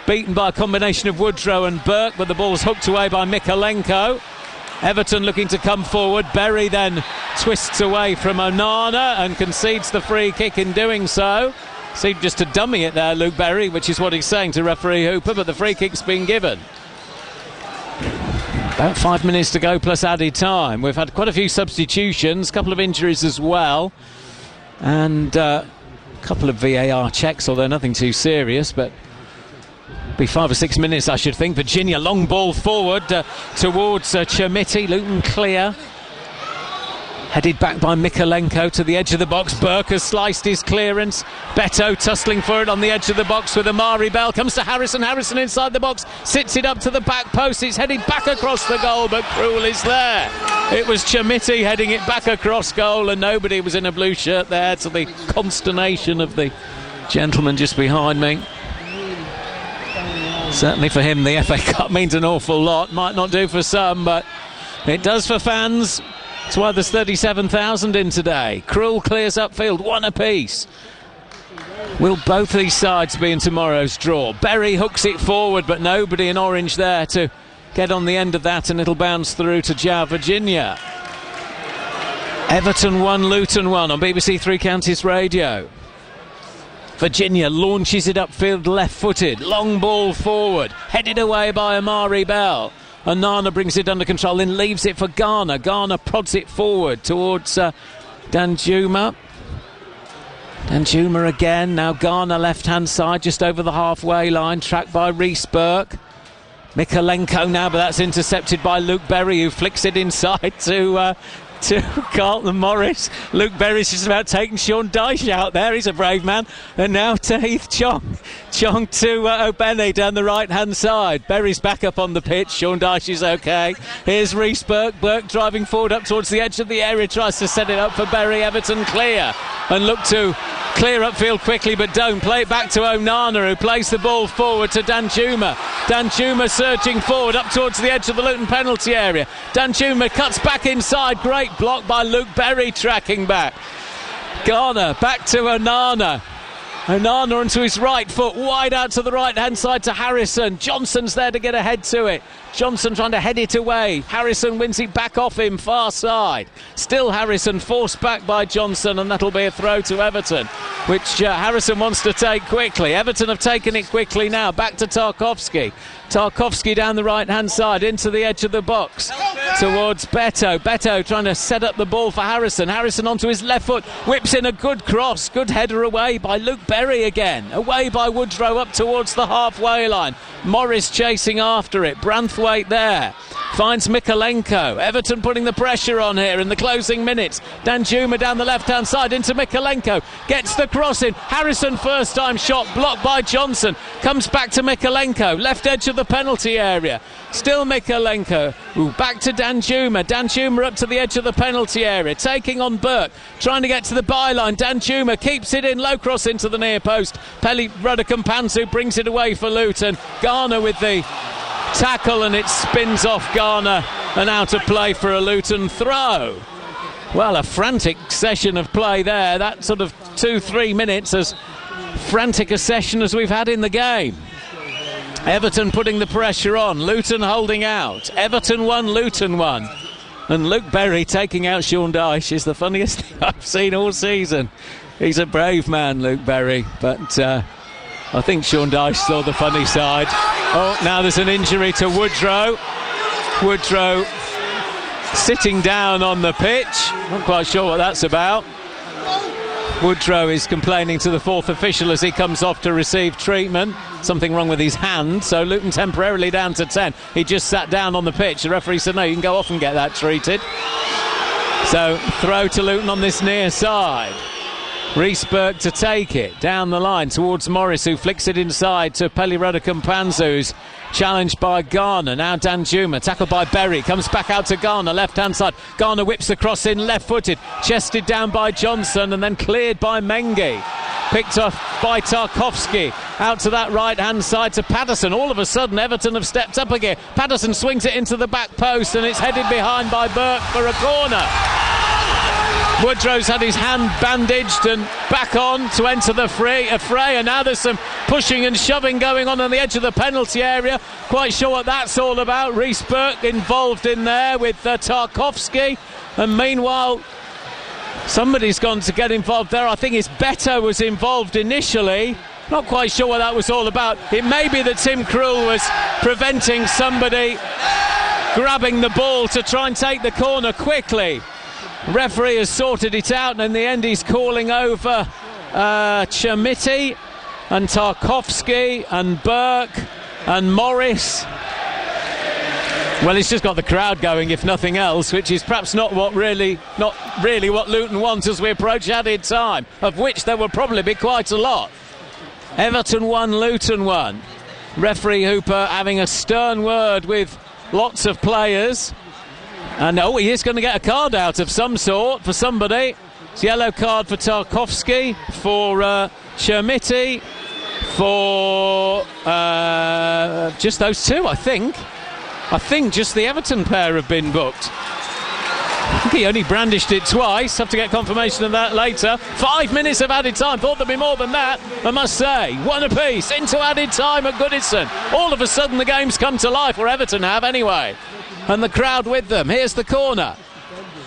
beaten by a combination of Woodrow and Burke, but the ball's hooked away by Mikalenko. Everton looking to come forward. Berry then twists away from Onana and concedes the free kick in doing so. Seemed just to dummy it there, Luke Berry, which is what he's saying to referee Hooper, but the free kick's been given. About 5 minutes to go plus added time. We've had quite a few substitutions, a couple of injuries as well, and a couple of VAR checks, although nothing too serious, but be 5 or 6 minutes, I should think. Virginia, long ball forward towards Chermiti. Luton clear. Headed back by Mikalenko to the edge of the box. Burke has sliced his clearance. Beto tussling for it on the edge of the box with Amari Bell. Comes to Harrison. Harrison inside the box. Sits it up to the back post. It's headed back across the goal, but Krul is there. It was Chermiti heading it back across goal, and nobody was in a blue shirt there, to the consternation of the gentleman just behind me. Certainly for him, the FA Cup means an awful lot. Might not do for some, but it does for fans. That's why there's 37,000 in today. Krul clears upfield, one apiece. Will both these sides be in tomorrow's draw? Berry hooks it forward, but nobody in orange there to get on the end of that, and it'll bounce through to João Virginia. Everton 1, Luton 1 on BBC Three Counties Radio. Virginia launches it upfield left-footed. Long ball forward. Headed away by Amari Bell. Onana brings it under control, then leaves it for Garner. Garner prods it forward towards Danjuma. Danjuma again. Now Garner left-hand side, just over the halfway line. Tracked by Reece Burke. Mikalenko now, but that's intercepted by Luke Berry, who flicks it inside to Carlton Morris. Luke Berry's just about taking Sean Dyche out there. He's a brave man. And now to Heath Chong. Chong to Obene down the right-hand side. Berry's back up on the pitch. Sean Dyche is okay. Here's Reece Burke. Burke driving forward up towards the edge of the area. Tries to set it up for Berry. Everton clear. And look to clear upfield quickly, but don't. Play it back to Onana, who plays the ball forward to Danjuma. Danjuma surging forward up towards the edge of the Luton penalty area. Danjuma cuts back inside. Great block by Luke Berry, tracking back. Garner back to Onana. Onana onto his right foot, wide out to the right-hand side to Harrison. Johnson's there to get ahead to it. Johnson trying to head it away. Harrison wins it back off him, far side. Still Harrison forced back by Johnson, and that'll be a throw to Everton, which Harrison wants to take quickly. Everton have taken it quickly now. Back to Tarkowski. Tarkowski down the right-hand side into the edge of the box towards Beto. Beto trying to set up the ball for Harrison. Harrison onto his left foot, whips in a good cross. Good header away by Luke Berry again. Away by Woodrow up towards the halfway line. Morris chasing after it. Branthwaite there. Finds Mikalenko. Everton putting the pressure on here in the closing minutes. Danjuma down the left-hand side into Mikalenko. Gets the cross in. Harrison first time shot blocked by Johnson. Comes back to Mikalenko. Left edge of the penalty area. Still Mikalenko. Back to Danjuma. Danjuma up to the edge of the penalty area, taking on Burke, trying to get to the byline. Danjuma keeps it in, low cross into the near post. Peli Radakampanzu brings it away for Luton. Garner with the tackle, and it spins off Garner and out of play for a Luton throw. Well, a frantic session of play there. That sort of 2-3 minutes, as frantic a session as we've had in the game. Everton putting the pressure on, Luton holding out. Everton 1, Luton 1. And Luke Berry taking out Sean Dyche is the funniest thing I've seen all season. He's a brave man, Luke Berry, but I think Sean Dyche saw the funny side. Oh, now there's an injury to Woodrow. Woodrow sitting down on the pitch. Not quite sure what that's about. Woodrow is complaining to the fourth official as he comes off to receive treatment. Something wrong with his hand, so Luton temporarily down to 10. He just sat down on the pitch. The referee said, no, you can go off and get that treated. So, throw to Luton on this near side. Reece Burke to take it down the line towards Morris, who flicks it inside to Peli Radakampanzu, who's challenged by Garner. Now Danjuma, tackled by Berry, comes back out to Garner, left-hand side. Garner whips the cross in, left-footed, chested down by Johnson and then cleared by Mengi. Picked off by Tarkowski, out to that right-hand side to Patterson. All of a sudden, Everton have stepped up again. Patterson swings it into the back post and it's headed behind by Burke for a corner. Woodrow's had his hand bandaged and back on to enter the fray, and now there's some pushing and shoving going on the edge of the penalty area. Quite sure what that's all about. Reece Burke involved in there with Tarkowski, and meanwhile somebody's gone to get involved there. I think it's Beto was involved initially. Not quite sure what that was all about. It may be that Tim Krul was preventing somebody grabbing the ball to try and take the corner quickly. Referee has sorted it out, and in the end he's calling over Chermiti and Tarkowski and Burke and Morris. Well, it's just got the crowd going, if nothing else, which is perhaps not really what Luton wants as we approach added time, of which there will probably be quite a lot. Everton 1, Luton 1. Referee Hooper having a stern word with lots of players. And he is going to get a card out of some sort for somebody. It's a yellow card for Tarkowski, for Chermiti, for just those two, I think. I think just the Everton pair have been booked. I think he only brandished it twice. Have to get confirmation of that later. 5 minutes of added time. Thought there'd be more than that, I must say. One apiece into added time at Goodison. All of a sudden the game's come to life, or Everton have anyway. And the crowd with them. Here's the corner.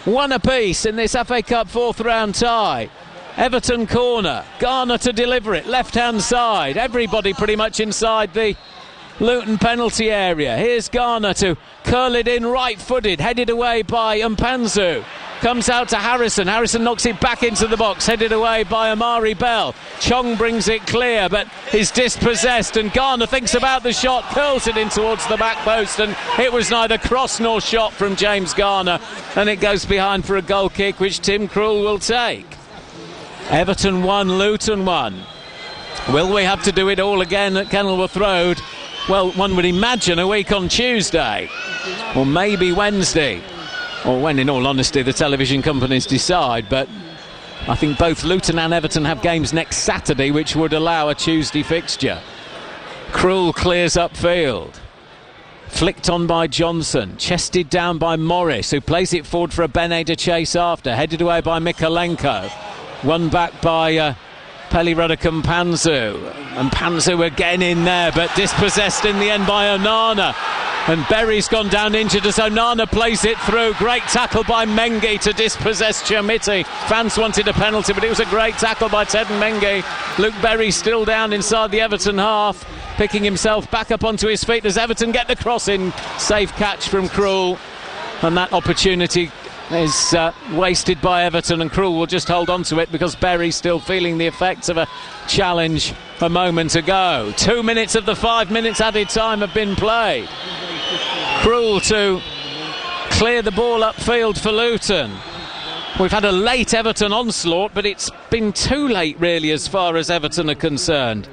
One apiece in this FA Cup fourth round tie. Everton corner. Garner to deliver it. Left-hand side. Everybody pretty much inside the Luton penalty area. Here's Garner to curl it in right-footed. Headed away by Mpanzu. Comes out to Harrison. Harrison knocks it back into the box. Headed away by Amari Bell. Chong brings it clear, but is dispossessed. And Garner thinks about the shot, curls it in towards the back post, and it was neither cross nor shot from James Garner. And it goes behind for a goal kick, which Tim Krul will take. Everton 1, Luton 1. Will we have to do it all again at Kenilworth Road? Well, one would imagine a week on Tuesday, or maybe Wednesday. Or when, in all honesty, the television companies decide. But I think both Luton and Everton have games next Saturday, which would allow a Tuesday fixture. Krul clears upfield. Flicked on by Johnson. Chested down by Morris, who plays it forward for a Bene to chase after. Headed away by Mikalenko. Won back by Peli Radakampanzu. And Panzu again in there, but dispossessed in the end by Onana. And Berry's gone down injured as Onana plays it through. Great tackle by Mengi to dispossess Chermiti. Fans wanted a penalty, but it was a great tackle by Ted Mengi. Luke Berry still down inside the Everton half, picking himself back up onto his feet as Everton get the cross in. Safe catch from Krul, and that opportunity is wasted by Everton, and Krul will just hold on to it because Berry's still feeling the effects of a challenge a moment ago. 2 minutes of the 5 minutes added time have been played. Krul to clear the ball upfield for Luton. We've had a late Everton onslaught, but it's been too late really as far as Everton are concerned.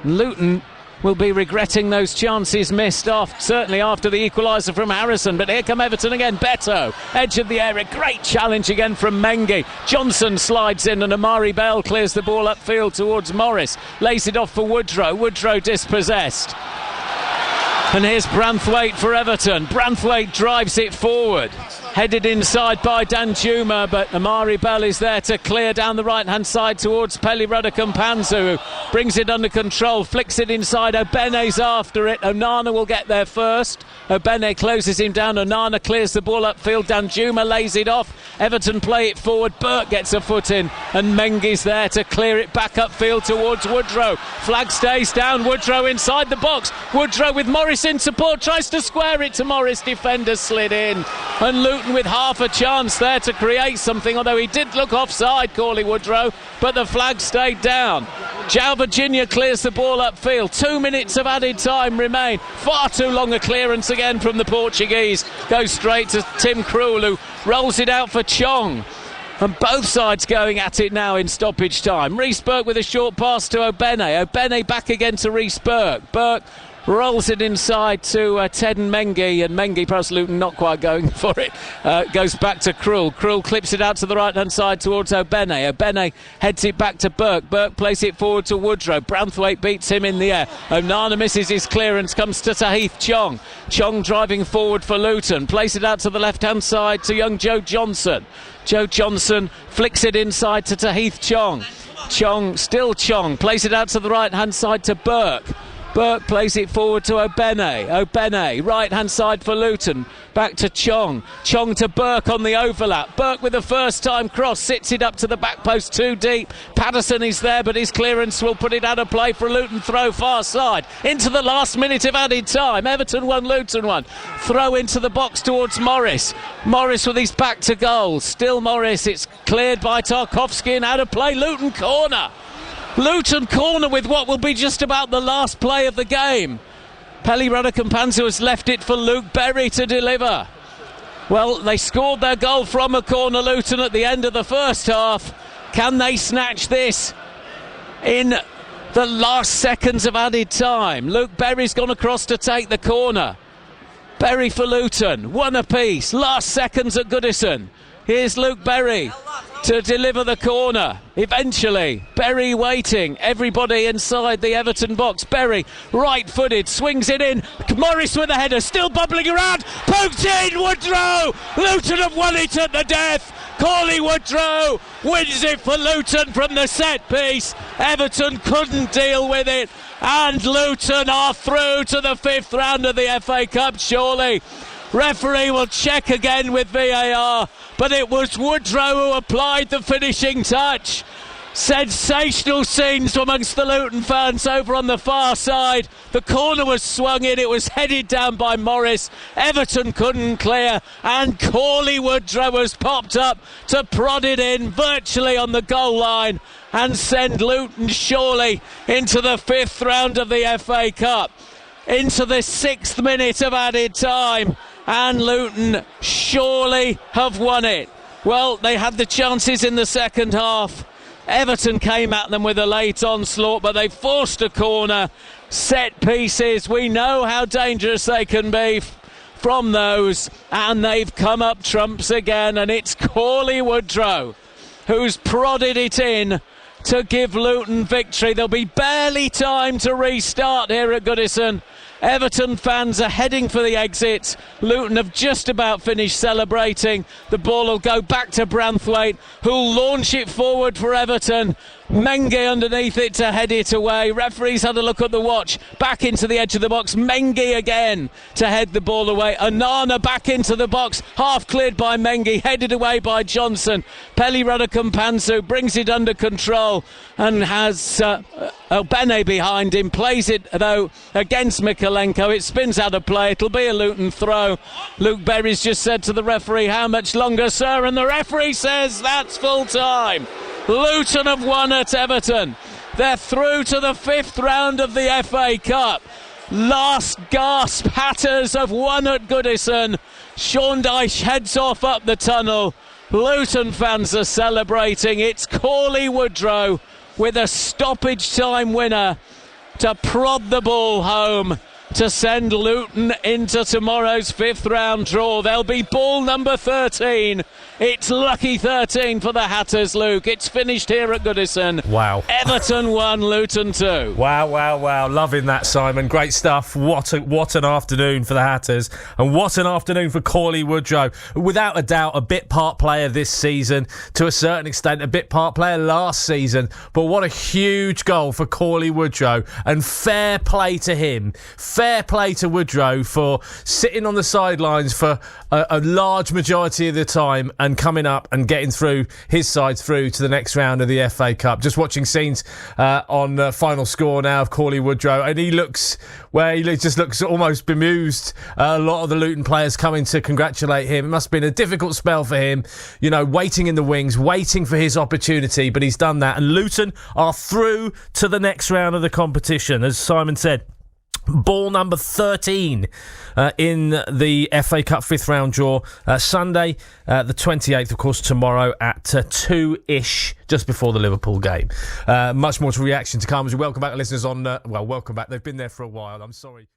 Luton will be regretting those chances missed off, certainly after the equaliser from Harrison. But here come Everton again. Beto, edge of the area, great challenge again from Mengi. Johnson slides in and Amari Bell clears the ball upfield towards Morris, lays it off for Woodrow. Woodrow dispossessed. And here's Branthwaite for Everton. Branthwaite drives it forward, headed inside by Danjuma, but Amari Bell is there to clear down the right-hand side towards Peli Radakampanzu, who brings it under control, flicks it inside. Obene's after it. Onana will get there first. Obene closes him down. Onana clears the ball upfield. Danjuma lays it off. Everton play it forward. Burke gets a foot in, and Mengi's there to clear it back upfield towards Woodrow. Flag stays down. Woodrow inside the box. Woodrow with Morris in support, tries to square it to Morris. Defender slid in, and Luton with half a chance there to create something, although he did look offside, Corley Woodrow, but the flag stayed down. João Virginia clears the ball upfield. 2 minutes of added time remain. Far too long a clearance again from the Portuguese. Goes straight to Tim Krul, who rolls it out for Chong. And both sides going at it now in stoppage time. Reece Burke with a short pass to Obene. Obene back again to Reece Burke. Burke rolls it inside to Ted and Mengi, plus Luton not quite going for it. Goes back to Krul. Krul clips it out to the right-hand side towards Obene. Obene heads it back to Burke. Burke plays it forward to Woodrow. Branthwaite beats him in the air. Onana misses his clearance, comes to Tahith Chong. Chong driving forward for Luton. Plays it out to the left-hand side to young Joe Johnson. Joe Johnson flicks it inside to Tahith Chong. Still Chong. Plays it out to the right-hand side to Burke. Burke plays it forward to Obene, right-hand side for Luton. Back to Chong. Chong to Burke on the overlap. Burke with the first-time cross, sits it up to the back post, too deep. Patterson is there, but his clearance will put it out of play for a Luton throw far side. Into the last minute of added time. Everton 1, Luton 1. Throw into the box towards Morris. Morris with his back to goal. Still Morris. It's cleared by Tarkowski and out of play. Luton corner. Luton corner with what will be just about the last play of the game. Peli Radakampanzu has left it for Luke Berry to deliver. Well, they scored their goal from a corner, Luton, at the end of the first half. Can they snatch this in the last seconds of added time? Luke Berry's gone across to take the corner. Berry for Luton, one apiece. Last seconds at Goodison. Here's Luke Berry to deliver the corner. Eventually, Berry waiting. Everybody inside the Everton box. Berry, right-footed, swings it in. Morris with a header, still bubbling around. Poked in, Woodrow! Luton have won it at the death. Corley Woodrow wins it for Luton from the set piece. Everton couldn't deal with it. And Luton are through to the 5th round of the FA Cup, surely. Referee will check again with VAR, but it was Woodrow who applied the finishing touch. Sensational scenes amongst the Luton fans over on the far side. The corner was swung in, it was headed down by Morris. Everton couldn't clear, and Corley Woodrow was popped up to prod it in virtually on the goal line and send Luton surely into the 5th round of the FA Cup. Into the 6th minute of added time, and Luton surely have won it. Well, they had the chances in the second half. Everton came at them with a late onslaught, but they forced a corner. Set pieces, we know how dangerous they can be from those, and they've come up trumps again, and it's Corley Woodrow who's prodded it in to give Luton victory. There'll be barely time to restart here at Goodison. Everton fans are heading for the exit. Luton have just about finished celebrating. The ball will go back to Branthwaite, who'll launch it forward for Everton. Mengi underneath it to head it away. Referees had a look at the watch. Back into the edge of the box. Mengi again to head the ball away. Onana back into the box. Half cleared by Mengi. Headed away by Johnson. Peli Radakampanzu brings it under control and has Obene behind him. Plays it, though, against Mikalenko. It spins out of play. It'll be a Luton throw. Luke Berry's just said to the referee, "How much longer, sir?" And the referee says that's full time. Luton have won at Everton. They're through to the 5th round of the FA Cup. Last gasp Hatters have won at Goodison. Sean Dyche heads off up the tunnel. Luton fans are celebrating. It's Corley Woodrow with a stoppage time winner to prod the ball home to send Luton into tomorrow's 5th round draw. There'll be ball number 13. It's lucky 13 for the Hatters, Luke. It's finished here at Goodison. Wow. Everton 1, Luton 2. Wow. Loving that, Simon. Great stuff. What an afternoon for the Hatters. And what an afternoon for Cauley Woodrow. Without a doubt, a bit part player this season. To a certain extent, a bit part player last season. But what a huge goal for Cauley Woodrow. And fair play to him. Fair play to Woodrow for sitting on the sidelines for a large majority of the time and coming up and getting through his side through to the next round of the FA Cup. Just watching scenes on Final Score now of Cauley Woodrow, and he just looks almost bemused. A lot of the Luton players coming to congratulate him. It must have been a difficult spell for him, waiting in the wings, waiting for his opportunity, but he's done that. And Luton are through to the next round of the competition, as Simon said. Ball number 13 in the FA Cup 5th round draw. Sunday, the 28th, of course, tomorrow at 2-ish, just before the Liverpool game. Much more to reaction to come as we welcome back the listeners on... welcome back. They've been there for a while. I'm sorry.